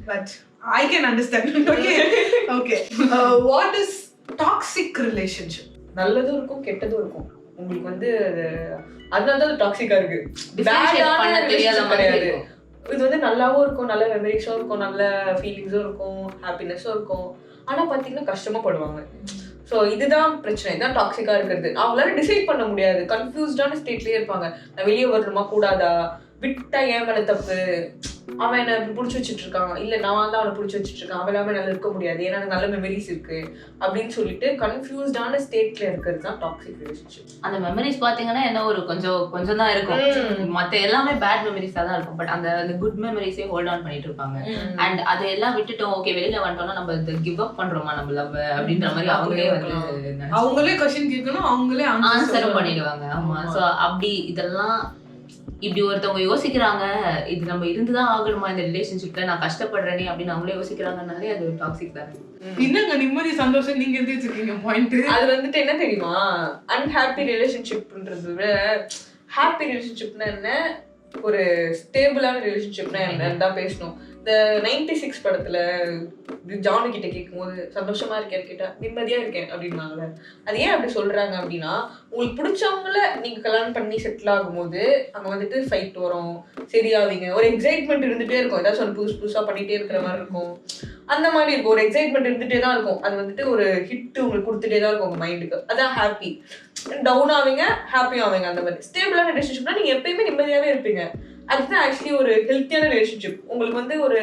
But I can understand. Okay. What is toxic relationship?
நல்லதும் இருக்கும் கெட்டதும் இருக்கும். உங்களுக்கு வந்து அதனால டாக்ஸிக்கா இருக்கு.
பண்ண தெரியாத மாதிரி
இது வந்து நல்லாவும் இருக்கும், நல்ல மெமரிஸும் இருக்கும், நல்ல ஃபீலிங்ஸும் இருக்கும், ஹாப்பினஸும் இருக்கும். ஆனா பாத்தீங்கன்னா கஷ்டமா படுவாங்க. ஸோ இதுதான் பிரச்சனை, இதுதான் டாக்ஸிக்கா இருக்கிறது. அவங்களால டிசைட் பண்ண முடியாது, கன்ஃபியூஸ்டான ஸ்டேட்லயே இருப்பாங்க. நான் வெளியே வரணுமா கூடாதா, விட்டா ஏன் மேல தப்பு, அவன் என்ன பிடிச்சி வச்சுட்டு இருக்கான், இல்ல நான் தான் அவனை பிடிச்சி வச்சுட்டு இருக்கான், அவன் எல்லாமே நல்லா இருக்க முடியாது ஏன்னா எனக்கு நல்ல மெமரிஸ் இருக்கு அப்படின்னு சொல்லிட்டு கன்ஃபியூஸ்டான ஸ்டேட்ல இருக்கிறது தான் டாக்ஸிக் ரிலேஷன்ஷிப்.
அந்த மெமரிஸ் பாத்தீங்கன்னா என்ன ஒரு கொஞ்சம் தான் இருக்கும், மத்த எல்லாமே பேட் மெமரிஸா தான் இருக்கும். பட் அந்த குட் மெமரிஸே ஹோல்ட் ஆன் பண்ணிட்டு இருப்பாங்க. அண்ட் அதெல்லாம் விட்டுட்டோம், ஓகே வெளியில வந்துட்டோம்னா நம்ம கிவ் அப் பண்றோமா நம்ம லவ் அப்படின்ற மாதிரி
அவங்களே क्वेश्चन கேட்கணும், அவங்களே
ஆன்சரும் பண்ணிடுவாங்க. ஆமா. சோ அப்படி இதெல்லாம் இப்படி ஒருத்தவங்க யோசிக்கிறாங்க, இது நம்ம இருந்துதான் ஆகணுமா இந்த ரிலேஷன்ஷிப்ல, நான் கஷ்டப்படுறேனே அப்படின்னு அவங்களே யோசிக்கிறாங்கனாலே அது டாக்ஸிக் தானே.
என்னங்க நிம்மதி சந்தோஷம் நீங்க எது வச்சிருக்கீங்க பாயிண்ட்? அது
வந்துட்டு என்ன தெரியுமா, அன்ஹாப்பி ரிலேஷன்ஷிப்ன்றது விட ஹாப்பி ரிலேஷன்ஷிப்னா என்ன, ஒரு ஸ்டேபிளான ரிலேஷன்ஷிப்னா என்னன்னு தான் பேசணும். இந்த 96 படத்துல ஜானு கிட்ட கேட்கும்போது சந்தோஷமா இருக்கேன்னு கேட்டா நிம்மதியா இருக்கேன் அப்படின்னாங்க. அது ஏன் அப்படி சொல்றாங்க அப்படின்னா, உங்களுக்கு பிடிச்சவங்கள நீங்க கல்யாணம் பண்ணி செட்டில் ஆகும்போது அங்க வந்துட்டு ஃபைட் வரும், சரியாவீங்க, ஒரு எக்ஸைட்மெண்ட் இருந்துட்டே இருக்கும், ஏதாச்சும் புதுசா பண்ணிட்டே இருக்கிற மாதிரி இருக்கும், அந்த மாதிரி இருக்கும், ஒரு எக்ஸைட்மெண்ட் இருந்துட்டே தான் இருக்கும். அது வந்துட்டு ஒரு ஹிட் உங்களுக்கு கொடுத்துட்டே தான் இருக்கும் உங்க மைண்டுக்கு. அதான் ஹாப்பி. டவுன் ஆவீங்க, ஹாப்பியும் ஆவீங்க. அந்த மாதிரி ஸ்டேபிளான ரிலேஷன்ஷிப்னா நீங்க எப்பயுமே நிம்மதியாவே இருப்பீங்க. அதுதான் ஆக்சுவலி ஒரு ஹெல்த்தியான ரிலேஷன்ஷிப். உங்களுக்கு வந்து ஒரு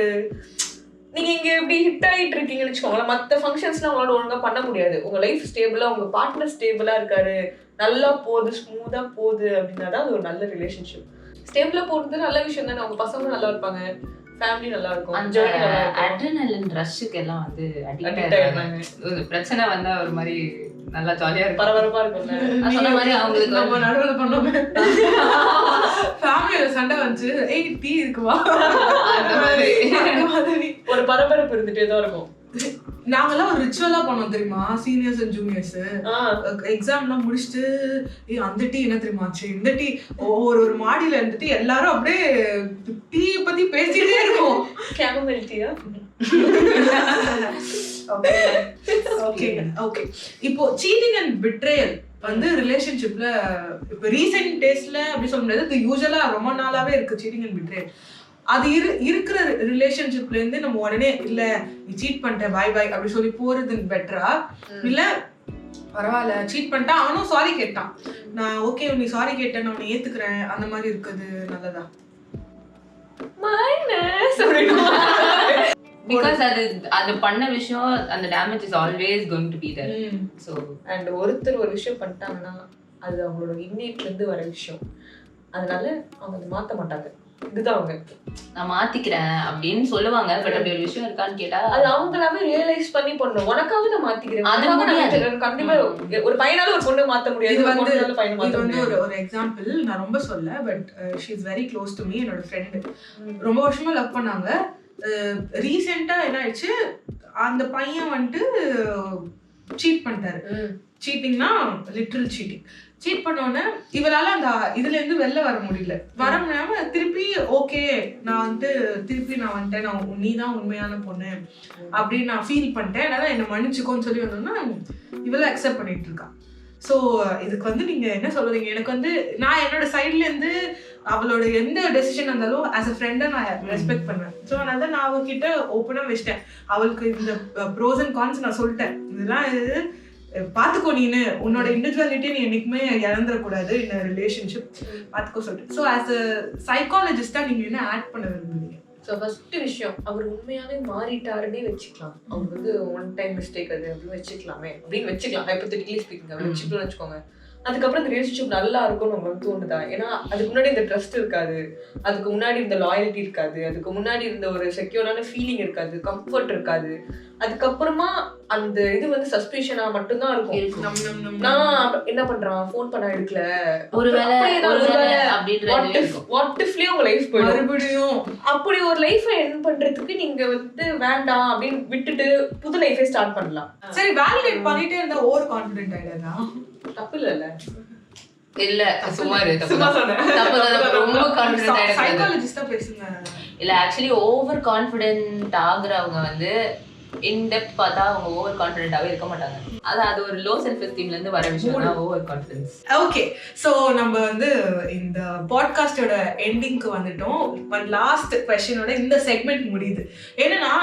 நீங்க இங்க எப்படி ஹிட் ஆகிட்டு இருக்கீங்கன்னு வச்சுக்கோங்களேன், மற்ற ஃபங்க்ஷன்ஸ்லாம் உங்களால ஒழுங்கா பண்ண முடியாது. உங்க லைஃப் ஸ்டேபிளா, உங்க பார்ட்னர் ஸ்டேபிளா இருக்காரு, நல்லா போகுது, ஸ்மூதா போகுது அப்படின்னா தான் அது ஒரு நல்ல ரிலேஷன்ஷிப். ஸ்டேபிளா போகிறது நல்ல விஷயம் தானே. உங்க பசங்க நல்லா இருப்பாங்க, ஃபேமிலி நல்லா இருக்கும்.
அந்த அட்ரினலின் ரஷ்க்கு எல்லாம் வந்து அடிக்ட் ஆயிடுறாங்க. பிரச்சனை வந்தா ஒரு மாதிரி நல்லா ஜாலியா இருக்கு, பரபரப்பா இருக்கும்ல. நான் சொன்ன மாதிரி அவங்களுக்கு
நம்ம நடுவுல பண்ணோமே ஃபேமிலியோட சண்டை வந்து ஏய் டீ இருக்குவா,
அந்த மாதிரி
ஒரு பரபரப்பு இருந்துட்டே தான் இருக்கும்.
நாங்கெல்லாம் ஒரு ரிச்சுவலா பண்ணோம் தெரியுமா, சீனியர்ஸ் அண்ட் ஜூனியர்ஸ் எக்ஸாம்லாம் முடிச்சுட்டு அந்த டீ என்ன தெரியுமா ஆச்சு, இந்த டீ ஒரு மாடியில இருந்துட்டு எல்லாரும் அப்படியே டீ பத்தி பேசிட்டே இருக்கோம்.
கேமமல் டீயா?
ஓகே. இப்போ சீட்டிங் அண்ட் பிட்ரேயல் வந்து ரிலேஷன்ஷிப்ல இப்போ ரீசெண்ட் டேஸ்ல அப்படி சொல்ல முடியாது, இது யூசுவலா ரொம்ப நாளாவே இருக்கு சீட்டிங் அண்ட் பிட்ரேயல். அது இருக்கிற ரிலேஷன்ஷிப்ல இருந்து நம்ம உடனே இல்ல நீ சீட் பண்ணிட்ட பாய் பாய் அப்படி சொல்லி போறது பெட்டரா, இல்ல பரவாயில்ல சீட் பண்ணிட்டா அவனும் சாரி கேட்டான், நான் ஓகே நீ சாரி கேட்டேன் நான் உன்னை ஏத்துக்கிறேன், அந்த மாதிரி இருக்குது நல்லதா?
Because அது பண்ண விஷயம் அந்த damage is always going to be there. So
and ஒருத்தர் ஒரு விஷயம் பண்ணிட்டாங்கன்னா அது அவங்களோட இன்னேட்ல இருந்து வர விஷயம், அதனால அவங்க அதை மாத்த மாட்டாங்க. இதுதான் அவங்க
நான் மாத்திக்கிறேன் அப்படின்னு சொல்லுவாங்க. பட் அப்படி ஒரு விஷயம் இருக்கான்னு கேட்டா
அது அவங்களாவே ரியலைஸ் பண்ணி பண்ணணும். உனக்காக நான் மாத்திக்கிறேன். கண்டிப்பா ஒரு பையனால ஒரு பொண்ணு மாத்த முடியாது.
இது வந்து ஒரு எக்ஸாம்பிள் நான் ரொம்ப சொல்ல, but she is very close to me. என்னோட ஃப்ரெண்டு ரொம்ப வருஷமா லவ் பண்ணாங்க. ரீசெண்டா என்ன ஆயிடுச்சு, அந்த பையன் வந்துட்டு சீட் பண்ணிட்டாரு. சீட்டிங்னா லிட்டரல் சீட்டிங். சீட் பண்ணோன்னே இவளால அந்த இதுல இருந்து வெளில வர முடியல. வர முடியாம திருப்பி ஓகே நான் வந்து திருப்பி நான் வந்துட்டேன், நான் நீ தான் உண்மையான பொண்ணு அப்படின்னு நான் ஃபீல் பண்ணிட்டேன், அதனால என்னை மன்னிச்சுக்கோன்னு சொல்லி வந்தோம்னா இவளை அக்செப்ட் பண்ணிட்டு இருக்கா. ஸோ இதுக்கு வந்து நீங்க என்ன சொல்றீங்க? எனக்கு வந்து நான் என்னோட சைட்ல இருந்து அவளோட எந்த டெசிஷன் இருந்தாலும் ஆஸ் அ ஃப்ரெண்டை நான் ரெஸ்பெக்ட் பண்ணுவேன். ஸோ அதனால நான் அவகிட்ட ஓப்பனா வச்சிட்டேன். அவளுக்கு இந்த ப்ரோஸ் அண்ட் கான்ஸ் நான் சொல்லிட்டேன், இதெல்லாம் இது பார்த்துக்கோ, நீனு உன்னோட இண்டிவிஜுவாலிட்டியை நீ என்னைக்குமே இழந்துடக்கூடாது இந்த ரிலேஷன்ஷிப் பார்த்துக்கோ சொல்லிட்டு. ஸோ ஆஸ் அ சைக்காலஜிஸ்டா நீங்க என்ன ஆட் பண்ண விரும்புறீங்க?
ஸோ ஃபர்ஸ்ட் விஷயம், அவர் உண்மையாவே மாறிட்டாருன்னே வச்சுக்கலாம். அவர் வந்து ஒன் டைம் மிஸ்டேக் அது அப்படின்னு வச்சுக்கலாமே அப்படின்னு வச்சுக்கலாம். ஹைப்போதெட்டிக்கலி ஸ்பீக்கிங் அப்படி வச்சுக்கலாம்னு வச்சுக்கோங்க. அதுக்கப்புறம் இந்த ரிலேஷன்ஷிப் நல்லா இருக்கும்னு உங்களுக்கு தோணுதா? ஏன்னா அதுக்கு முன்னாடி இந்த ட்ரஸ்ட் இருக்காது, அதுக்கு முன்னாடி இந்த லாயல்ட்டி இருக்காது, அதுக்கு முன்னாடி இந்த ஒரு செக்யூரான ஃபீலிங் இருக்காது, கம்ஃபர்ட் இருக்காது. அதுக்கப்புறமா அந்த இது வந்து சஸ்பிஷனா மட்டும்தான் இருக்கும். நான் என்ன பண்றான், ஃபோன் பண்ண எடுக்கல, வாட் இஃப்லயே உங்க லைஃப் போயிடும் மறுபடியும். அப்படி ஒரு லைஃபை எண்ட் பண்றதுக்கு நீங்க வந்து வேண்டாம் அப்படின்னு விட்டுட்டு புது லைஃபை ஸ்டார்ட் பண்ணலாம்.
சரி, வேலிடேட் பண்ணிட்டே இருந்தா ஓவர் கான்ஃபிடென்ட் ஆயிடுறா?
தப்பு இல்ல
இல்ல சுமார் ரொம்ப கான்ஃபிடென்ட் ஆயிடுறாங்க.
சைக்காலஜிஸ்டா பேசுங்க.
இல்ல ஆக்சுவலி ஓவர் கான்ஃபிடென்ட் ஆகுறவங்க வந்து இன்டெப்த் பார்த்தா அவங்க ஓவர் கான்ஃபிடென்ட்டாவே இருக்க மாட்டாங்க. அது ஒரு லோ செல்ஃப் எஸ்டீம்ல இருந்து வர விஷயம் தான் ஓவர் கான்ஃபிடன்ஸ்.
ஓகே, ஸோ நம்ம வந்து இந்த பாட்காஸ்டோட எண்டிங்க்கு வந்துட்டோம். லாஸ்ட் கொஸ்டினோட இந்த செக்மெண்ட் முடியுது. என்னன்னா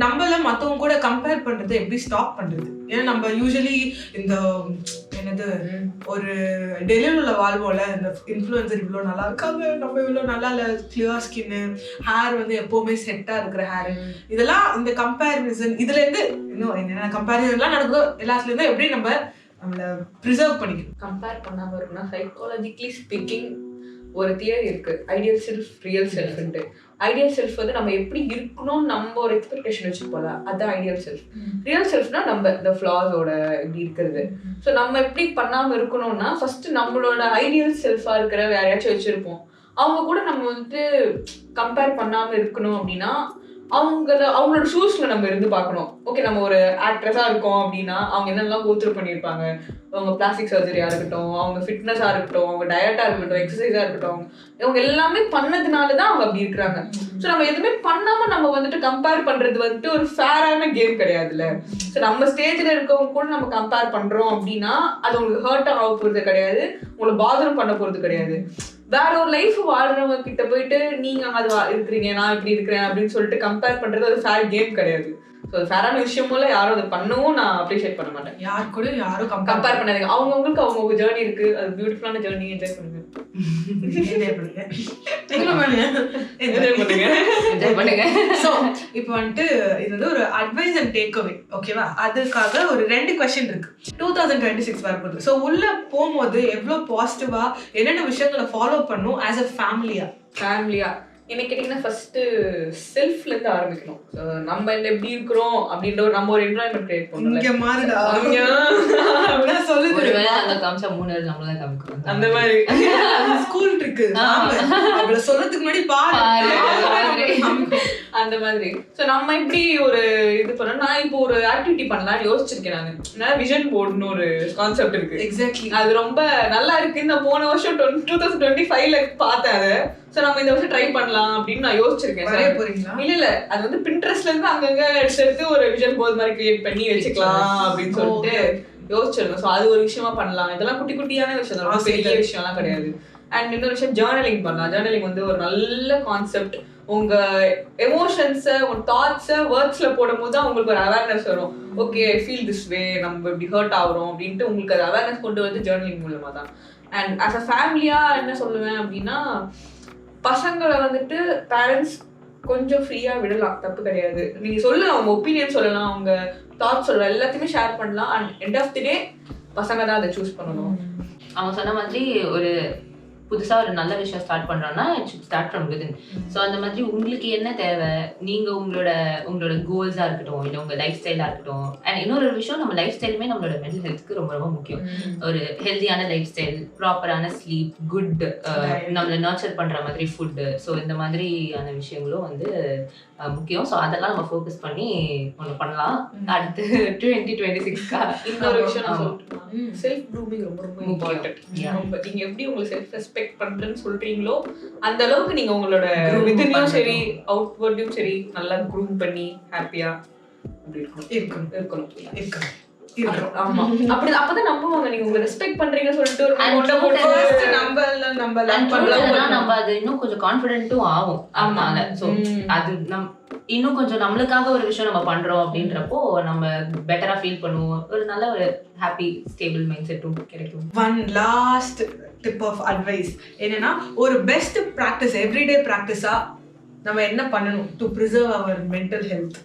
நம்மள மற்றவங்க கூட கம்பேர் பண்றது எப்படி ஸ்டாப் பண்றது? ஏன்னா நம்ம யூஸ்வலி இந்த என்னது ஒரு டெல்லியில வாழ்வோம்ல, இந்த இன்ஃப்ளூயன்சர் இவ்வளோ நல்லா இருக்காங்க, நம்ம இவ்வளோ நல்லா இல்லை, கிளியர் ஸ்கின்னு, ஹேர் வந்து எப்போவுமே செட்டாக இருக்கிற ஹேர், இதெல்லாம் இந்த கம்பேரிசன் இதுலேருந்து இன்னும் என்னென்ன கம்பேரிசன்லாம் நடக்குதோ எல்லாத்துலேருந்து எப்படி நம்மளை ப்ரிசர்வ் பண்ணிக்கணும்.
கம்பேர் பண்ணாமல் இருக்குன்னா சைக்காலஜிக்கலி ஸ்பீக்கிங் ஒரு தியரி இருக்கு, ஐடியல் செல்ஃப் ரியல் செல்ஃப்ன்ட்டு. ஐடியல் செல்ஃப் வந்து நம்ம எப்படி இருக்கணும்னு நம்ம ஒரு எக்ஸ்பெக்டேஷன் வச்சுப்போல, அதுதான் ஐடியல் செல்ஃப். ரியல் செல்ஃப்னா நம்ம இந்த ஃப்ளாஸோட இப்படி இருக்கிறது. ஸோ நம்ம எப்படி பண்ணாமல் இருக்கணும்னா ஃபர்ஸ்ட் நம்மளோட ஐடியல் செல்ஃபா இருக்கிற யாரையாச்சும் வச்சிருப்போம், அவங்க கூட நம்ம வந்துட்டு கம்பேர் பண்ணாமல் இருக்கணும். அப்படின்னா அவங்களோட ஷூஸ்ல நம்ம இருந்து பார்க்கணும். ஓகே, நம்ம ஒரு ஆக்ட்ரஸா இருக்கோம் அப்படின்னா அவங்க என்னெல்லாம் கோத்ரூ பண்ணியிருப்பாங்க, அவங்க பிளாஸ்டிக் சர்ஜரியா இருக்கட்டும், அவங்க ஃபிட்னஸா இருக்கட்டும், அவங்க டயட்டா இருக்கட்டும், எக்ஸசைஸா இருக்கட்டும், இவங்க எல்லாமே பண்ணதுனாலதான் அவங்க அப்படி இருக்கிறாங்க. ஸோ நம்ம எதுவுமே பண்ணாம நம்ம வந்துட்டு கம்பேர் பண்றது வந்துட்டு ஒரு ஃபேரான கேம் கிடையாதுல்ல. ஸோ நம்ம ஸ்டேஜ்ல இருக்கவங்க கூட நம்ம கம்பேர் பண்றோம் அப்படின்னா அது உங்களுக்கு ஹர்ட் ஆக போறது கிடையாது, உங்களை பாதரும் பண்ண போறது கிடையாது. வேற ஒரு லைஃப் வாழ்றவங்க கிட்ட போயிட்டு நீங்க அது இருக்கிறீங்க, நான் இப்படி இருக்கிறேன் அப்படின்னு சொல்லிட்டு கம்பேர் பண்றது அது ஃபேர் கேம் கிடையாது. ஸோ ஃபேரான விஷயமும் யாரும் அதை பண்ணவும் நான் அப்ரிஷியேட் பண்ண மாட்டேன்.
யாரு கூட யாரும்
கம்பேர் பண்ணாதீங்க. அவங்கவுங்களுக்கு அவங்கவுங்க ஜேர்னி இருக்கு, அது பியூட்டிஃபுல்லான ஜேர்னி, என்ஜாய் பண்ணுங்க.
இப்போ வந்துட்டு இது வந்து ஒரு அட்வைஸ் அண்ட் டேக் அவே, ஓகேவா? அதுக்காக ஒரு 2 கொஸ்டின் இருக்கு. 2026 வரப்போகுது. ஸோ உள்ள போகும்போது எவ்வளோ பாசிட்டிவா என்னென்ன விஷயங்களை ஃபாலோ பண்ணும் ஆஸ் அ ஃபேமிலியா
என்ன கேட்டீங்கன்னா ஃபர்ஸ்ட் செல்ஃப்ல இருந்து ஆரம்பிக்கணும். நம்ம எப்படி இருக்கிறோம் அப்படின்ற ஒரு நம்ம ஒரு என்வாயன்மெண்ட் கிரியேட் பண்ணணும்.
இங்க மாறுடா சொல்லுது,
ஒருவேளை அங்க காமிச்சா 3 நம்மள தான் காமிக்கும்
அந்த மாதிரி
ஸ்கூல் இருக்கு, அவள சொல்றதுக்கு முன்னாடி பாரு
அந்த மாதிரி. ஸோ நம்ம எப்படி ஒரு இது பண்ணோம், நான் இப்போ ஒரு ஆக்டிவிட்டி பண்ணலாம்னு யோசிச்சிருக்கேன். நான் விஷன் போர்டுன்னு ஒரு கான்செப்ட் இருக்கு.
எக்ஸாக்ட்லி, அது
ரொம்ப நல்லா இருக்கு. இந்த போன வருஷம் 2025ல பார்த்தேன் அதை. ஸோ நம்ம இந்த வருஷம் ட்ரை பண்ணலாம் அப்படின்னு நான் யோசிச்சிருக்கேன். இல்ல அது வந்து பின்ட்ரெஸ்ட்ல இருந்து அங்கங்க எடுத்து ஒரு விஷன் போர்டு மாதிரி கிரியேட் பண்ணி வச்சுக்கலாம் அப்படின்னு சொல்லிட்டு யோசிச்சிருந்தோம். ஸோ அது ஒரு விஷயமா பண்ணலாம். இதெல்லாம் குட்டி குட்டியான விஷயம் தான், பெரிய விஷயம்லாம் கிடையாது. அண்ட் இன்னொரு விஷயம் ஜேர்னலிங் பண்ணலாம். ஜேர்னலிங் வந்து ஒரு நல்ல கான்செப்ட். உங்க எமோஷன்ஸை உங்க தாட்ஸை வேர்ட்ஸ்ல போடும் போது தான் உங்களுக்கு ஒரு அவேர்னஸ் வரும். Okay, I feel this way, நம்ம இப்படி ஹர்ட் ஆகிறோம் அப்படின்ட்டு உங்களுக்கு அது அவேர்னஸ் கொண்டு வந்து ஜேர்னலிங் மூலமா தான். அண்ட் ஆஸ் அ ஃபேமிலியா என்ன சொல்லுவேன் அப்படின்னா, பசங்களை வந்துட்டு பேரண்ட்ஸ் கொஞ்சம் ஃப்ரீயா விடலாம், தப்பு கிடையாது. நீங்க சொல்லலாம், உங்க ஒப்பீனியன் சொல்லலாம், உங்க தாட்ஸ் சொல்லலாம், எல்லாத்தையுமே ஷேர் பண்ணலாம். அண்ட் எண்ட் ஆஃப் தி டே பசங்க தான் அதை சூஸ் பண்ணணும்.
அவங்க சொன்ன மாதிரி ஒரு புதுசா ஒரு நல்ல விஷயம் ஸ்டார்ட் பண்றோம்னா it should start from within. So அந்த மாதிரி உங்களுக்கு என்ன தேவை, நீங்க உங்களோட கோல்ஸா இருக்கட்டும், இல்லை உங்க லைஃப் ஸ்டைலா இருக்கட்டும். அண்ட் இன்னொரு விஷயம், நம்ம லைஃப் ஸ்டைலுமே நம்மளோட மென்டல் ஹெல்த்துக்கு ரொம்ப ரொம்ப முக்கியம். ஒரு ஹெல்தியான லைஃப் ஸ்டைல், ப்ராப்பரான ஸ்லீப், குட் நம்மளை நர்ச்சர் பண்ற மாதிரி ஃபுட்டு, ஸோ இந்த மாதிரியான விஷயங்களும் வந்து முக்கியம். ஸோ அதெல்லாம் நம்ம ஃபோக்கஸ் பண்ணி ஒன்று பண்ணலாம். அடுத்து 2026
இன்னொரு விஷயம் நான் சொல்லிட்டேன், செல்ஃப் க்ரூமிங் ரொம்ப ரொம்ப இம்பார்ட்டன்ட். நீங்க எப்படி உங்களை செல்ஃப் ரெஸ்பெக்ட் பண்றேன்னு சொல்றீங்களோ அந்த அளவுக்கு நீங்க உங்களோட வித்தின்லயும் சரி அவுட்வர்ட்லயும் சரி நல்லா க்ரூம் பண்ணி ஹாப்பியா அப்படி இருக்கணும். ஆமா, அப்படி அப்பதான் நம்புவாங்க நீங்க உங்களை ரெஸ்பெக்ட் பண்றீங்கன்னு சொல்லிட்டு ஒரு
நம்ம அது இன்னும் கொஞ்சம் கான்ஃபிடென்ட்டும் ஆகும். அதனால சோ அது இன்னும் கொஞ்சம் நம்மளுக்காக ஒரு விஷயம் நம்ம பண்றோம் அப்படின்றப்போ நம்ம பெட்டரா ஃபீல் பண்ணுவோம். ஒரு நல்ல ஒரு ஹாப்பி ஸ்டேபிள் மைண்ட் செட்டும் கிடைக்கும்.
One last tip of advice என்னன்னா, ஒரு பெஸ்ட் ப்ராக்டிஸ், எவ்ரிடே ப்ராக்டிஸா நம்ம என்ன பண்ணணும் to preserve our mental health?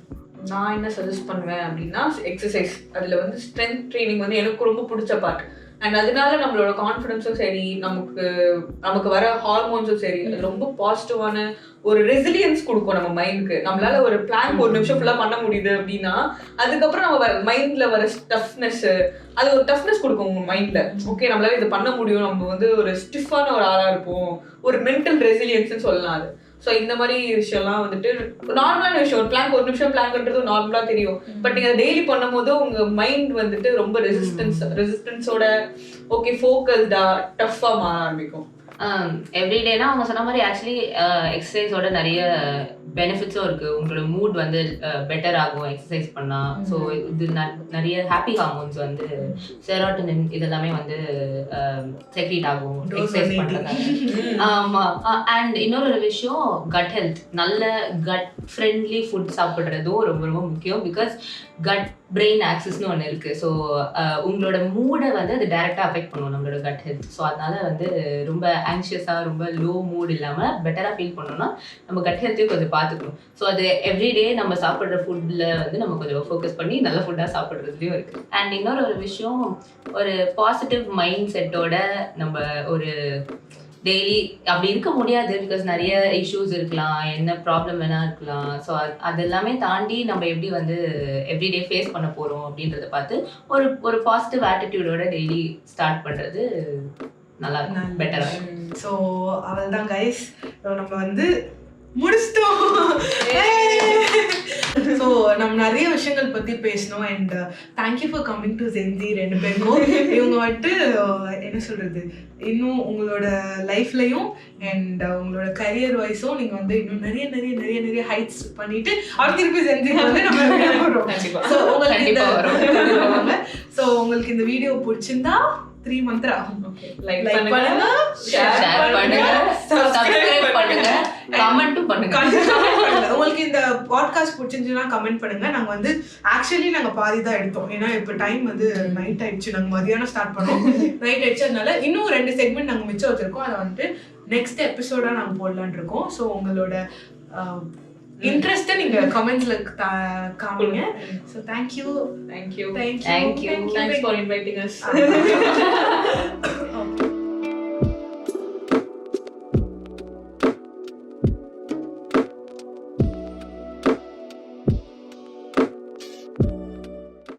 நான் என்ன சஜஸ்ட் பண்ணுவேன் அப்படின்னா, எக்ஸசைஸ். அதில் வந்து ஸ்ட்ரென்த் ட்ரைனிங் வந்து எனக்கு ரொம்ப பிடிச்ச பார்ட். அண்ட் அதனால நம்மளோட கான்ஃபிடன்ஸும் சரி, நமக்கு வர ஹார்மோன்ஸும் சரி, அது ரொம்ப பாசிட்டிவான ஒரு ரெசிலியன்ஸ் கொடுக்கும் நம்ம மைண்டுக்கு. நம்மளால ஒரு பிளான் ஒரு நிமிஷம் ஃபுல்லாக பண்ண முடியுது அப்படின்னா அதுக்கப்புறம் நம்ம மைண்டில் வர டஃப்னஸ், அது ஒரு டஃப்னஸ் கொடுக்கும் உங்கள் மைண்டில். ஓகே, நம்மளால இது பண்ண முடியும், நம்ம வந்து ஒரு ஸ்டிஃபான ஒரு ஆளாக இருப்போம், ஒரு மென்டல் ரெசிலியன்ஸ்ன்னு சொல்லலாம் அது. ஸோ இந்த மாதிரி விஷயம்லாம் வந்துட்டு நார்மலான விஷயம். ஒரு பிளான் ஒரு நிமிஷம் பிளான் பண்ணுறது நார்மலாக தெரியும். பட் நீங்கள் அதை டெய்லி பண்ணும் போது உங்கள் மைண்ட் வந்துட்டு ரொம்ப ரெசிஸ்டன்ஸோட ஓகே ஃபோக்கஸ்டா டஃப்பாக மாற ஆரம்பிக்கும்.
எவ்ரிடேனா அவங்க சொன்ன மாதிரி ஆக்சுவலி எக்ஸசைஸோட நிறைய பெனிஃபிட்ஸும் இருக்கு. உங்களோட மூட் வந்து பெட்டர் ஆகும் எக்ஸசைஸ் பண்ணா. ஸோ இது நிறைய ஹாப்பி ஹார்மோன்ஸ் வந்து செரோட்டோனின் இதெல்லாமே வந்து செக்ரீட் ஆகும் எக்ஸசைஸ் பண்றதால. ஆமா. அண்ட் இன்னொரு விஷயம், கட் ஹெல்த். நல்ல கட் ஃப்ரெண்ட்லி ஃபுட் சாப்பிட்றதும் ரொம்ப ரொம்ப முக்கியம். பிகாஸ் கட் பிரெயின் ஆக்சிஸ்னு ஒன்று இருக்குது. ஸோ உங்களோட மூடை வந்து அது டைரெக்டாக அஃபெக்ட் பண்ணுவோம் நம்மளோட கட் ஹெல்த். ஸோ அதனால வந்து ரொம்ப ஆங்ஷியஸாக ரொம்ப லோ மூட் இல்லாமல் பெட்டராக ஃபீல் பண்ணணும்னா நம்ம கட் ஹெல்த்தையும் கொஞ்சம் பார்த்துக்கணும். ஸோ அது எவ்ரிடே நம்ம சாப்பிட்ற ஃபுட்டில் வந்து நம்ம கொஞ்சம் ஃபோக்கஸ் பண்ணி நல்ல ஃபுட்டாக சாப்பிட்றதுலையும் இருக்குது. அண்ட் இன்னொரு விஷயம், ஒரு பாசிட்டிவ் மைண்ட் செட்டோட நம்ம ஒரு டெய்லி அப்படி இருக்க முடியாது. பிகாஸ் நிறைய இஷ்யூஸ் இருக்கலாம், என்ன ப்ராப்ளம் வேணா இருக்கலாம். ஸோ அது எல்லாமே தாண்டி நம்ம எப்படி வந்து எவ்ரிடே ஃபேஸ் பண்ண போகிறோம் அப்படின்றத பார்த்து ஒரு பாசிட்டிவ் ஆட்டிடியூடோட டெய்லி ஸ்டார்ட் பண்ணுறது நல்லா இருக்கும், பெட்டராக இருக்கும்.
ஸோ அவள் தான் கைஸ், நம்ம வந்து முடிச்சிட்டோம். ஸோ நம்ம நிறைய விஷயங்கள் பற்றி பேசணும். And thank you for coming to Gen Z 2 பேருக்கும். இவங்க வந்துட்டு என்ன சொல்கிறது, இன்னும் உங்களோட லைஃப்லையும் அண்ட் உங்களோட கரியர் வைஸும் நீங்கள் வந்து இன்னும் நிறைய நிறைய நிறைய நிறைய ஹைட்ஸ் பண்ணிட்டு அவர் திருப்பி ஜென்சி வந்து நம்ம வரோம். ஸோ உங்களுக்கு இந்த வீடியோ பிடிச்சிருந்தா 3 மந்த்ரா
லைக் பண்ணுங்க,
ஷேர் பண்ணுங்க, சப்ஸ்கிரைப் பண்ணுங்க, கமெண்ட்டும் பண்ணுங்க.
உங்களுக்கு இந்த பாட்காஸ்ட் பிடிச்சிருந்துச்சுன்னா கமெண்ட் பண்ணுங்க. நாங்க வந்து ஆக்சுவலி நாங்க பாதி தான் எடுத்தோம், ஏன்னா இப்போ டைம் வந்து நைட் ஆயிடுச்சு. நாங்க மதியானம் ஸ்டார்ட் பண்ணோம், நைட் ஆயிடுச்சு. அதனால இன்னும் 2 செக்மெண்ட் நாங்க மிச்சம் வச்சிருக்கோம். அதை வந்துட்டு நெக்ஸ்ட் எபிசோடா நாங்க போடலான் இருக்கோம். ஸோ உங்களோட இன்ட்ரெஸ்ட் நீங்க கமெண்ட்ஸ்ல காமிங்க. So thank you
thank you
thank you
thanks for inviting as.